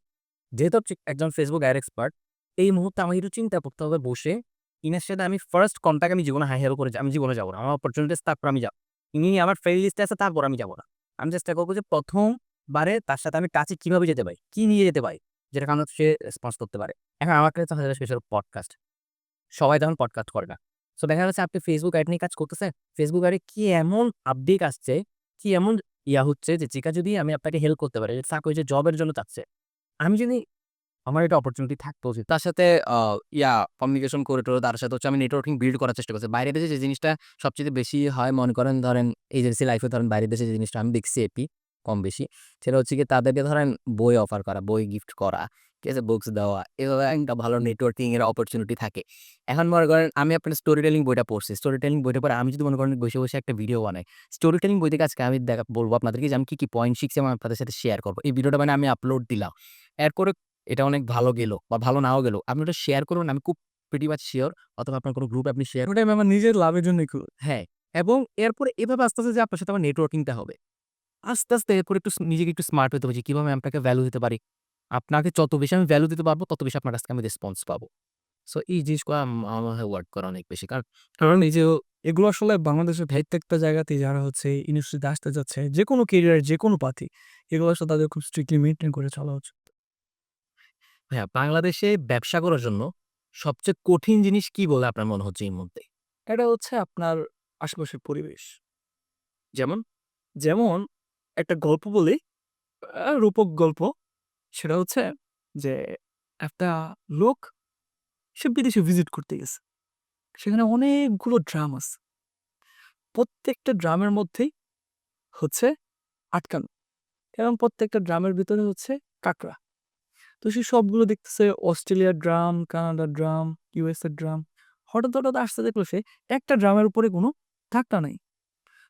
যেহেতু আপনি একজন Facebook অ্যাড এক্সপার্ট, এই মুহূর্তে আমাকে একটু চিন্তা করতে হবে বসে, ইনার সাথে আমি ফার্স্ট কনট্যাক্ট আমি জীবনে হাই হ্যালো করে আমি জীবনে যাব না। আমার অপরচুনিটিস তারপর আমি যাব। ইনি আমার ফ্রেন্ড লিস্টে আছে তারপর আমি যাব না। আমি চেষ্টা করব যে ১ম বারে তার সাথে আমি টাচে কিভাবে যেতে পারি? কি নিয়ে যেতে পারি? যেটা কারণে সে রেসপন্স করতে পারে। এখন আমার কাছে দেখা যায় স্পেশাল পডকাস্ট। সবাই তখন পডকাস্ট করে না। সো দেখা যাচ্ছে আপনি Facebook অ্যাড নিয়ে কাজ করতেছেন। Facebook অ্যাডে কি এমন আপডেট আসছে, কি এমন হচ্ছে যে যেটা যদি আমি আপনাকে হেল্প করতে পারি। সাপোজ যে জবের জন্য চাচ্ছে। আমি যদি আমার এটা অপরচুনিটি থাকতো যে তার সাথে আ কমিউনিকেশন করে টরে তার সাথে হচ্ছে আমি নেটওয়ার্কিং বিল্ড করার চেষ্টা করছি। বাইরের দেশে যে জিনিসটা সবচাইতে বেশি হয় মনে করেন ধরেন এজেন্সি লাইফে ধরেন বাইরের দেশে যে জিনিসটা আমি দেখছি কম বেশি। সেটা হচ্ছে গিয়ে তাদেরকে ধরেন বই অফার করা, বই গিফট করা, ঠিক আছে? বুকস দেওয়া। এভাবে একটা ভালো নেটওয়ার্কিং এর অপরচুনিটি থাকে। এখন মনে করেন আমি আপনার স্টোরি টেলিং বইটা পড়ছি। স্টোরি টেলিং বইটা পড়ে আমি যদি মনে করেন বসে, বসে একটা ভিডিও বানাই। স্টোরি টেলিং বই থেকে আজকে আমি বলব আপনাদেরকে যে আমি কি, কি পয়েন্ট শিখছি এবং আপনাদের সাথে শেয়ার করব। এই ভিডিওটা মানে আমি আপলোড দিলাম। এরপরে এটা অনেক ভালো গেল বা ভালো নাও গেল। আপনি ওটা শেয়ার করুন। আমি খুব প্রিটি মাচ সিউর অথবা আপনার কোনো গ্রুপে আপনি শেয়ার ওটা আমি আমার নিজের লাভের জন্যই করি। হ্যাঁ, এবং এরপরে এভাবে আস্তে, আস্তে যে আপনার সাথে আমার নেটওয়ার্কিংটা হবে। আস্তে, আস্তে এরপর একটু নিজেকে একটু স্মার্ট হতে হবে যে কিভাবে আমি আপনাকে ভ্যালু দিতে পারি। আপনাকে যত বেশি আমি ভ্যালু দিতে পারবো, তত বেশি আপনার কাছ থেকে আমি রেসপন্স পাবো। সো এই জিনিসগুলো আমার মনে হয় ওয়ার্ক করে অনেক বেশি। কারণ কারণ এই যে এগুলো আসলে বাংলাদেশের প্রত্যেকটা জায়গাতেই যারা হচ্ছে ইন্ডাস্ট্রিতে আসতে যাচ্ছে, যেকোনো ক্যারিয়ারের যেকোনো পাথই, এগুলো আসলে তাদের খুব স্ট্রিক্টলি মেইনটেইন করে চলা উচিত। ভাইয়া বাংলাদেশে ব্যবসা করার জন্য সবচেয়ে কঠিন জিনিস কি বলে আপনার মনে হচ্ছে এই মুহূর্তে? এটা হচ্ছে আপনার আশেপাশের পরিবেশ। যেমন? যেমন একটা গল্প বলি, রূপক গল্প। সেটা হচ্ছে যে একটা লোক সে বিদেশে ভিজিট করতে গেছে। সেখানে অনেকগুলো ড্রাম আছে। প্রত্যেকটা ড্রামের মধ্যেই হচ্ছে আটকানো এবং প্রত্যেকটা ড্রামের ভিতরে হচ্ছে কাঁকড়া। তো সে সবগুলো দেখতেছে অস্ট্রেলিয়ার ড্রাম, কানাডার ড্রাম, ইউএস এর ড্রাম। হঠাৎ আসতে দেখলো সে একটা ড্রামের উপরে কোনো ঢাকনা নাই।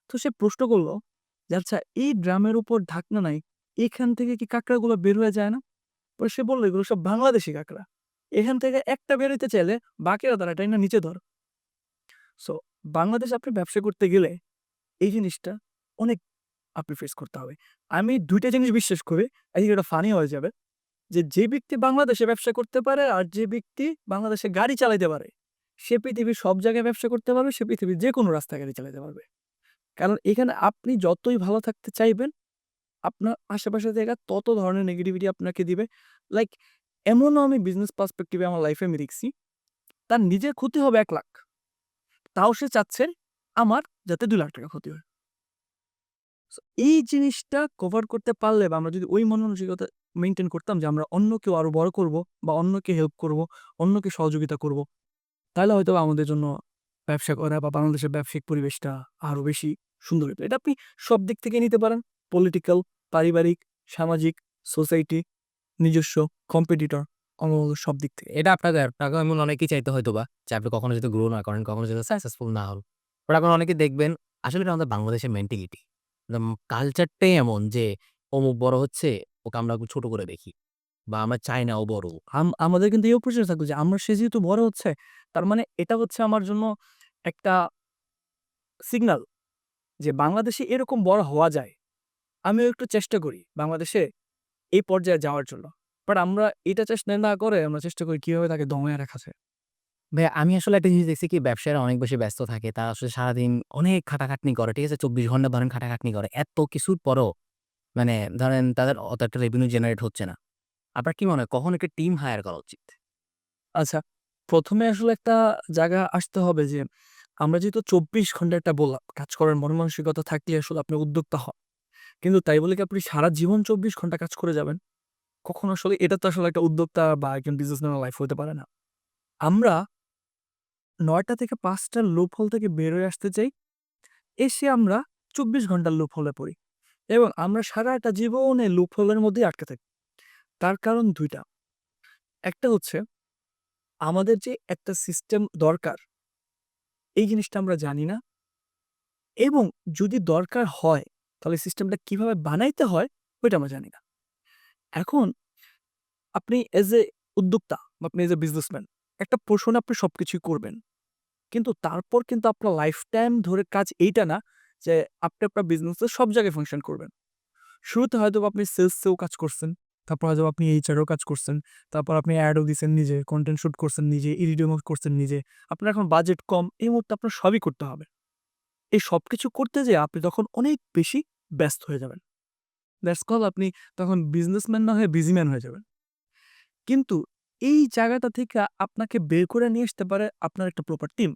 তো সে প্রশ্ন করল যে, "আচ্ছা এই ড্রামের উপর ঢাকনা নাই, এখান থেকে কি কাঁকড়াগুলো বের হয়ে যায় না?" পরে সে বলল, "এগুলো সব বাংলাদেশী কাঁকড়া। এখান থেকে একটা বের হইতে চাইলে বাকিরা তারা টাইনা নিচে ধরো।" সো বাংলাদেশে আপনি ব্যবসা করতে গেলে এই জিনিসটা অনেক আপনি ফেস করতে হবে। আমি ২ টা জিনিস বিশ্বাস করি। I think এটা ফানি হয়ে যাবে। যে ব্যক্তি বাংলাদেশে ব্যবসা করতে পারে আর যে ব্যক্তি বাংলাদেশে গাড়ি চালাইতে পারে, সে পৃথিবীর সব জায়গায় ব্যবসা করতে পারবে, সে পৃথিবীর যেকোনো রাস্তায় গাড়ি চালাতে পারবে। কারণ এখানে আপনি যতই ভালো থাকতে চাইবেন, আপনার আশেপাশের জায়গা তত ধরনের নেগেটিভিটি আপনাকে দিবে। লাইক এমনও আমি বিজনেস পার্সপেক্টিভ এ আমার লাইফে আমি দেখছি, তার নিজের ক্ষতি হবে ৳১,০০,০০০ তাও সে চাচ্ছে আমার যাতে ৳২,০০,০০০ ক্ষতি হয়। সো এই জিনিসটা কভার করতে পারলে বা আমরা যদি ওই মন মানসিকতা মেইনটেইন করতাম যে আমরা অন্যকেও আরো বড় করব বা অন্যকে হেল্প করব, অন্যকে সহযোগিতা করব, তাহলে হয়তোবা আমাদের জন্য ব্যবসা করা বা বাংলাদেশের ব্যবসায়িক পরিবেশটা আরো বেশি সুন্দর হতো। এটা আপনি সব দিক থেকে নিতে পারেন। পলিটিক্যাল, পারিবারিক, সামাজিক, সোসাইটি, নিজস্ব, কম্পিটিটর, অন্য সব দিক থেকে। এটা আপনাকে এমন অনেকেই চাইতো হয়তোবা যে আপনি কখনো যাতে গ্রো না করেন, কখনো যাতে সাকসেসফুল না হন। বাট এখন অনেকে দেখবেন আসলে এটা আমাদের বাংলাদেশের মেন্টালিটি। কালচারটাই এমন যে অমুক বড় হচ্ছে, ওকে আমরা ছোট করে দেখি। বা আমরা চাই না ও বড় হোক। আমাদের কিন্তু এই অপরচুনিটি থাকবে যে আমরা সে যেহেতু বড় হচ্ছে, তার মানে এটা হচ্ছে আমার জন্য একটা সিগনাল যে বাংলাদেশে এরকম বড় হওয়া যায়। আমিও একটু চেষ্টা করি বাংলাদেশে এই পর্যায়ে যাওয়ার জন্য। বাট আমরা এটা চেষ্টা না করে আমরা চেষ্টা করি কিভাবে তাকে দমায়ে রাখা যায়। ভাই আমি আসলে একটা জিনিস দেখছি কি ব্যবসায়ীরা অনেক বেশি ব্যস্ত থাকে। তারা আসলে সারাদিন অনেক খাটাখাটনি করে। ঠিক আছে? ২৪ ঘন্টা ধরেন খাটাখাটনি করে। এত কিছুর পরেও মানে ধরেন তাদের অত একটা রেভিনিউ জেনারেট হচ্ছে না। আপনার কি মনে হয় কখন একটা টিম হায়ার করা উচিত? আচ্ছা, ১ম এ আসলে একটা জায়গা আসতে হবে যে আমরা যেহেতু ২৪ ঘন্টা একটা বললাম, কাজ করার মন মানসিকতা থাকলে আসলে আপনি উদ্যোক্তা হন। কিন্তু তাই বলে কি আপনি সারা জীবন ২৪ ঘন্টা কাজ করে যাবেন? কখনো আসলে এটা তো আসলে একটা উদ্যোক্তা বা একজন বিজনেসম্যানের লাইফ হতে পারে না। আমরা ৯টা থেকে ৫টার লুপ হোল থেকে বের হয়ে আসতে চাই। এসে আমরা ২৪ ঘন্টার লুপ হোলে পড়ি এবং আমরা সারাটা জীবনে লুপ হোলের মধ্যেই আটকে থাকি। তার কারণ ২ টা। একটা হচ্ছে আমাদের যে একটা সিস্টেম দরকার, এই জিনিসটা আমরা জানি না এবং যদি দরকার হয়, তাহলে সিস্টেমটা কিভাবে বানাইতে হয়, ওইটা আমরা জানি না। এখন আপনি এজ এ উদ্যোক্তা বা আপনি এজ এ বিজনেসম্যান, একটা পোরশনে আপনি সবকিছুই করবেন। কিন্তু তারপর কিন্তু আপনার লাইফ টাইম ধরে কাজ এইটা না যে আপনি আপনার বিজনেসে সব জায়গায় ফাংশন করবেন। শুরুতে হয়তোবা আপনি সেলসেও কাজ করছেন। তারপর হয়তোবা আপনি এইচআরও কাজ করছেন। তারপর আপনি অ্যাডও দিছেন নিজে, কনটেন্ট শুট করছেন নিজে, এডিটিংও করছেন নিজে। আপনার এখন বাজেট কম। এই মুহূর্তে আপনার সবই করতে হবে। এই সবকিছু করতে যেয়ে আপনি তখন অনেক বেশি ব্যস্ত হয়ে যাবেন। দ্যাটস কল আপনি তখন বিজনেসম্যান না হয়ে বিজি ম্যান হয়ে যাবেন। কিন্তু এই জায়গাটা থেকে আপনাকে বের করে নিয়ে আসতে পারে আপনার একটা প্রপার টিম।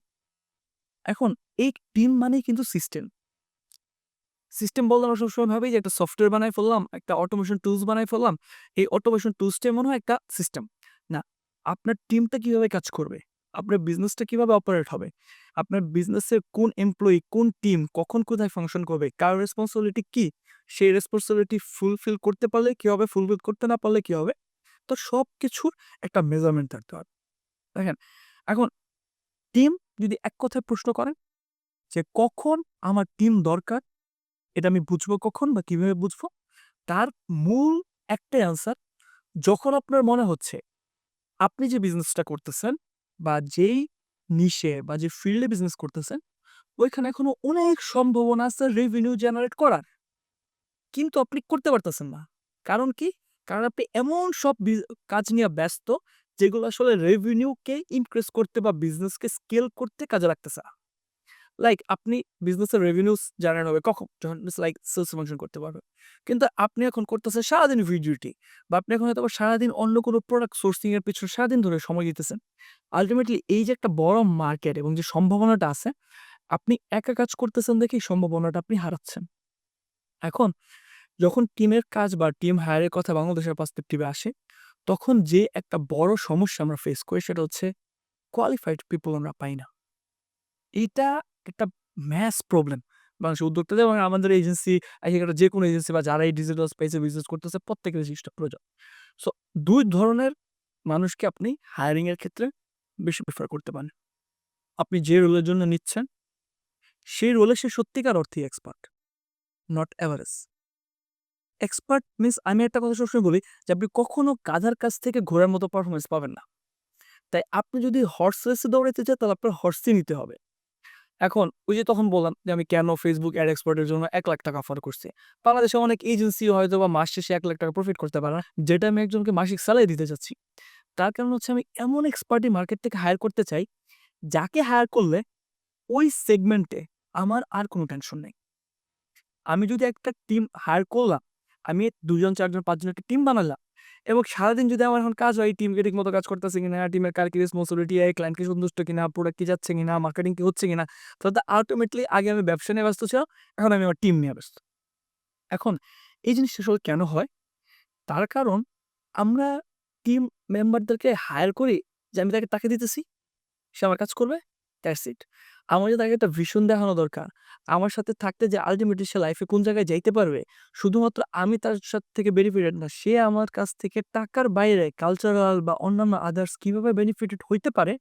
এখন এই টিম মানেই কিন্তু সিস্টেম। সিস্টেম বলতে আমরা সবসময় ভাবি যে একটা সফটওয়্যার বানায় ফেললাম, একটা অটোমেশন টুলস বানায় ফেললাম। এই অটোমেশন টুলসটাই মনে হয় একটা সিস্টেম। না, আপনার টিমটা কিভাবে কাজ করবে? আপনার বিজনেসটা কিভাবে অপারেট হবে? আপনার বিজনেসের কোন এমপ্লয়ি, কোন টিম কখন কোথায় ফাংশন করবে? কার রেসপনসিবিলিটি কি? সেই রেসপনসিবিলিটি ফুলফিল করতে পারলে কি হবে? ফুলফিল করতে না পারলে কি হবে? তো সবকিছুর একটা মেজারমেন্ট থাকতে হবে। দেখেন, এখন টিম যদি এক কথায় প্রশ্ন করেন যে, "কখন আমার টিম দরকার?" এটা আমি বুঝবো কখন বা কিভাবে বুঝবো? তার মূল একটাই আনসার, যখন আপনার মনে হচ্ছে আপনি যে বিজনেসটা করতেছেন বা যেই নিশে বা যে ফিল্ডে বিজনেস করতেছেন, ওইখানে এখনো অনেক সম্ভাবনা আছে রেভিনিউ জেনারেট করার। কিন্তু আপনি করতে পারতেছেন না। কারণ কি? কারণ আপনি এমন সব কাজ নিয়ে ব্যস্ত যেগুলো আসলে রেভিনিউকে ইনক্রিজ করতে বা বিজনেসকে স্কেল করতে কাজে লাগতেছে না। লাইক আপনি বিজনেসের রেভিনিউস জেনারেট হবে কখন? যখন লাইক সেলস প্রমোশন করতে পারবেন। কিন্তু আপনি এখন করতেছেন সারাদিন ভিডিও এডিটিং বা আপনি এখন হয়তোবা সারাদিন অন্য কোনো প্রোডাক্ট সোর্সিং এর পেছনে সারাদিন ধরে সময় দিতেছেন। আল্টিমেটলি এই যে একটা বড় মার্কেট এবং যে সম্ভাবনাটা আছে, আপনি একা কাজ করতেছেন দেখেই সম্ভাবনাটা আপনি হারাচ্ছেন। এখন যখন টিমের কাজ বা টিম হায়ার এর কথা বাংলাদেশের পার্সপেক্টিভ এ আসে, তখন যে একটা বড় সমস্যা আমরা ফেস করি সেটা হচ্ছে কোয়ালিফাইড পিপল আমরা পাই না। এইটা একটা ম্যাস প্রবলেম বাংলাদেশের উদ্যোক্তাদের এবং আমাদের এজেন্সি যেকোনো এজেন্সি বা যারা এই ডিজিটাল স্পেসে বিজনেস করতেছে প্রত্যেকের এই জিনিসটা প্রয়োজন। সো ২ ধরনের মানুষকে আপনি হায়ারিং এর ক্ষেত্রে বেশি প্রেফার করতে পারেন। আপনি যে রোলের জন্য নিচ্ছেন, সেই রোলে সে সত্যিকার অর্থেই expert, not average. Expert means আমি একটা কথা সবসময় বলি যে আপনি কখনো গাধার কাছ থেকে ঘোড়ার মতো পারফরম্যান্স পাবেন না। তাই আপনি যদি হর্স রেসে দৌড়াইতে চান তাহলে আপনার হর্সই নিতে হবে। এখন ওই যে তখন বললাম যে আমি কেন Facebook অ্যাড এক্সপার্ট এর জন্য ৳১,০০,০০০ অফার করছি। বাংলাদেশে অনেক এজেন্সি হয়তোবা মাস শেষে ৳১,০০,০০০ প্রফিট করতে পারে না। যেটা আমি একজনকে মাসিক সেলারি দিতে চাচ্ছি। তার কারণ হচ্ছে আমি এমন এক্সপার্টই মার্কেট থেকে হায়ার করতে চাই, যাকে হায়ার করলে ওই সেগমেন্টে আমার আর কোনো টেনশন নেই। আমি যদি একটা টিম হায়ার করলাম, আমি ২ জন, ৪ জন, ৫ জনের একটা টিম বানালাম এবং সারাদিন যদি আমার এখন কাজ হয় টিমকে ঠিকমতো কাজ করতেছে কিনা, টিমের কার কি রেসপন্সিবিলিটি, ক্লায়েন্টকে সন্তুষ্ট কিনা, প্রোডাক্ট কি যাচ্ছে কিনা, মার্কেটিং কি হচ্ছে কিনা, তাহলে আল্টিমেটলি আগে আমি ব্যবসা নিয়ে ব্যস্ত ছিলাম, এখন আমি আমার টিম নিয়ে ব্যস্ত। এখন এই জিনিসটা আসলে কেন হয়? তার কারণ আমরা টিম মেম্বারদেরকে হায়ার করি যে আমি তাকে দিতেছি সে আমার কাজ করবে। That's it. আমার যে তাকে একটা ভিশন দেখানো দরকার। আমার সাথে থাকতে যে আল্টিমেটলি সে লাইফে কোন জায়গায় যাইতে পারবে, শুধুমাত্র আমি তার থেকে বেনিফিটেড না, সে আমার কাছ থেকে টাকার বাইরে কালচারাল বা অন্যান্য আদার্স কিভাবে বেনিফিটেড হইতে পারে,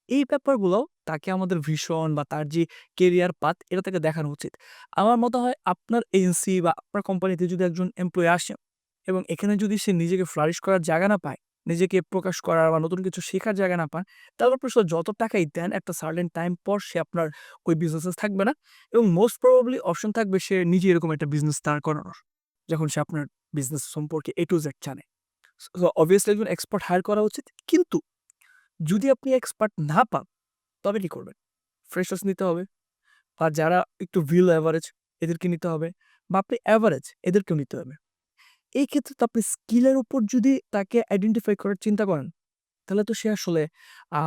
এই ব্যাপারগুলো তাকে আমাদের ভিশন বা তার যে কেরিয়ার পাথ এটা তাকে দেখানো উচিত। আমার মনে হয় আপনার এজেন্সি বা আপনার কোম্পানিতে যদি একজন এমপ্লয়ি আসে এবং এখানে যদি সে নিজেকে ফ্লারিশ করার জায়গা না পায়, নিজেকে প্রকাশ করার বা নতুন কিছু শেখার জায়গা না পায়, তাহলে আপনি আসলে যত টাকাই দেন একটা সার্টেন টাইম পর সে আপনার ওই বিজনেসে থাকবে না এবং মোস্ট প্রবাবলি অপশন থাকবে সে নিজে এরকম একটা বিজনেস দাঁড় করানোর। যখন সে আপনার বিজনেস সম্পর্কে A to Z জানে। সো অবভিয়াসলি একজন এক্সপার্ট হায়ার করা উচিত। কিন্তু যদি আপনি এক্সপার্ট না পান তবে কি করবেন? ফ্রেশার্স নিতে হবে বা যারা একটু বিলো এভারেজ এদেরকে নিতে হবে বা আপনি এভারেজ এদেরকেও নিতে হবে। এই ক্ষেত্রে তো আপনি স্কিলের উপর যদি তাকে আইডেন্টিফাই করার চিন্তা করেন, তাহলে তো সে আসলে আ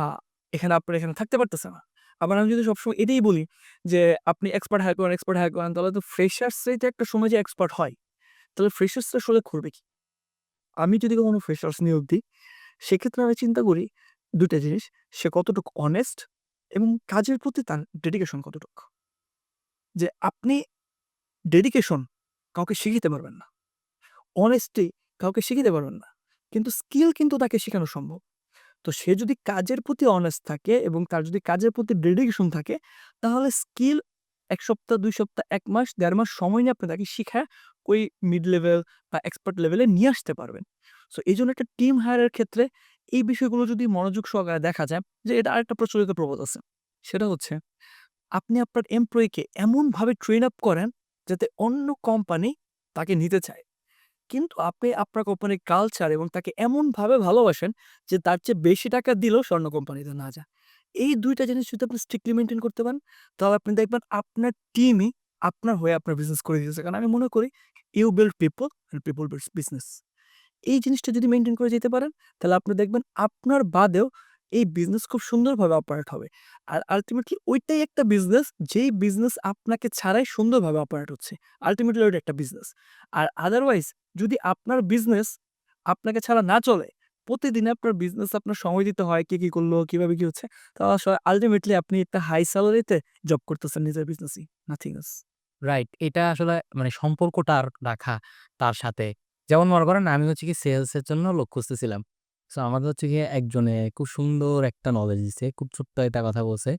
আপনার এখানে থাকতে পারতেছে না। আবার আমি যদি সবসময় এটাই বলি যে আপনি এক্সপার্ট হায়ার করেন তাহলে তো ফ্রেশার্সরাই তো একটা সময় যে এক্সপার্ট হয়। তাহলে ফ্রেশার্সরা আসলে করবে কি? আমি যদি কখনো ফ্রেশার্স নিয়োগ দিই, সেক্ষেত্রে আমি চিন্তা করি ২ টা জিনিস। সে কতটুকু অনেস্ট এবং কাজের প্রতি তার ডেডিকেশন কতটুকু। যে আপনি ডেডিকেশন কাউকে শিখিতে পারবেন না। অনেস্টি কাউকে শিখিতে পারবেন না। কিন্তু স্কিল কিন্তু তাকে শেখানো সম্ভব। তো সে যদি কাজের প্রতি অনেস্ট থাকে এবং তার যদি কাজের প্রতি ডেডিকেশন থাকে, তাহলে স্কিল ১ সপ্তাহ, ২ সপ্তাহ, ১ মাস, ১.৫ মাস সময় নিয়ে আপনি তাকে শিখায় ওই মিড লেভেল বা এক্সপার্ট লেভেলে নিয়ে আসতে পারবেন। সো এইজন্য একটা টিম হায়ার এর ক্ষেত্রে এই বিষয়গুলো যদি মনোযোগ সহকারে দেখা যায় যে এটা আরেকটা প্রচলিত প্রবাদ আছে। সেটা হচ্ছে আপনি আপনার এমপ্লয়িকে এমনভাবে ট্রেন আপ করেন যাতে অন্য কোম্পানি তাকে নিতে চায়। কিন্তু আপনি আপনার কোম্পানির কালচার এবং তাকে এমনভাবে ভালোবাসেন যে তার চেয়ে বেশি টাকা দিলেও স্বর্ণ কোম্পানিতে না যায়। এই ২ টা জিনিস যদি আপনি স্ট্রিক্টলি মেইনটেইন করতে পারেন, তাহলে আপনি দেখবেন আপনার টিমই আপনার হয়ে আপনার বিজনেস করে দিতেছে। কারণ আমি মনে করি you build people and people builds business. এই জিনিসটা যদি মেইনটেইন করে যেতে পারেন, তাহলে আপনি দেখবেন আপনার বাদেও এই বিজনেস খুব সুন্দরভাবে অপারেট হবে। আর আল্টিমেটলি ওইটাই একটা বিজনেস যেই বিজনেস আপনাকে ছাড়াই সুন্দরভাবে অপারেট হচ্ছে। আল্টিমেটলি ওইটা একটা বিজনেস। আর আদারওয়াইজ যদি আপনার বিজনেস আপনাকে ছাড়া না চলে, প্রতিদিন আপনার বিজনেস আপনার সময় দিতে হয়, কে কি করলো, কিভাবে কি হচ্ছে। তাহলে আল্টিমেটলি আপনি একটা হাই সেলারিতে জব করতেছেন নিজের বিজনেসেই, নাথিং এলস। রাইট। এটা আসলে মানে সম্পর্কটা রাখা তার সাথে। যেমন মনে করেন আমি হচ্ছে কি সেলস এর জন্য লোক খুঁজতেছিলাম। সো আমাদের হচ্ছে গিয়ে একজনে খুব সুন্দর একটা নলেজ দিছে। খুব ছোট্ট একটা কথা বলছে।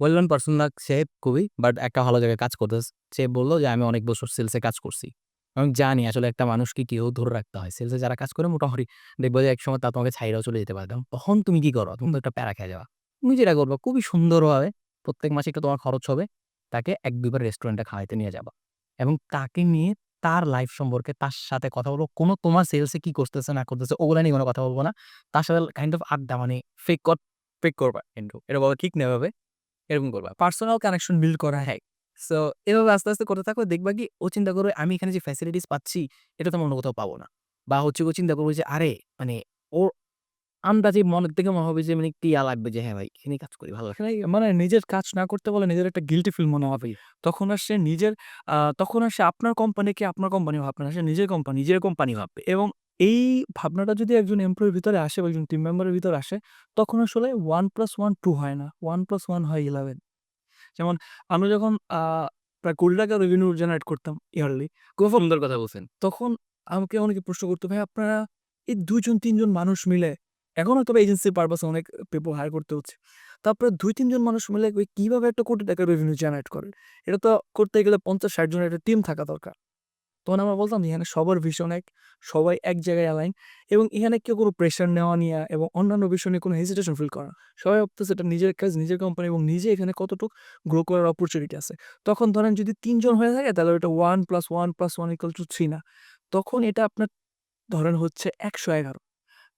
ওয়েল পারসন না সে খুবই, বাট একটা ভালো জায়গায় কাজ করতেছে। সে বলল যে, "আমি অনেক বছর সেলসে কাজ করছি।" আমি জানি আসলে একটা মানুষকে কিভাবে ধরে রাখতে হয়। সেলসে যারা কাজ করে মোটামুটি দেখবা যে একসময় তারা তোমাকে ছাইড়াও চলে যেতে পারে। তখন তুমি কি করো? তুমি তো একটা প্যারা খেয়ে যাবা। তুমি যেটা করবা খুবই সুন্দরভাবে প্রত্যেক মাসে একটু তোমার খরচ হবে। তাকে ১-২ বার রেস্টুরেন্টে খাওয়াইতে নিয়ে যাবা এবং তাকে নিয়ে তার লাইফ সম্পর্কে তার সাথে কথা বলবো। কোনো তোমার সেলসে কি করতেছে না করতেছে ওগুলা নিয়ে কোনো কথা বলব না। তার সাথে কাইন্ড অফ আড্ডা মানে ফেক করবা কিন্তু। এটা বলা ঠিক না এভাবে। এরকম করবা। পার্সোনাল কানেকশন বিল্ড করা। হ্যাঁ। সো এভাবে আস্তে, আস্তে করতে থাকো। দেখবা কি ও চিন্তা করবে আমি এখানে যে ফ্যাসিলিটিস পাচ্ছি এটা তো আমি অন্য কোথাও পাবো না। বা হচ্ছে ও চিন্তা করবে যে আরে মানে ওর আন্দাজে মনের থেকে মনে হবে যে মানে একটু ইয়া লাগবে যে হ্যাঁ ভাই এখানেই কাজ করি ভালো লাগছে। এখানে মানে নিজের কাজ না করতে পারলে নিজের একটা গিল্টি ফিল মনে হবে। তখন আর সে আপনার কোম্পানিকে আপনার কোম্পানি ভাববে না। সে নিজের কোম্পানি ভাববে এবং এই ভাবনাটা যদি একজন এমপ্লয়ির ভিতরে আসে বা একজন টিম মেম্বারের ভিতরে আসে, তখন আসলে 1+1 2 হয় না। 1+1 হয় 11। যেমন আমি যখন প্রায় ৳২০,০০,০০০ রেভিনিউ জেনারেট করতাম ইয়ারলি, খুব সুন্দর কথা বলছেন। তখন আমাকে অনেকে প্রশ্ন করত, "ভাই আপনারা এই ২ জন ৩ জন মানুষ মিলে" এখন হয়তোবা এজেন্সি পারপাস এ অনেক পিপল হায়ার করতে হচ্ছে। তো আপনারা ২-৩ জন মানুষ মিলে কিভাবে একটা ৳১,০০,০০,০০০ রেভিনিউ জেনারেট করেন? এটা তো করতে গেলে ৫০-৬০ জনের একটা টিম থাকা দরকার। তখন আমরা বলতাম যে এখানে সবার ভিশন এক, সবাই এক জায়গায় অ্যালাইন এবং এখানে কেউ কোনো প্রেশার নেওয়া নিয়া এবং অন্যান্য বিষয় নিয়ে কোনো হেজিটেশন ফিল করে না। সবাই ভাবতেছে এটা নিজের কাজ, নিজের কোম্পানি এবং নিজে এখানে কতটুক গ্রো করার অপরচুনিটি আছে। তখন ধরেন যদি ৩ জন হয়ে থাকে তাহলে ওটা 1+1+1=3 না। তখন এটা আপনার ধরেন হচ্ছে ১১১।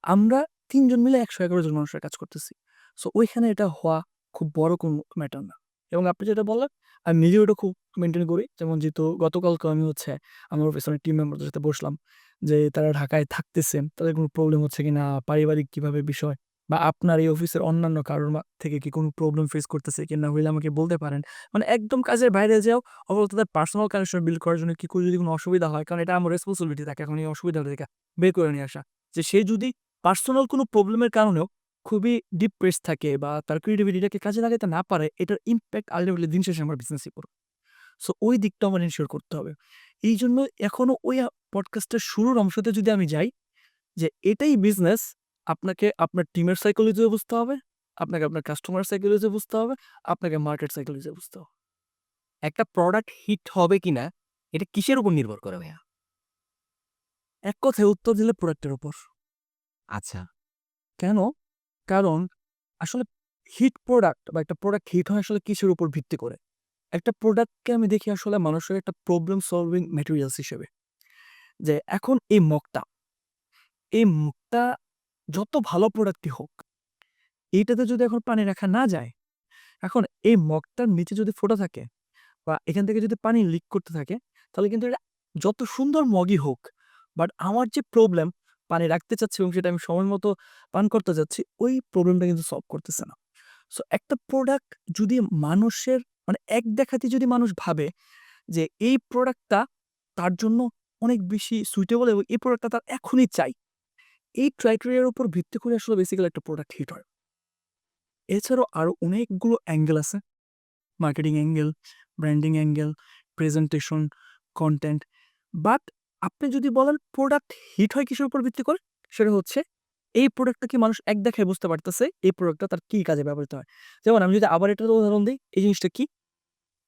আমরা ৩ জন মিলে ১১১ জন মানুষের কাজ করতেছি। সো ওইখানে এটা হওয়া খুব বড় কোনো ম্যাটার না। এবং আপনি যেটা বললেন, আমি নিজেও এটা খুব মেইনটেইন করি। যেমন যেহেতু গতকালকে আমি হচ্ছে আমার অফিসের অনেক টিম মেম্বারদের সাথে বসলাম যে তারা ঢাকায় থাকতেছেন, তাদের কোনো প্রবলেম হচ্ছে কিনা, পারিবারিক কিভাবে বিষয় বা আপনার এই অফিসের অন্যান্য কারোর থেকে কি কোনো প্রবলেম ফেস করতেছে কিনা হইলে আমাকে বলতে পারেন। মানে একদম কাজের বাইরে যাও অন্তত তাদের পার্সোনাল কানেকশন বিল্ড করার জন্য কি করে যদি কোনো অসুবিধা হয়, কারণ এটা আমার রেসপন্সিবিলিটি থাকে এখন এই অসুবিধাটা থেকে বের করে নিয়ে আসা। যে সে যদি পার্সোনাল কোনো প্রবলেমের কারণেও খুবই ডিপ্রেসড থাকে বা তার ক্রিয়েটিভিটিটাকে কাজে লাগাতে না পারে, এটার ইমপ্যাক্ট আল্টিমেটলি দিন শেষে আমার বিজনেসই পড়বে। সো ওই দিকটা আমার এনশিওর করতে হবে। এইজন্য এখনো ওই পডকাস্টের শুরুর অংশতে যদি আমি যাই যে এটাই বিজনেস, আপনাকে আপনার টিমের সাইকোলজিও বুঝতে হবে, আপনাকে আপনার কাস্টমার সাইকোলজিও বুঝতে হবে, আপনাকে মার্কেট সাইকোলজিও বুঝতে হবে। একটা প্রোডাক্ট হিট হবে কিনা এটা কিসের উপর নির্ভর করে ভাইয়া? এক কথায় উত্তর দিলে প্রোডাক্টের উপর। আচ্ছা। কেন? কারণ আসলে হিট প্রোডাক্ট বা একটা প্রোডাক্ট হিট হয় আসলে কিসের উপর ভিত্তি করে? একটা প্রোডাক্টকে আমি দেখি আসলে মানুষের একটা প্রবলেম সলভিং ম্যাটেরিয়ালস হিসেবে। যে এখন এই মুখটা যত ভালো প্রোডাক্টই হোক, এইটাতে যদি এখন পানি রাখা না যায়, এখন এই মগটার নিচে যদি ফোঁটা থাকে বা এখান থেকে যদি পানি লিক করতে থাকে, তাহলে কিন্তু এটা যত সুন্দর মগই হোক, বাট আমার যে প্রবলেম পানি রাখতে চাচ্ছি এবং সেটা আমি সময় মতো পান করতে চাচ্ছি, ওই প্রবলেমটা কিন্তু সলভ করতেছে না। সো একটা প্রোডাক্ট যদি মানুষের মানে এক দেখাতেই যদি মানুষ ভাবে যে এই প্রোডাক্টটা তার জন্য অনেক বেশি সুইটেবল এবং এই প্রোডাক্টটা তার এখনই চাই। এই ক্রাইটেরিয়ার উপর ভিত্তি করে আসলে বেসিক্যালি একটা প্রোডাক্ট হিট হয়। এছাড়াও আরো অনেকগুলো অ্যাঙ্গেল আছে। Marketing angle, branding angle, presentation, content. But আপনি যদি বলেন প্রোডাক্ট হিট হয় কিসের উপর ভিত্তি করে? সেটা হচ্ছে এই প্রোডাক্টটা কি মানুষ এক দেখায় বুঝতে পারতেছে এই প্রোডাক্টটা তার কি কাজে ব্যবহৃত হয়। যেমন আমি যদি আবার এটার উদাহরণ দেই, এই জিনিসটা কি?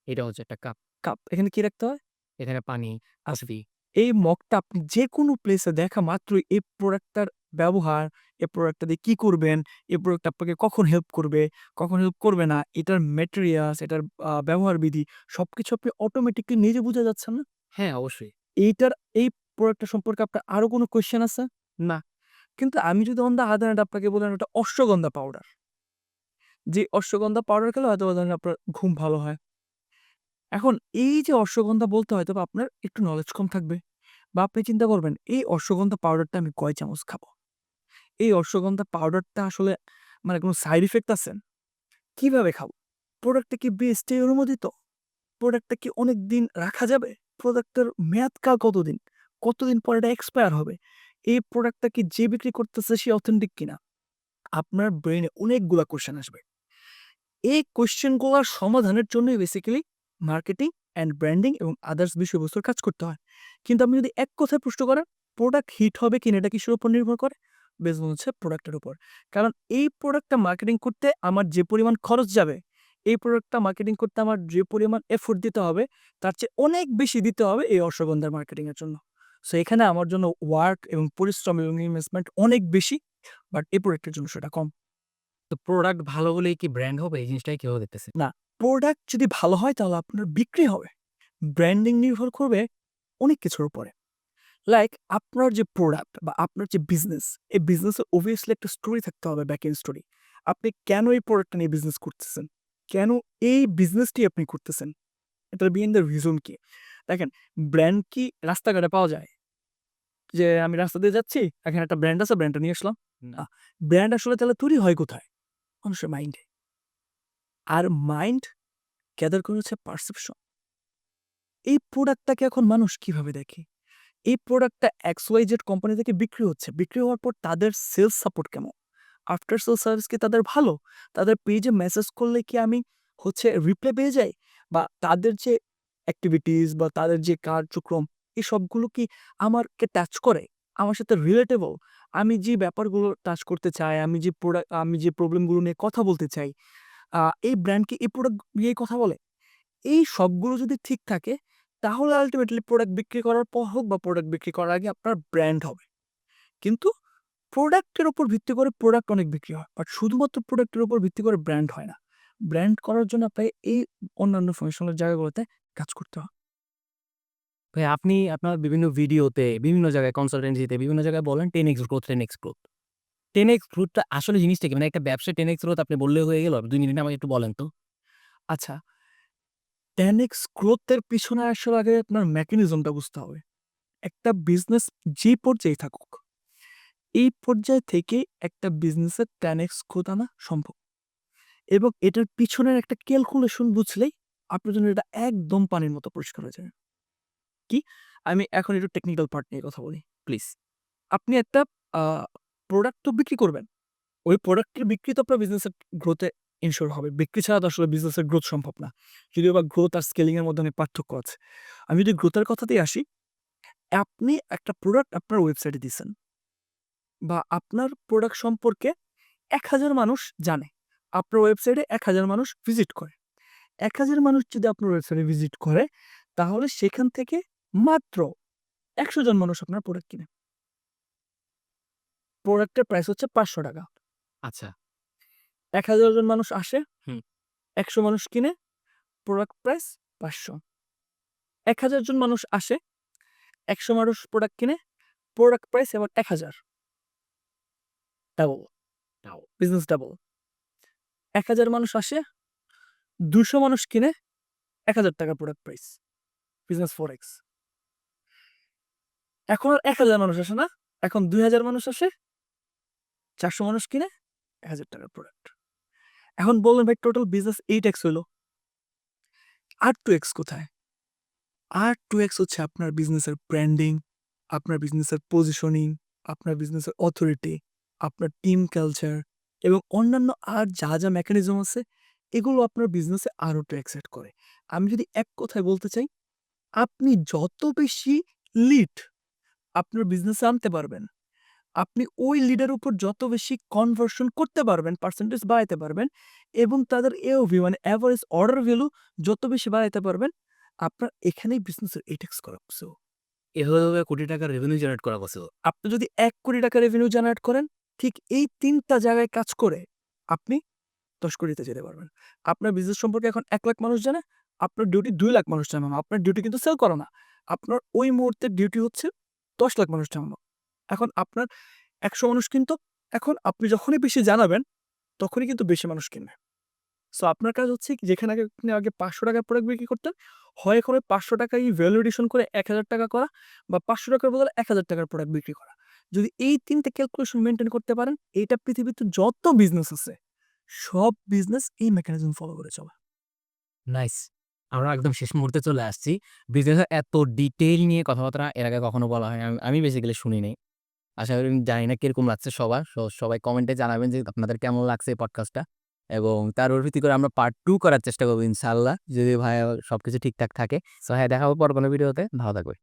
এটা হচ্ছে একটা কাপ। কাপ। এখানে কি রাখতে হয়? এখানে পানি, আচ্ছা। কফি। এই মগটা আপনি যেকোনো প্লেসে দেখা মাত্রই এই প্রোডাক্টটার ব্যবহার, এই প্রোডাক্টটা দিয়ে কি করবেন, এই প্রোডাক্ট আপনাকে কখন হেল্প করবে, কখন হেল্প করবে না, এটার ম্যাটেরিয়ালস, এটার ব্যবহার বিধি সবকিছু আপনি অটোমেটিক্যালি নিজে বুঝে যাচ্ছেন না? হ্যাঁ, অবশ্যই। এইটার এই প্রোডাক্টটা সম্পর্কে আপনার আরো কোনো কোয়েশ্চেন আছে? না। কিন্তু আমি যদি অন দ্য আদার হ্যান্ড আপনাকে বললাম ওটা অশ্বগন্ধা পাউডার। যে অশ্বগন্ধা পাউডার খেলে হয়তোবা ধরেন আপনার ঘুম ভালো হয়। এখন এই যে অশ্বগন্ধা বলতে হয়তোবা আপনার একটু নলেজ কম থাকবে। বা আপনি চিন্তা করবেন এই অশ্বগন্ধা পাউডারটা আমি কয় চামচ খাবো? এই অশ্বগন্ধা পাউডারটা আসলে মানে কোনো সাইড ইফেক্ট আছে? কিভাবে খাবো? প্রোডাক্টটা কি BST অনুমোদিত? প্রোডাক্টটা কি অনেকদিন রাখা যাবে? প্রোডাক্টের মেয়াদকাল কতদিন? কতদিন পর এটা এক্সপায়ার হবে? এই প্রোডাক্টটা কি যে বিক্রি করতেছে সে অথেন্টিক কিনা? আপনার ব্রেইনে অনেকগুলা কোয়েশ্চেন আসবে। এই কোয়েশ্চেন গুলার সমাধানের জন্যই বেসিক্যালি মার্কেটিং অ্যান্ড ব্র্যান্ডিং এবং আদার্স বিষয়বস্তুর কাজ করতে হয়। কিন্তু আপনি যদি এক কথায় প্রশ্ন করেন, প্রোডাক্ট হিট হবে কিনা এটা কিসের উপর নির্ভর করে? বেসড অন হচ্ছে প্রোডাক্টের উপর। কারণ এই প্রোডাক্টটা মার্কেটিং করতে আমার যে পরিমাণ খরচ যাবে, এই প্রোডাক্টটা মার্কেটিং করতে আমার যে পরিমাণ এফোর্ট দিতে হবে, তার চেয়ে অনেক বেশি দিতে হবে এই অশ্বগন্ধার মার্কেটিং এর জন্য। সো এখানে আমার জন্য ওয়ার্ক এবং পরিশ্রম এবং ইনভেস্টমেন্ট অনেক বেশি, বাট এই প্রোডাক্টের জন্য সেটা কম। তো প্রোডাক্ট ভালো হলেই কি ব্র্যান্ড হবে? এই জিনিসটাই কিভাবে দেখতেছেন? না, প্রোডাক্ট যদি ভালো হয় তাহলে আপনার বিক্রি হবে। ব্র্যান্ডিং নির্ভর করবে অনেক কিছুর উপরে। লাইক আপনার যে প্রোডাক্ট বা আপনার যে বিজনেস, এই বিজনেসে obviously একটা স্টোরি থাকতে হবে, ব্যাক এন্ড স্টোরি। আপনি কেন এই প্রোডাক্টটা নিয়ে বিজনেস করতেছেন? কেন এই বিজনেসটি আপনি করতেছেন? এটার behind the reason কি? দেখেন, ব্র্যান্ড কি রাস্তাঘাটে পাওয়া যায়? যে আমি রাস্তা দিয়ে যাচ্ছি, এখানে একটা ব্র্যান্ড আছে, ব্র্যান্ডটা নিয়ে আসলাম। না। না, ব্র্যান্ড আসলে তাহলে তৈরি হয় কোথায়? মানুষের মাইন্ডে। আর মাইন্ড গ্যাদার করে হচ্ছে পারসেপশন। এই প্রোডাক্টটাকে এখন মানুষ কিভাবে দেখে? এই প্রোডাক্টটা XYZ কোম্পানি থেকে বিক্রি হচ্ছে। বিক্রি হওয়ার পর তাদের সেলস সাপোর্ট কেমন? আফটার সেল সার্ভিস কি তাদের ভালো? তাদের পেজে মেসেজ করলে কি আমি রিপ্লাই পেয়ে যাই? বা তাদের যে অ্যাক্টিভিটিস বা তাদের যে কার্যক্রম, এই সবগুলো কি আমাকে টাচ করে? আমার সাথে রিলেটেবল? আমি যে ব্যাপারগুলো টাচ করতে চাই, আমি যে প্রবলেমগুলো নিয়ে কথা বলতে চাই, আ এই ব্র্যান্ড কি এই প্রোডাক্ট নিয়েই কথা বলে? এই সবগুলো যদি ঠিক থাকে, তাহলে আল্টিমেটলি প্রোডাক্ট বিক্রি করার পর হোক বা প্রোডাক্ট বিক্রি করার আগে আপনার ব্র্যান্ড হবে। কিন্তু প্রোডাক্টের উপর ভিত্তি করে প্রোডাক্ট অনেক বিক্রি হয়। বাট শুধুমাত্র প্রোডাক্টের উপর ভিত্তি করে ব্র্যান্ড হয় না। ব্র্যান্ড করার জন্য আপনাকে এই অন্যান্য ফাংশনাল জায়গাগুলোতে কাজ করতে হয়। ভাই আপনি আপনার বিভিন্ন ভিডিওতে, বিভিন্ন জায়গায় কনসালটেন্সিতে, বিভিন্ন জায়গায় বলেন 10x growth, 10x growth. 10x গ্রোথটা আসলে জিনিসটা কি? মানে একটা ব্যবসায় 10x গ্রোথ আপনি বললে হয়ে গেল? ২ মিনিটে আমাকে একটু বলেন তো। আচ্ছা, 10x গ্রোথ এর পিছনে আসলে আগে আপনার মেকানিজমটা বুঝতে হবে। একটা বিজনেস যে পর্যায়েই থাকুক, এই পর্যায় থেকে একটা বিজনেসের 10x গ্রোথ আনা সম্ভব। এবং এটার পিছনের একটা ক্যালকুলেশন বুঝলেই আপনার জন্য এটা একদম পানির মতো পরিষ্কার হয়ে যাবে। কি? আমি এখন একটু টেকনিক্যাল পার্ট নিয়ে কথা বলি, প্লিজ। আপনি একটা আ প্রোডাক্ট তো বিক্রি করবেন। ওই প্রোডাক্টের বিক্রি তো আপনার বিজনেসের গ্রোথ এ এনশিওর হবে। বিক্রি ছাড়া তো আসলে বিজনেসের গ্রোথ সম্ভব না। যদিও বা গ্রোথ আর স্কেলিং এর মধ্যে অনেক পার্থক্য আছে। আমি যদি গ্রোথের কথাতেই আসি, আপনি একটা প্রোডাক্ট আপনার ওয়েবসাইটে দিছেন বা আপনার প্রোডাক্ট সম্পর্কে ১,০০০ মানুষ জানে। আপনার ওয়েবসাইটে ১,০০০ মানুষ ভিজিট করে। ১,০০০ মানুষ যদি আপনার ওয়েবসাইটে ভিজিট করে, তাহলে সেখান থেকে মাত্র ১০০ জন মানুষ আপনার প্রোডাক্ট কিনে। প্রোডাক্টের প্রাইস হচ্ছে ৳৫০০। আচ্ছা। ১,০০০ জন মানুষ আসে, হুম। ১০০ মানুষ কিনে, প্রোডাক্ট প্রাইস ৫০০। ১,০০০ জন মানুষ আসে, ১০০ মানুষ প্রোডাক্ট কিনে, প্রোডাক্ট প্রাইস এবার ১,০০০। Double, business double. ১,০০০ মানুষ আসে, ২০০ মানুষ কিনে, ৳১,০০০ প্রোডাক্ট প্রাইস। Business 4x। এখন আর ১,০০০ মানুষ আসে না, এখন ২,০০০ মানুষ আসে, ৪০০ মানুষ কিনে, ৳১,০০০ প্রোডাক্ট। এখন বললেন ভাই টোটাল বিজনেস 8x হইলো। আর 2x কোথায়? আর 2x হচ্ছে আপনার বিজনেসের ব্র্যান্ডিং, আপনার বিজনেসের পজিশনিং, আপনার বিজনেসের অথরিটি, আপনার টিম কালচার এবং অন্যান্য আর যা মেকানিজম আছে, এগুলো আপনার বিজনেসে আরো 2x এড করে। আমি যদি এক কথায় বলতে চাই, আপনি যত বেশি লিড আপনার বিজনেসে আনতে পারবেন, আপনি ওই লিডের উপর যত বেশি কনভার্সন করতে পারবেন, পার্সেন্টেজ বাড়াইতে পারবেন এবং তাদের AOV মানে এভারেজ অর্ডার ভ্যালু যত বেশি বাড়াইতে পারবেন, আপনার এখানেই বিজনেসের 8x করা পসিবল। এভাবে কোটি টাকার রেভিনিউ জেনারেট করা পসিবল। আপনি যদি ৳১,০০,০০,০০০ রেভিনিউ জেনারেট করেন, ঠিক এই ৩ টা জায়গায় কাজ করে আপনি ১০,০০,০০,০০০ যেতে পারবেন। আপনার বিজনেস সম্পর্কে এখন ১,০০,০০০ মানুষ জানে, আপনার ডিউটি ২,০০,০০০ মানুষ জানানো। আপনার ডিউটি কিন্তু সেল করা না। আপনার ওই মুহূর্তের ডিউটি হচ্ছে ১০,০০,০০০ মানুষ জানানো। এখন আপনার ১০০ মানুষ কিনতো, এখন আপনি যখনই বেশি জানাবেন, তখনই কিন্তু বেশি মানুষ কিনবে। সো আপনার কাজ হচ্ছে কি যেখানে আপনি আগে ৳৫০০ র প্রোডাক্ট বিক্রি করতেন, হয় এখন ওই ৳৫০০ ভ্যালু এডিশন করে ৳১,০০০ করা বা ৳৫০০ র বদলে ৳১,০০০ র প্রোডাক্ট বিক্রি করা। যদি এই ৩ টে ক্যালকুলেশন মেইনটেইন করতে পারেন, এইটা পৃথিবীতে যত বিজনেস আছে, সব বিজনেস এই মেকানিজম ফলো করে চলে। নাইস। আমরা একদম শেষ মুহূর্তে চলে আসছি। বিজনেসের এত ডিটেইল নিয়ে কথাবার্তা এর আগে কখনো বলা হয় আমি আমি বেসিক্যালি শুনি নাই। আশা করি জানি না কিরকম লাগছে সবার। সবাই কমেন্টে জানাবেন যে আপনাদের কেমন লাগছে এই পডকাস্টটা এবং তার উপর ভিত্তি করে আমরা পার্ট 2 করার চেষ্টা করব ইনশাআল্লাহ। যদি ভাইয়া সবকিছু ঠিকঠাক থাকে। সো হ্যাঁ, দেখা হবে পরে কোনো ভিডিওতে। ভালো থাকবেন।